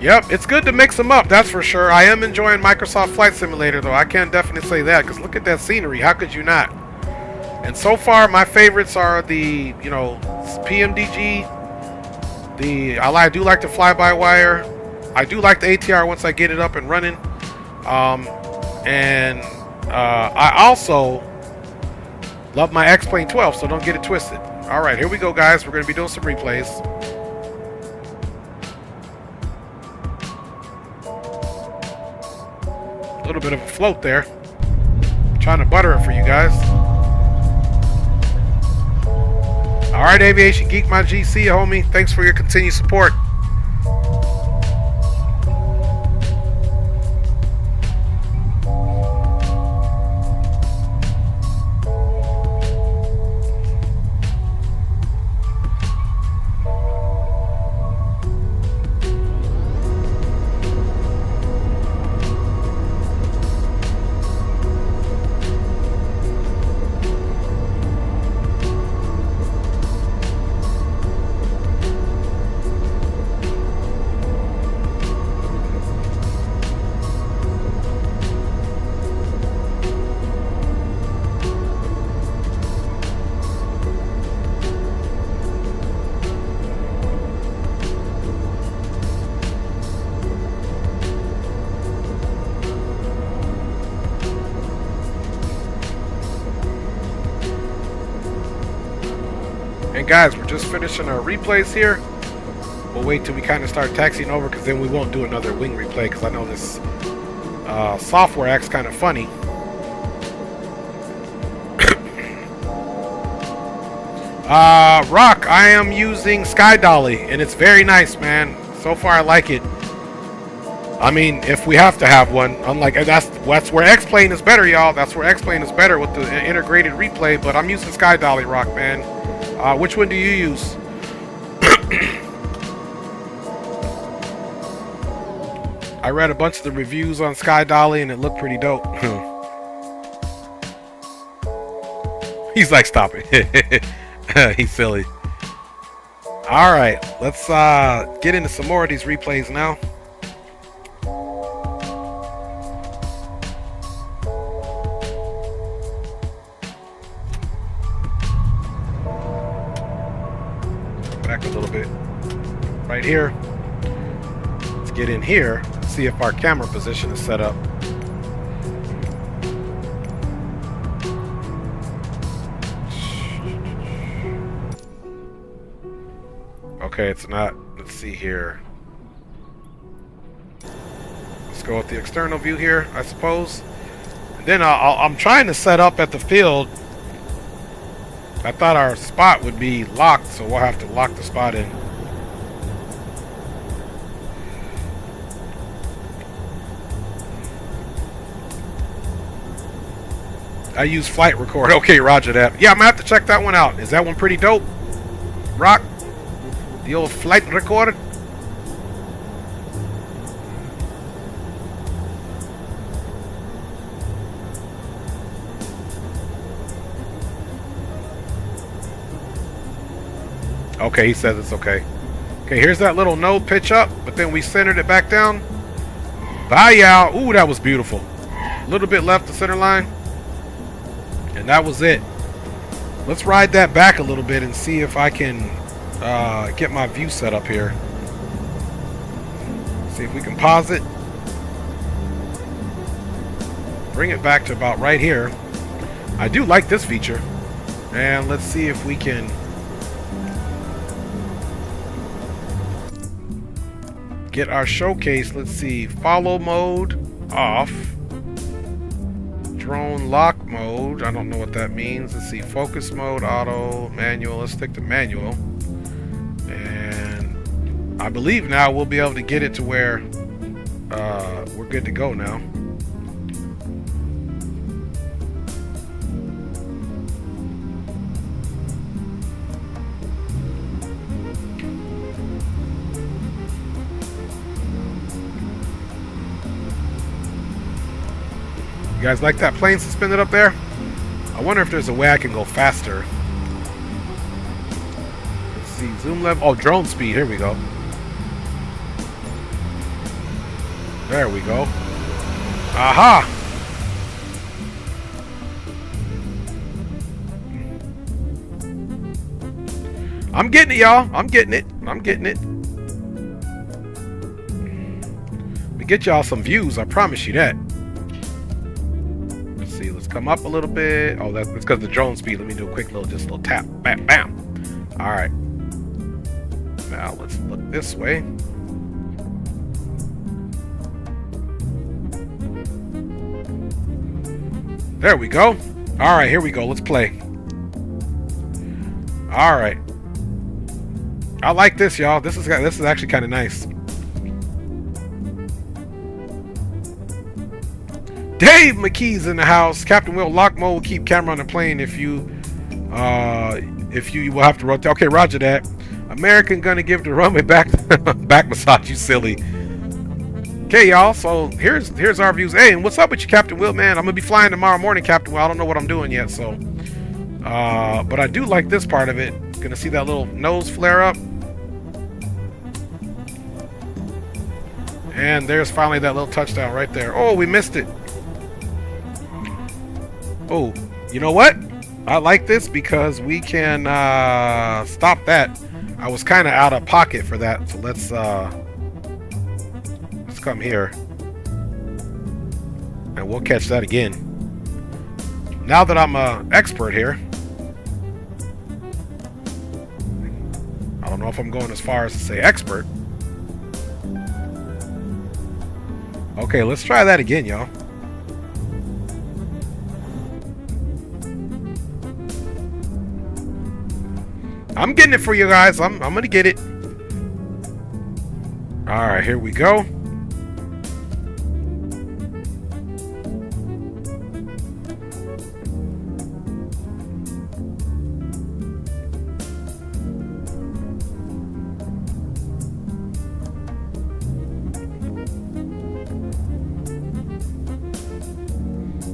Yep, it's good to mix them up, that's for sure. I am enjoying Microsoft Flight Simulator, though. I can definitely say that, because look at that scenery. How could you not? And so far, my favorites are the, you know, PMDG. I do like the fly-by-wire. I do like the ATR once I get it up and running. I also love my X-Plane 12, so don't get it twisted. All right, here we go, guys. We're going to be doing some replays. A little bit of a float there. Trying to butter it for you guys. All right, Aviation Geek, my GC, homie. Thanks for your continued support. Guys, we're just finishing our replays here. We'll wait till we kind of start taxiing over, because then we won't do another wing replay, because I know this software acts kind of funny. Rock, I am using Sky Dolly, and it's very nice, man. So far, I like it. I mean, if we have to have one, unlike that's where X-Plane is better, y'all. That's where X-Plane is better with the integrated replay. But I'm using Sky Dolly, Rock, man. Which one do you use? I read a bunch of the reviews on Sky Dolly, and it looked pretty dope. He's like, stop it. He's silly. All right, let's get into some more of these replays now. Back a little bit. Right here. Let's get in here. See if our camera position is set up. Okay, it's not. Let's see here. Let's go with the external view here, I suppose. And then I'm trying to set up at the field. I thought our spot would be locked, so we'll have to lock the spot in. I use Flight Record. Okay, roger that. Yeah, I'm gonna have to check that one out. Is that one pretty dope? Rock? The old Flight Record? Okay, he says it's okay. Okay, here's that little node pitch up, but then we centered it back down. Bye, y'all. Ooh, that was beautiful. A little bit left the center line. And that was it. Let's ride that back a little bit and see if I can get my view set up here. See if we can pause it. Bring it back to about right here. I do like this feature. And let's see if we can get our showcase. Let's see. Follow mode off. Drone lock mode. I don't know what that means. Let's see. Focus mode, auto, manual. Let's stick to manual. And I believe now we'll be able to get it to where we're good to go now. You guys like that plane suspended up there? I wonder if there's a way I can go faster. Let's see, zoom level. Oh, drone speed. Here we go. There we go. Aha! I'm getting it, y'all. I'm getting it. I'm getting it. We get y'all some views. I promise you that. Let's see. Let's come up a little bit. Oh, that's because of the drone speed. Let me do a quick little, just a little tap. Bam, bam. All right. Now let's look this way. There we go. All right, here we go. Let's play. All right. I like this, y'all. This is actually kind of nice. Dave McKee's in the house. Captain Will, lock mode will keep camera on the plane if you will have to rotate. Okay, roger that. American gonna give the runway back massage, you silly. Okay, y'all, so here's our views. Hey, and what's up with you, Captain Will, man? I'm gonna be flying tomorrow morning, Captain Will. I don't know what I'm doing yet, so but I do like this part of it. Gonna see that little nose flare up. And there's finally that little touchdown right there. Oh, we missed it. Oh, you know what? I like this because we can stop that. I was kind of out of pocket for that, so let's come here and we'll catch that again. Now that I'm an expert here, I don't know if I'm going as far as to say expert. Okay, let's try that again, y'all. I'm getting it for you guys. I'm gonna get it. All right, here we go.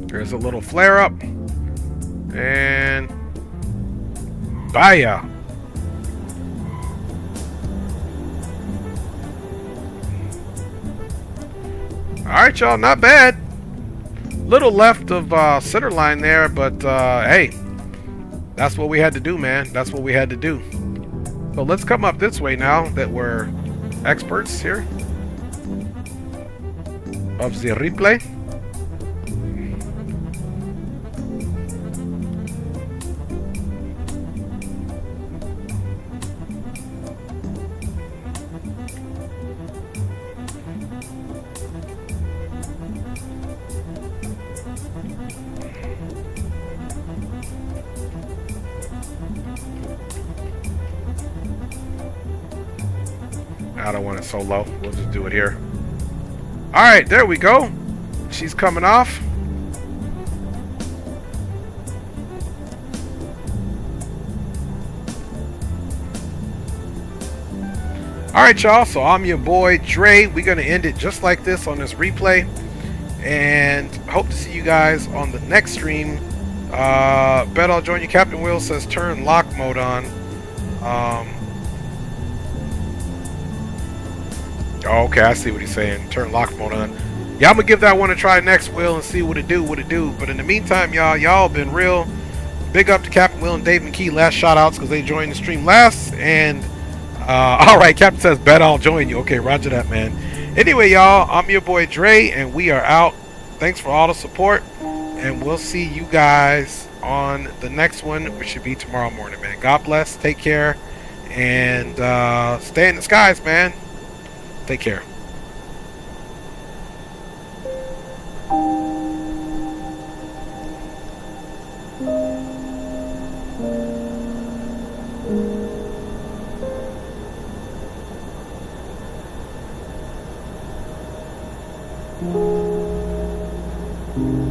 There's a little flare up. And baya. Alright, y'all, not bad. Little left of center line there, but hey, that's what we had to do, man. That's what we had to do. So let's come up this way now that we're experts here of the replay. I don't want it so low. We'll just do it here. Alright, there we go. She's coming off. Alright, y'all. So I'm your boy Dre. We're going to end it just like this on this replay. And hope to see you guys on the next stream. Bet I'll join you. Captain Will says turn lock mode on. Oh, okay, I see what he's saying. Turn lock mode on. Yeah, I'm gonna give that one a try next, Will, and see what it do. But in the meantime, y'all been real. Big up to Captain Will and Dave McKee. Last shout outs because they joined the stream last. And all right, Captain says bet I'll join you. Okay, roger that, man. Anyway, y'all, I'm your boy Dre, and we are out. Thanks for all the support, and we'll see you guys on the next one, which should be tomorrow morning, man. God bless. Take care, and stay in the skies, man. Take care. you.